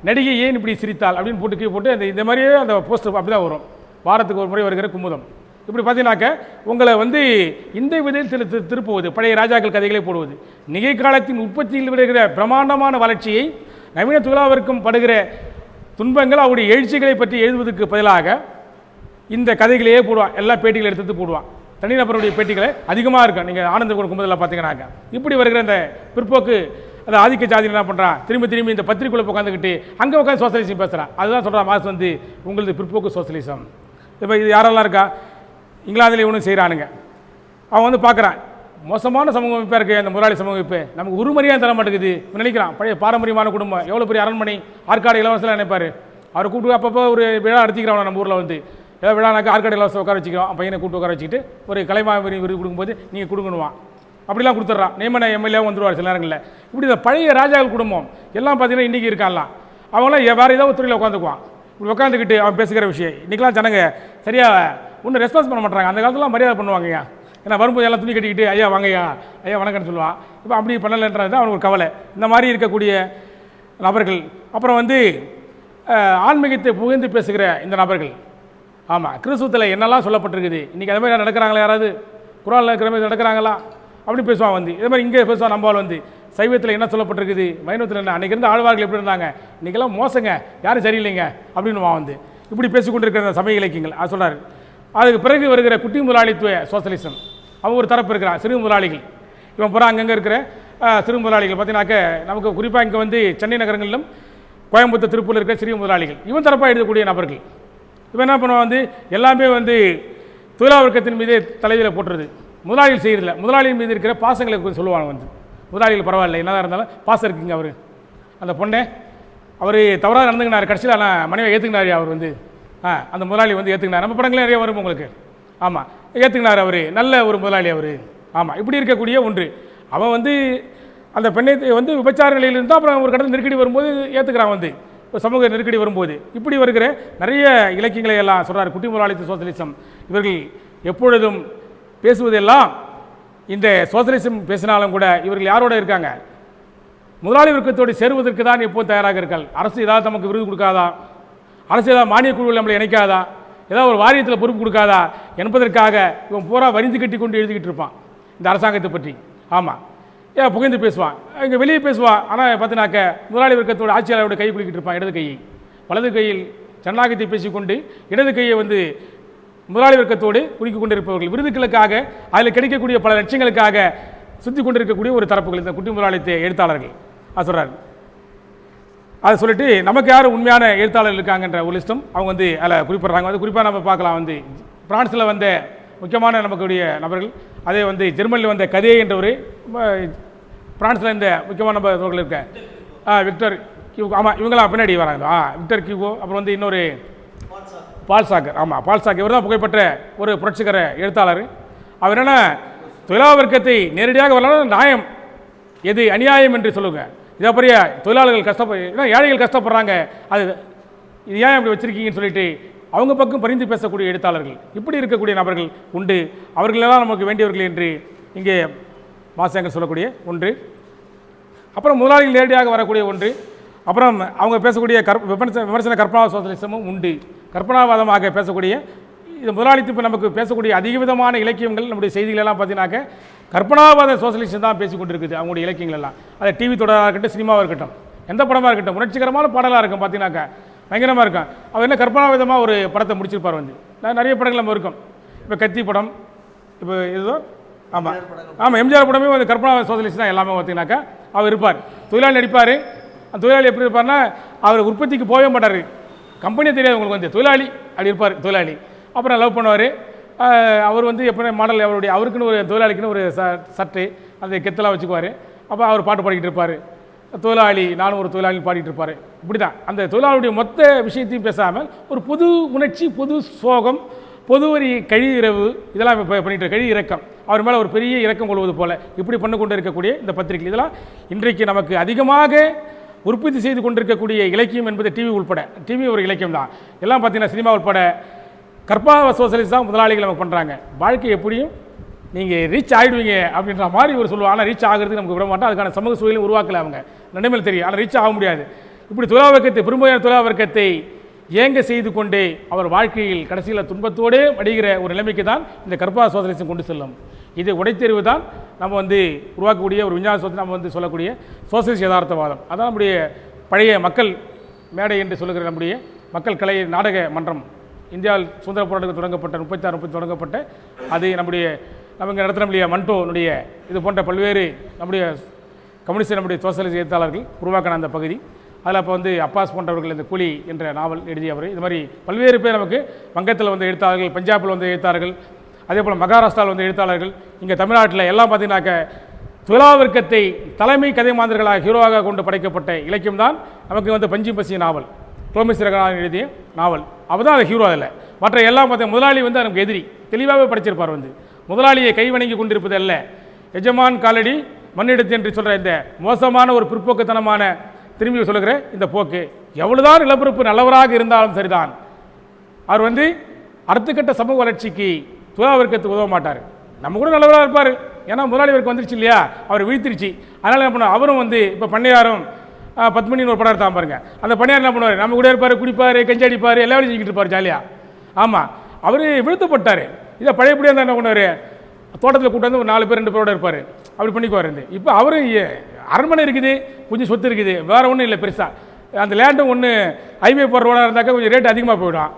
நடிகை ஏன் இப்படி சிரித்தாள் அப்படின்னு போட்டு கீழே போட்டு அந்த இந்த மாதிரியே அந்த போஸ்டர் அப்படி தான் வரும். வாரத்துக்கு ஒரு முறை வருகிற குமுதம். இப்படி பார்த்தீங்கன்னாக்க உங்களை வந்து இந்த விதத்தில் திருப்புவது, பழைய ராஜாக்கள் கதைகளை போடுவது, நிகழ்காலத்தின் உற்பத்தியில் விடுகிற பிரம்மாண்டமான வளர்ச்சியை, நவீன துலாவிற்கும் படுகிற துன்பங்கள், அவருடைய எழுச்சிகளை பற்றி எழுதுவதற்கு பதிலாக இந்த கதைகளையே போடுவான். எல்லா பேட்டிகளை எடுத்து போடுவான். தனிநபருடைய பேட்டிகளை அதிகமாக இருக்கும். நீங்கள் ஆனந்த கும்பதில் பார்த்தீங்கன்னாக்க இப்படி வருகிற இந்த பிற்போக்கு அந்த ஆதிக்க ஜாதியில் என்ன பண்ணுறான், திரும்பி இந்த பத்திரிகைக்குள்ளே உட்காந்துக்கிட்டு அங்கே உட்காந்து சோசியலிசம் பேசுகிறான். அதுதான் சொல்கிறான் மாஸ் வந்து உங்களது பிற்போக்கு சோசியலிசம். இப்போ இது யாரெல்லாம் இருக்கா? இங்கிலாந்தில் இவனும் செய்கிறானுங்க. அவன் வந்து பார்க்குறான், மோசமான சமூக அமைப்பாக இருக்குது அந்த முதலாளி சமூக அமைப்பு, நமக்கு ஒரு மரியாதை தர மாட்டேங்குது நினைக்கிறான். பழைய பாரம்பரியமான குடும்பம், எவ்வளோ பெரிய அரண்மனை, ஆற்காடு இலவசம் நினைப்பார். அவர் கூட்டு அப்பப்போ ஒரு விழா நடத்திக்கிறான் நம்ம ஊரில் வந்து. ஏதாவது விழானாக்கா ஆற்காடு இலவசம் உட்கார வச்சுக்கிறோம். பையனை கூட்டு உட்கார வச்சுக்கிட்டு ஒரு கலைமாமணி விருது கொடுக்கும்போது நீங்கள் கொடுக்கணுவான். அப்படிலாம் கொடுத்துட்றான். நியமன எம்எல்ஏவும் வந்துடுவார் சில நேரங்களில். இப்படி இந்த பழைய ராஜாக்கள் குடும்பம் எல்லாம் பார்த்தீங்கன்னா இன்றைக்கி இருக்கான்லாம். அவங்களாம் வேறு ஏதாவது ஒரு துறையில் உட்காந்துக்குவான். இப்படி உட்காந்துக்கிட்டு அவன் பேசுகிற விஷயம் இன்றைக்கெலாம் ஜனங்க சரியாக ஒன்றும் ரெஸ்பான்ஸ் பண்ண மாட்டாங்க. அந்த காலத்துலாம் மரியாதை பண்ணுவாங்கய்யா. ஏன்னா வரும்போது எல்லாம் துணி கட்டிக்கிட்டு ஐயா வாங்கய்யா, ஐயா வணக்கம்னு சொல்லுவான். இப்போ அப்படி பண்ணலைன்றது தான் அவனுக்கு ஒரு கவலை. இந்த மாதிரி இருக்கக்கூடிய நபர்கள், அப்புறம் வந்து ஆன்மீகத்தை புகழ்ந்து பேசுகிற இந்த நபர்கள். ஆமாம், கிறிஸ்துவத்தில் என்னெல்லாம் சொல்லப்பட்டிருக்குது, இன்றைக்கி அது மாதிரி நடக்கிறாங்களா? யாராவது குரானில் இருக்கிற மாதிரி நடக்கிறாங்களா அப்படின்னு பேசுவான் வந்து. இதே மாதிரி இங்கே பேசுவான் நம்மால் வந்து சைவத்தில் என்ன சொல்லப்பட்டிருக்குது, வைணவத்தில் என்ன, அன்றைக்கி இருந்த ஆழ்வார்கள் எப்படி இருந்தாங்க, இன்றைக்கெல்லாம் மோசங்க, யாரும் சரியில்லைங்க அப்படின்னு வந்து இப்படி பேசிக்கொண்டிருக்கிற சமய இலக்கியங்கள். அது சொல்கிறார். அதுக்கு பிறகு வருகிற குட்டி முதலாளித்துவ சோசியலிசம். அவன் ஒரு தரப்பு இருக்கிறான், சிறு முதலாளிகள். இவன் பூரா அங்கங்கே இருக்கிற சிறு முதலாளிகள் பார்த்தீங்கன்னாக்க நமக்கு குறிப்பாக இங்கே வந்து சென்னை நகரங்களிலும் கோயம்புத்தூர் திருப்பூரில் இருக்கிற சிறிய முதலாளிகள் இவன் தரப்பாக எழுதக்கூடிய நபர்கள். இவன் என்ன பண்ணுவான் வந்து எல்லாமே வந்து தொழிலாளர் வர்க்கத்தின் மீதே தலைவியில் போட்டுறது, முதலாளிகள் செய்கிறதில்ல. முதலாளியின் மீது இருக்கிற பாசங்களை சொல்லுவாங்க வந்து. முதலாளிகள் பரவாயில்ல, என்னதான் இருந்தாலும் பாசம் இருக்குங்க. அவர் அந்த பொண்ணை அவர் தவறாக நடந்துக்கினார், கடைசியில் ஆனால் மனைவியை ஏற்றுக்கினார். அவர் வந்து அந்த முதலாளி வந்து ஏற்றுக்கினார். நம்ம படங்களே நிறைய வரும் உங்களுக்கு. ஆமாம், ஏற்றுக்கினார். அவர் நல்ல ஒரு முதலாளி அவர். ஆமாம், இப்படி இருக்கக்கூடிய ஒன்று. அவன் வந்து அந்த பெண்ணை வந்து விபச்சார நிலையில் இருந்தால் அப்புறம் ஒரு கடந்த நெருக்கடி வரும்போது ஏற்றுக்கிறான் வந்து, சமூக நெருக்கடி வரும்போது. இப்படி வருகிற நிறைய இலக்கியங்களை எல்லாம் சொல்கிறார். குட்டி முதலாளித்துவ சோசியலிசம். இவர்கள் எப்பொழுதும் பேசுவதெல்லாம் இந்த சோசியலிசம் பேசினாலும் கூட இவர்கள் யாரோட இருக்காங்க, முதலாளி வர்க்கத்தோடு சேருவதற்கு தான் எப்போது தயாராக இருக்காள். அரசு ஏதாவது நமக்கு விருது கொடுக்காதா, அரசு ஏதாவது மானிய குழுவில் நம்மளை இணைக்காதா, ஏதாவது ஒரு வாரியத்தில் பொறுப்பு கொடுக்காதா என்பதற்காக இவன் பூரா வரிந்து கட்டி கொண்டு எழுதிக்கிட்டு இருப்பான் இந்த அரசாங்கத்தை பற்றி. ஆமாம், ஏன் புகைந்து பேசுவான், இங்கே வெளியே பேசுவான். ஆனால் பார்த்தினாக்க முதலாளி வர்க்கத்தோட ஆட்சியாளரோட கை குலுக்கிட்டு இருப்பான் இடது கையை. வலது கையில் ஜனநாயகத்தை பேசிக்கொண்டு இடது கையை வந்து முதலாளி வர்க்கத்தோடு குலுக்கி கொண்டிருப்பவர்கள், விருதுகளுக்காக அதில் கிடைக்கக்கூடிய பல லட்சங்களுக்காக சுற்றி கொண்டிருக்கக்கூடிய ஒரு தரப்புகள் இந்த குட்டி முதலாளித்த எழுத்தாளர்கள். அது சொல்கிறார். அதை சொல்லிட்டு நமக்கு யார் உண்மையான எழுத்தாளர்கள் இருக்காங்கன்ற ஒரு லிஸ்ட்டும் அவங்க வந்து அதில் குறிப்பிட்றாங்க. அது குறிப்பாக நம்ம பார்க்கலாம் வந்து பிரான்ஸில் வந்த முக்கியமான நமக்குடைய நபர்கள், அதே வந்து ஜெர்மனியில் வந்த கதே என்றவர், பிரான்ஸில் இந்த முக்கியமான நபர்கள் இருக்க விக்டர் கியூகோ. ஆமாம், இவங்களாம் பின்னாடி வராங்க. விக்டர் கியூகோ, அப்புறம் வந்து இன்னொரு பால்சாக்கர். ஆமாம், பால்சாக்கர். இவர் தான் புகைப்பட்ட ஒரு புரட்சிகர எழுத்தாளர். அவர் என்ன தொழிலாளர் வர்க்கத்தை நேரடியாக வரலாம், நியாயம் எது அநியாயம் என்று சொல்லுங்கள். இதை பெரிய தொழிலாளர்கள் கஷ்டப்பட, ஏழைகள் கஷ்டப்படுறாங்க, அது இது ஏன் அப்படி வச்சுருக்கீங்கன்னு சொல்லிட்டு அவங்க பக்கம் பரிந்து பேசக்கூடிய எழுத்தாளர்கள், இப்படி இருக்கக்கூடிய நபர்கள் உண்டு. அவர்களெல்லாம் நமக்கு வேண்டியவர்கள் என்று இங்கே மாசங்கள் சொல்லக்கூடிய ஒன்று. அப்புறம் முதலாளிகள் நேரடியாக வரக்கூடிய ஒன்று. அப்புறம் அவங்க பேசக்கூடிய விமர்சன கற்பனா சோசியலிசமும் உண்டு. கற்பனாவாதமாக பேசக்கூடிய இது முதலாளித்து நமக்கு பேசக்கூடிய அதிக விதமான இலக்கியங்கள் நம்முடைய செய்திகளெல்லாம் பார்த்தீங்கன்னாக்க கற்பனாவாத சோசியலிசம் தான் பேசி கொண்டிருக்குது. அவங்களுடைய இலக்கியங்கள் எல்லாம், அது டிவி தொடராக இருக்கட்டும், சினிமாவாக இருக்கட்டும், எந்த படமாக இருக்கட்டும், உணர்ச்சிகரமான பாடலாக இருக்கும். பார்த்தீங்கன்னாக்கா பயங்கரமாக இருக்கும். அவர் என்ன கற்பனாவிதமாக ஒரு படத்தை முடிச்சிருப்பார் வந்து. நிறைய படங்கள் நம்ம இருக்கும். இப்போ கத்தி படம், இப்போ ஏதோ ஆமாம் எம்ஜிஆர் படமே வந்து கற்பனா சோசியலிஸ்ட் தான் எல்லாமே. பார்த்தீங்கன்னாக்கா அவர் இருப்பார், தொழிலாளி நடிப்பார், அந்த தொழிலாளி எப்படி இருப்பார்னா அவர் உற்பத்திக்கு போகவே மாட்டார், கம்பெனியே தெரியாது உங்களுக்கு வந்து தொழிலாளி அப்படி இருப்பார் தொழிலாளி. அப்புறம் லவ் பண்ணுவார். அவர் வந்து எப்படி மாடல் அவருக்குன்னு ஒரு தொழிலாளிக்குன்னு ஒரு சட்டை அந்த கெத்தெல்லாம் வச்சுக்குவார். அப்போ அவர் பாட்டு பாடிக்கிட்டு இருப்பார், தொழிலாளி நானும் ஒரு தொழிலாளி பாடிட்டு இருப்பார். இப்படி தான் அந்த தொழிலாளியுடைய மொத்த விஷயத்தையும் பேசாமல் ஒரு பொது உணர்ச்சி, பொது சோகம், பொது ஒரு கழிவு இதெல்லாம் பண்ணிட்டு கழிவு இறக்கம், அவர் மேலே ஒரு பெரிய இறக்கம் கொள்வது போல் இப்படி பண்ணி கொண்டு இருக்கக்கூடிய இந்த பத்திரிகை இதெல்லாம் இன்றைக்கு நமக்கு அதிகமாக உற்பத்தி செய்து கொண்டிருக்கக்கூடிய இலக்கியம் என்பது டிவி உள்பட. டிவி ஒரு இலக்கியம் தான். எல்லாம் பார்த்தீங்கன்னா சினிமா உள்பட கற்பாவ சோசியலிஸ்ட் தான் முதலாளிகள் நமக்கு பண்ணுறாங்க. வாழ்க்கை எப்படியும் நீங்கள் ரீச் ஆகிடுவீங்க அப்படின்ற மாதிரி ஒரு சொல்லுவாங்க. ஆனால் ரீச் ஆகிறதுக்கு நமக்கு விட மாட்டோம். அதுக்கான சமூக சூழலையும் உருவாக்கல அவங்க நடைமுறை தெரியும். ஆனால் ரீச் ஆக முடியாது. இப்படி தொழிலா வர்க்கத்தை பெரும்பாலான தொழிலா வர்க்கத்தை ஏங்க செய்து கொண்டே அவர் வாழ்க்கையில் கடைசியில் துன்பத்தோடே அடைகிற ஒரு நிலைமைக்கு தான் இந்த கற்பா சோசியலிசம் கொண்டு செல்லும். இது உடைத்தெறிவு தான் நம்ம வந்து உருவாக்கக்கூடிய ஒரு விஞ்ஞான சோதனை நம்ம வந்து சொல்லக்கூடிய சோசியலிஸ்ட் யதார்த்தவாதம். அதான் நம்முடைய பழைய மக்கள் மேடை என்று சொல்லுகிற நம்முடைய மக்கள் கலை நாடக மன்றம் இந்தியாவில் சுதந்திர போராட்டத்தில் தொடங்கப்பட்ட 36 தொடங்கப்பட்ட அது நம்முடைய நமக்கு நடத்த நம்முடைய மன்டோனுடைய இது போன்ற பல்வேறு நம்முடைய கம்யூனிஸ்ட் நம்முடைய சோசியலிஸ்ட் எழுத்தாளர்கள் உருவாக்கின அந்த பகுதி. அதில் அப்போ வந்து அப்பாஸ் போன்றவர்கள் இந்த கூலி என்ற நாவல் எழுதியவர். இது மாதிரி பல்வேறு பேர் நமக்கு வங்கத்தில் வந்து எழுத்தாளர்கள், பஞ்சாபில் வந்து எழுத்தாளர்கள், அதே போல் மகாராஷ்டிராவில் வந்து எழுத்தாளர்கள், இங்கே தமிழ்நாட்டில் எல்லாம் பார்த்தீங்கன்னாக்க தொழிலா வர்க்கத்தை தலைமை கதை மாந்தர்களாக ஹீரோவாக கொண்டு படைக்கப்பட்ட இலக்கியம் தான் நமக்கு வந்து பஞ்சி பசி நாவல், டோமிஸ் ரங்கநாதன் எழுதிய நாவல். அவர் தான் அது ஹீரோ. அதில் மற்ற எல்லாம் பார்த்தீங்க முதலாளி வந்து நமக்கு எதிரி தெளிவாகவே படைச்சிருப்பார். வந்து முதலாளியை கைவணங்கி கொண்டிருப்பது அல்ல, எஜமான் காலடி மண்ணிடத்து என்று சொல்கிற இந்த மோசமான ஒரு பிற்போக்குத்தனமான திரும்பி சொல்லுகிற இந்த போக்கு எவ்வளவுதான் நிலப்பரப்பு நல்லவராக இருந்தாலும் சரிதான், அவர் வந்து அடுத்த கட்ட சமூக வளர்ச்சிக்கு தொழிலா வர்க்கத்துக்கு உதவ மாட்டார். நம்ம கூட நல்லவராக இருப்பார், ஏன்னா முதலாளி வர்க்கம் வந்துருச்சு இல்லையா, அவர் வீழ்த்திருச்சு. அதனால் என்ன பண்ணுவார், அவரும் வந்து இப்போ பண்ணையாரும் பத்மினின்னு ஒரு படம் எடுத்தாம பாருங்க, அந்த பண்ணையார் என்ன பண்ணுவார், நம்ம கூட இருப்பார், குடிப்பார், கஞ்சி அடிப்பார், எல்லா வேலையும் செஞ்சுக்கிட்டு இருப்பார் ஜாலியாக. ஆமாம், அவர் வீழ்த்தப்பட்டார். இதை பழையபடியாக இருந்தால் என்ன பண்ணுவார், தோட்டத்தில் கூட்டு வந்து ஒரு 4 பேர் 2 பேரோட இருப்பார், அப்படி பண்ணிக்குவார். இப்போ அவரும் அரண்மனை இருக்குது, கொஞ்சம் சொத்து இருக்குது, வேறு ஒன்றும் இல்லை பெருசாக. அந்த லேண்டும் ஒன்று ஹைவே போடுற ரோடாக இருந்தாக்கா கொஞ்சம் ரேட் அதிகமாக போயிடும்.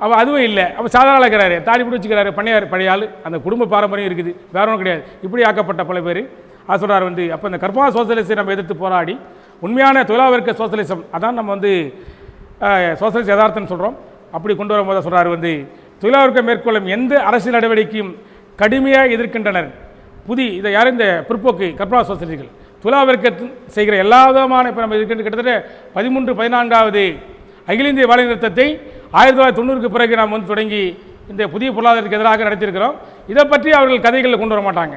அவள் அதுவும் இல்லை, அப்போ சாதாரண இருக்கிறாரு, தாடி பிடி வச்சுக்கிறாரு, பண்ணையார் பழைய ஆள், அந்த குடும்ப பாரம்பரியம் இருக்குது, வேற ஒன்றும் கிடையாது. இப்படி ஆக்கப்பட்ட பல பேர் அது சொல்கிறார் வந்து. அப்போ இந்த கற்பா சோசியலிசத்தை நம்ம எதிர்த்து போராடி உண்மையான தொழிலா வர்க்க சோசியலிசம் அதான் நம்ம வந்து சோசியலிஸ்ட் யதார்த்தம்னு சொல்கிறோம். அப்படி கொண்டு வரும்போது சொல்கிறார் வந்து, தொழிலா வர்க்கம் மேற்கொள்ளும் எந்த அரசியல் நடவடிக்கையும் கடுமையாக எதிர்க்கின்றனர். இதை யாரும் இந்த பிற்போக்கு கற்பா சோசியலிஸ்டுகள் தொழிலா வர்க்கத்தில் செய்கிற எல்லா விதமான இப்போ நம்ம இருக்கின்ற கிட்டத்தட்ட 13-14வது அகில இந்திய வேலை நிறுத்தத்தை 1990க்கு பிறகு நாம் வந்து தொடங்கி இந்த புதிய பொருளாதாரத்துக்கு எதிராக நடத்தியிருக்கிறோம். இதை பற்றி அவர்கள் கதைகளில் கொண்டு வர மாட்டாங்க.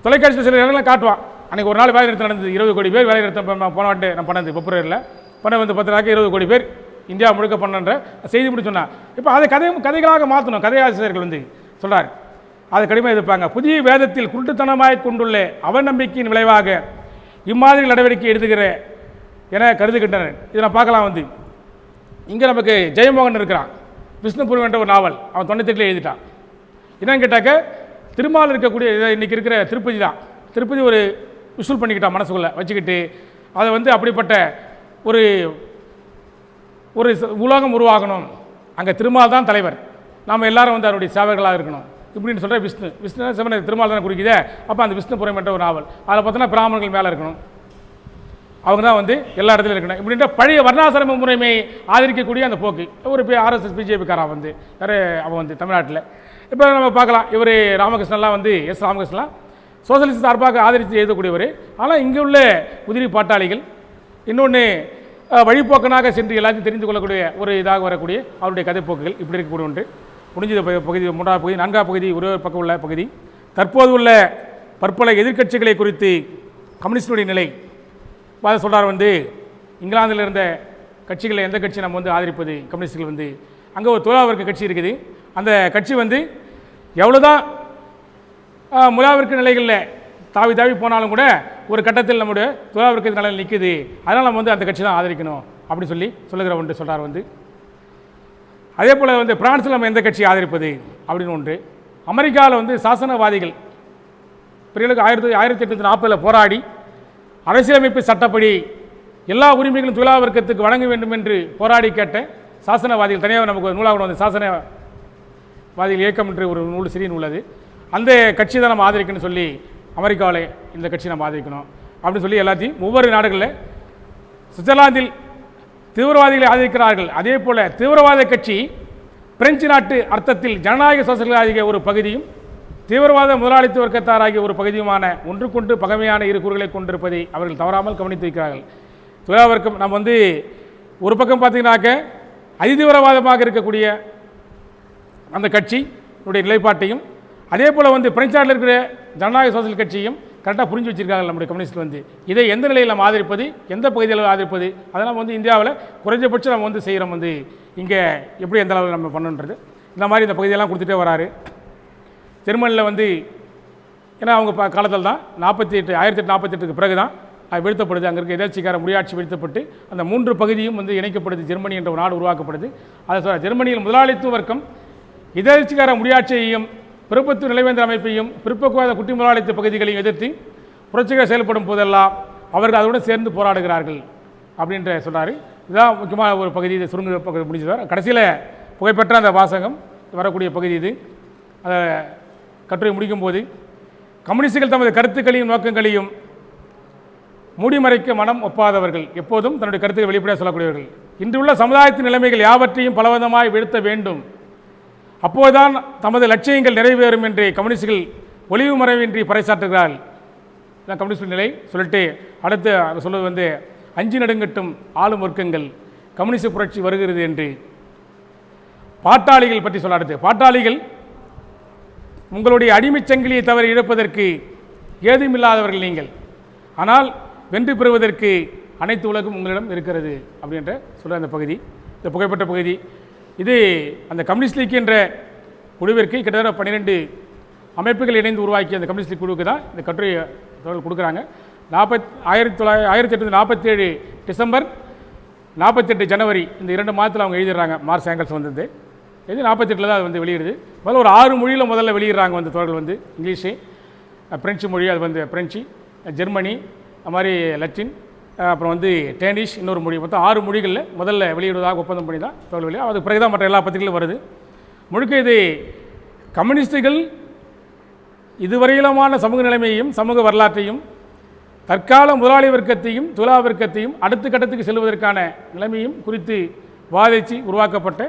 தொலைக்காட்சியில் சில இடங்கள்லாம் காட்டுவான், அன்றைக்கி ஒரு நாள் வேலை நிறுத்தம் நடந்தது, 20 கோடி பேர் வேலை நிறுத்தம் போன வாட்டு நான் பண்ணது பிப்ரவரியில் பண்ண வந்து 10 நாளைக்கு 20 கோடி பேர் இந்தியா முழுக்க பண்ணன்ற செய்தி முடிச்சு சொன்னார். இப்போ அதை கதைகளாக மாற்றணும். கதையாசிரியர்கள் வந்து சொல்கிறார், அதை கடுமையாக எதிர்ப்பாங்க. புதிய வேதத்தில் குருட்டுத்தனமாய் கொண்டுள்ள அவநம்பிக்கையின் விளைவாக இம்மாதிரி நடவடிக்கை எடுத்துக்கிற என கருதுகின்றனர். இதை நான் பார்க்கலாம். வந்து இங்கே நமக்கு ஜெயமோகன் இருக்கிறான், விஷ்ணுபுரம் என்ற ஒரு நாவல் அவன் 98 எழுதிட்டான். என்னன்னு கேட்டாக்க திருமால் இருக்கக்கூடிய இன்றைக்கி இருக்கிற திருப்பதி தான். திருப்பதி ஒரு விசுவல் பண்ணிக்கிட்டான் மனசுக்குள்ளே வச்சுக்கிட்டு, அதை வந்து அப்படிப்பட்ட ஒரு ஒரு உலகம் உருவாகணும், அங்கே திருமால் தான் தலைவர், நாம் எல்லாரும் வந்து அவருடைய சேவர்களாக இருக்கணும் இப்படின்னு சொல்கிற விஷ்ணு சிவனை திருமால் தான் குறிக்குதே. அப்போ அந்த விஷ்ணுபுரம் என்ற ஒரு நாவல், அதில் பார்த்தோன்னா பிராமணர்கள் மேலே இருக்கணும், அவங்க தான் வந்து எல்லா இடத்துலையும் இருக்கணும் இப்படின்ற பழைய வர்ணாசிரம முறைமை ஆதரிக்கக்கூடிய அந்த போக்கு ஒரு RSS பிஜேபிக்காரன் வந்து அவன் வந்து தமிழ்நாட்டில். இப்போ நம்ம பார்க்கலாம், இவர் ராமகிருஷ்ணன்லாம் வந்து ராமகிருஷ்ணன்லாம் சோசியலிஸ்ட் சார்பாக ஆதரித்து எழுதக்கூடியவர். ஆனால் இங்கே உள்ள உதிரி பாட்டாளிகள் இன்னொன்று வழிபோக்கனாக சென்று எல்லாத்தையும் தெரிந்து கொள்ளக்கூடிய ஒரு இதாக வரக்கூடிய அவருடைய கதைப்போக்குகள் இப்படி இருக்கக்கூடிய ஒன்று. முடிஞ்சது பகுதி 3வது பகுதி. 4வது பகுதி ஒரே பக்கம் உள்ள பகுதி, தற்போது உள்ள பற்பல எதிர்க்கட்சிகளை குறித்து கம்யூனிஸ்டுடைய நிலை. அதை சொல்கிறார் வந்து, இங்கிலாந்தில் இருந்த கட்சிகளை எந்த கட்சி நம்ம வந்து ஆதரிப்பது, கம்யூனிஸ்டுகள் வந்து அங்கே ஒரு தொழிலா வர்க்க கட்சி இருக்குது. அந்த கட்சி வந்து எவ்வளோதான் முலாவிற்கு நிலைகளில் தாவி தாவி போனாலும் கூட ஒரு கட்டத்தில் நம்முடைய தொழிலா வர்க்க நிலையில் நிற்குது, அதனால் நம்ம வந்து அந்த கட்சி தான் ஆதரிக்கணும் அப்படின்னு சொல்லுகிற ஒன்று சொல்கிறார் வந்து. அதே போல் வந்து பிரான்ஸில் நம்ம எந்த கட்சி ஆதரிப்பது அப்படின்னு ஒன்று. அமெரிக்காவில் வந்து சாசனவாதிகள் பிறகு 1840 போராடி அரசியலமைப்பு சட்டப்படி எல்லா உரிமைகளும் தொழிலா வர்க்கத்துக்கு வழங்க வேண்டும் என்று போராடி கேட்ட சாசனவாதிகள் தனியாக நமக்கு ஒரு நூலாக வந்து சாசனவாதிகள் இயக்கம் என்று ஒரு நூல், சிறிய நூல். அது அந்த கட்சி தான் நம்ம ஆதரிக்கணும்னு சொல்லி அமெரிக்காவில் இந்த கட்சி நம்ம ஆதரிக்கணும் அப்படின்னு சொல்லி எல்லாத்தையும் ஒவ்வொரு நாடுகளில் சுவிட்சர்லாந்தில் தீவிரவாதிகளை ஆதரிக்கிறார்கள். அதே போல தீவிரவாத கட்சி பிரெஞ்சு நாட்டு அர்த்தத்தில் ஜனநாயக சோசலிசம் ஆகிய ஒரு பகுதியும் தீவிரவாத முதலாளித்துவ வர்க்கத்தார் ஆகிய ஒரு பகுதியுமான ஒன்றுக்கொன்று பகைமையான இரு கூறுகளை கொண்டிருப்பதை அவர்கள் தவறாமல் கவனித்து வைக்கிறார்கள். தொழிலா வர்க்கம் நம்ம ஒரு பக்கம் பார்த்தீங்கன்னாக்க அதிதீவிரவாதமாக இருக்கக்கூடிய அந்த கட்சியுடைய நிலைப்பாட்டையும் அதே போல் பிரெஞ்சு நாட்டில் இருக்கிற ஜனநாயக சோசலிச கட்சியும் கரெக்டாக புரிஞ்சு வச்சிருக்காங்க. நம்முடைய கம்யூனிஸ்ட் இதை எந்த நிலையில் நம்ம ஆதரிப்பது, எந்த பகுதியில் ஆதரிப்பது, அதெல்லாம் இந்தியாவில் குறைஞ்சபட்சம் நம்ம செய்கிறோம். இங்கே எப்படி எந்த அளவில் நம்ம பண்ணுன்றது இந்த மாதிரி இந்த பகுதியெல்லாம் கொடுத்துட்டே வராரு. ஜெர்மனியில் ஏன்னா அவங்க காலத்தில் தான் 1848 பிறகு தான் வீழ்த்தப்படுது. அங்கே இருக்க எதேச்சிக்கார முடியாட்சி வீழ்த்தப்பட்டு அந்த 3 பகுதியும் இணைக்கப்படுது. ஜெர்மனி என்ற ஒரு நாடு உருவாக்கப்படுது. அதை சொல்ல ஜெர்மனியில் முதலாளித்துவ வர்க்கம் எதேச்சிக்கார முடியாட்சியையும் பிற்பத்து நிலைவேந்தர் அமைப்பையும் பிற்பக்குவாத குட்டி முதலாளித்துவ பகுதிகளையும் எதிர்த்து புரட்சிகள் செயல்படும் போதெல்லாம் அவர்கள் அதோடு சேர்ந்து போராடுகிறார்கள் அப்படின்ற சொல்கிறாரு. இதுதான் முக்கியமான ஒரு பகுதி. இதை சுருங்க பகுதி முடிச்சுவார். கடைசியில் புகைப்பெற்ற அந்த வாசகம் வரக்கூடிய பகுதி இது. அதை கட்டுரை முடிக்கும் போது கம்யூனிஸ்டுகள் தமது கருத்துக்களையும் நோக்கங்களையும் மூடிமறைக்க மனம் ஒப்பாதவர்கள், எப்போதும் தன்னுடைய கருத்துக்களை வெளிப்படையாக சொல்லக்கூடியவர்கள். இன்றுள்ள சமுதாயத்தின் நிலைமைகள் யாவற்றையும் பலவிதமாய் வீழ்த்த வேண்டும், அப்போதுதான் தமது லட்சியங்கள் நிறைவேறும் என்று கம்யூனிஸ்டுகள் ஒளிவு மறைவின்றி பறைசாற்றுகிறார்கள். இதான் கம்யூனிஸ்ட் நிலை சொல்லிட்டு அடுத்து சொல்வது அஞ்சு நடுங்கட்டும் ஆளும் வர்க்கங்கள் கம்யூனிஸ்ட் புரட்சி வருகிறது என்று பாட்டாளிகள் பற்றி சொல்ல. அடுத்து பாட்டாளிகள் உங்களுடைய அடிமைச் சங்கிலியை தவறி இழப்பதற்கு ஏதுமில்லாதவர்கள் நீங்கள், ஆனால் வென்று பெறுவதற்கு அனைத்து உலகம் உங்களிடம் இருக்கிறது அப்படின்ற சொல்ல அந்த பகுதி, இந்த புகைப்பட்ட பகுதி. இது அந்த கம்யூனிஸ்ட் லீக் என்ற குழுவிற்கு கிட்டத்தட்ட 12 அமைப்புகள் இணைந்து உருவாக்கிய அந்த கம்யூனிஸ்ட் லீக் குழுவுக்கு தான் இந்த கட்டுரை கொடுக்குறாங்க. 1847 டிசம்பர் 48 ஜனவரி இந்த 2 மாதத்தில் அவங்க எழுதிடுறாங்க. மார்க்ஸ் ஏங்கல்ஸ் இது 48 தான் அது வெளியிடுது. முதல்ல ஒரு 6 மொழியில் முதல்ல வெளியிடுறாங்க தோழர்கள் இங்கிலீஷு, பிரெஞ்சு மொழி, அது பிரெஞ்சு, ஜெர்மனி, அது மாதிரி லத்தீன், அப்புறம் டேனிஷ், இன்னொரு மொழி, மொத்தம் 6 மொழிகளில் முதல்ல வெளியிடுவதாக ஒப்பந்தம் பண்ணி தான் தோழர்கள் வெளியே. அதுக்கு பிறகு தான் மற்ற எல்லா பத்திரிகைகளும் வருது. முழுக்க இது கம்யூனிஸ்டுகள் இதுவரையிலுமான சமூக நிலைமையையும் சமூக வரலாற்றையும் தற்கால முதலாளி வர்க்கத்தையும் தொழிலாளர் வர்க்கத்தையும் அடுத்த கட்டத்துக்கு செல்வதற்கான நிலைமையும் குறித்து வாதித்து உருவாக்கப்பட்ட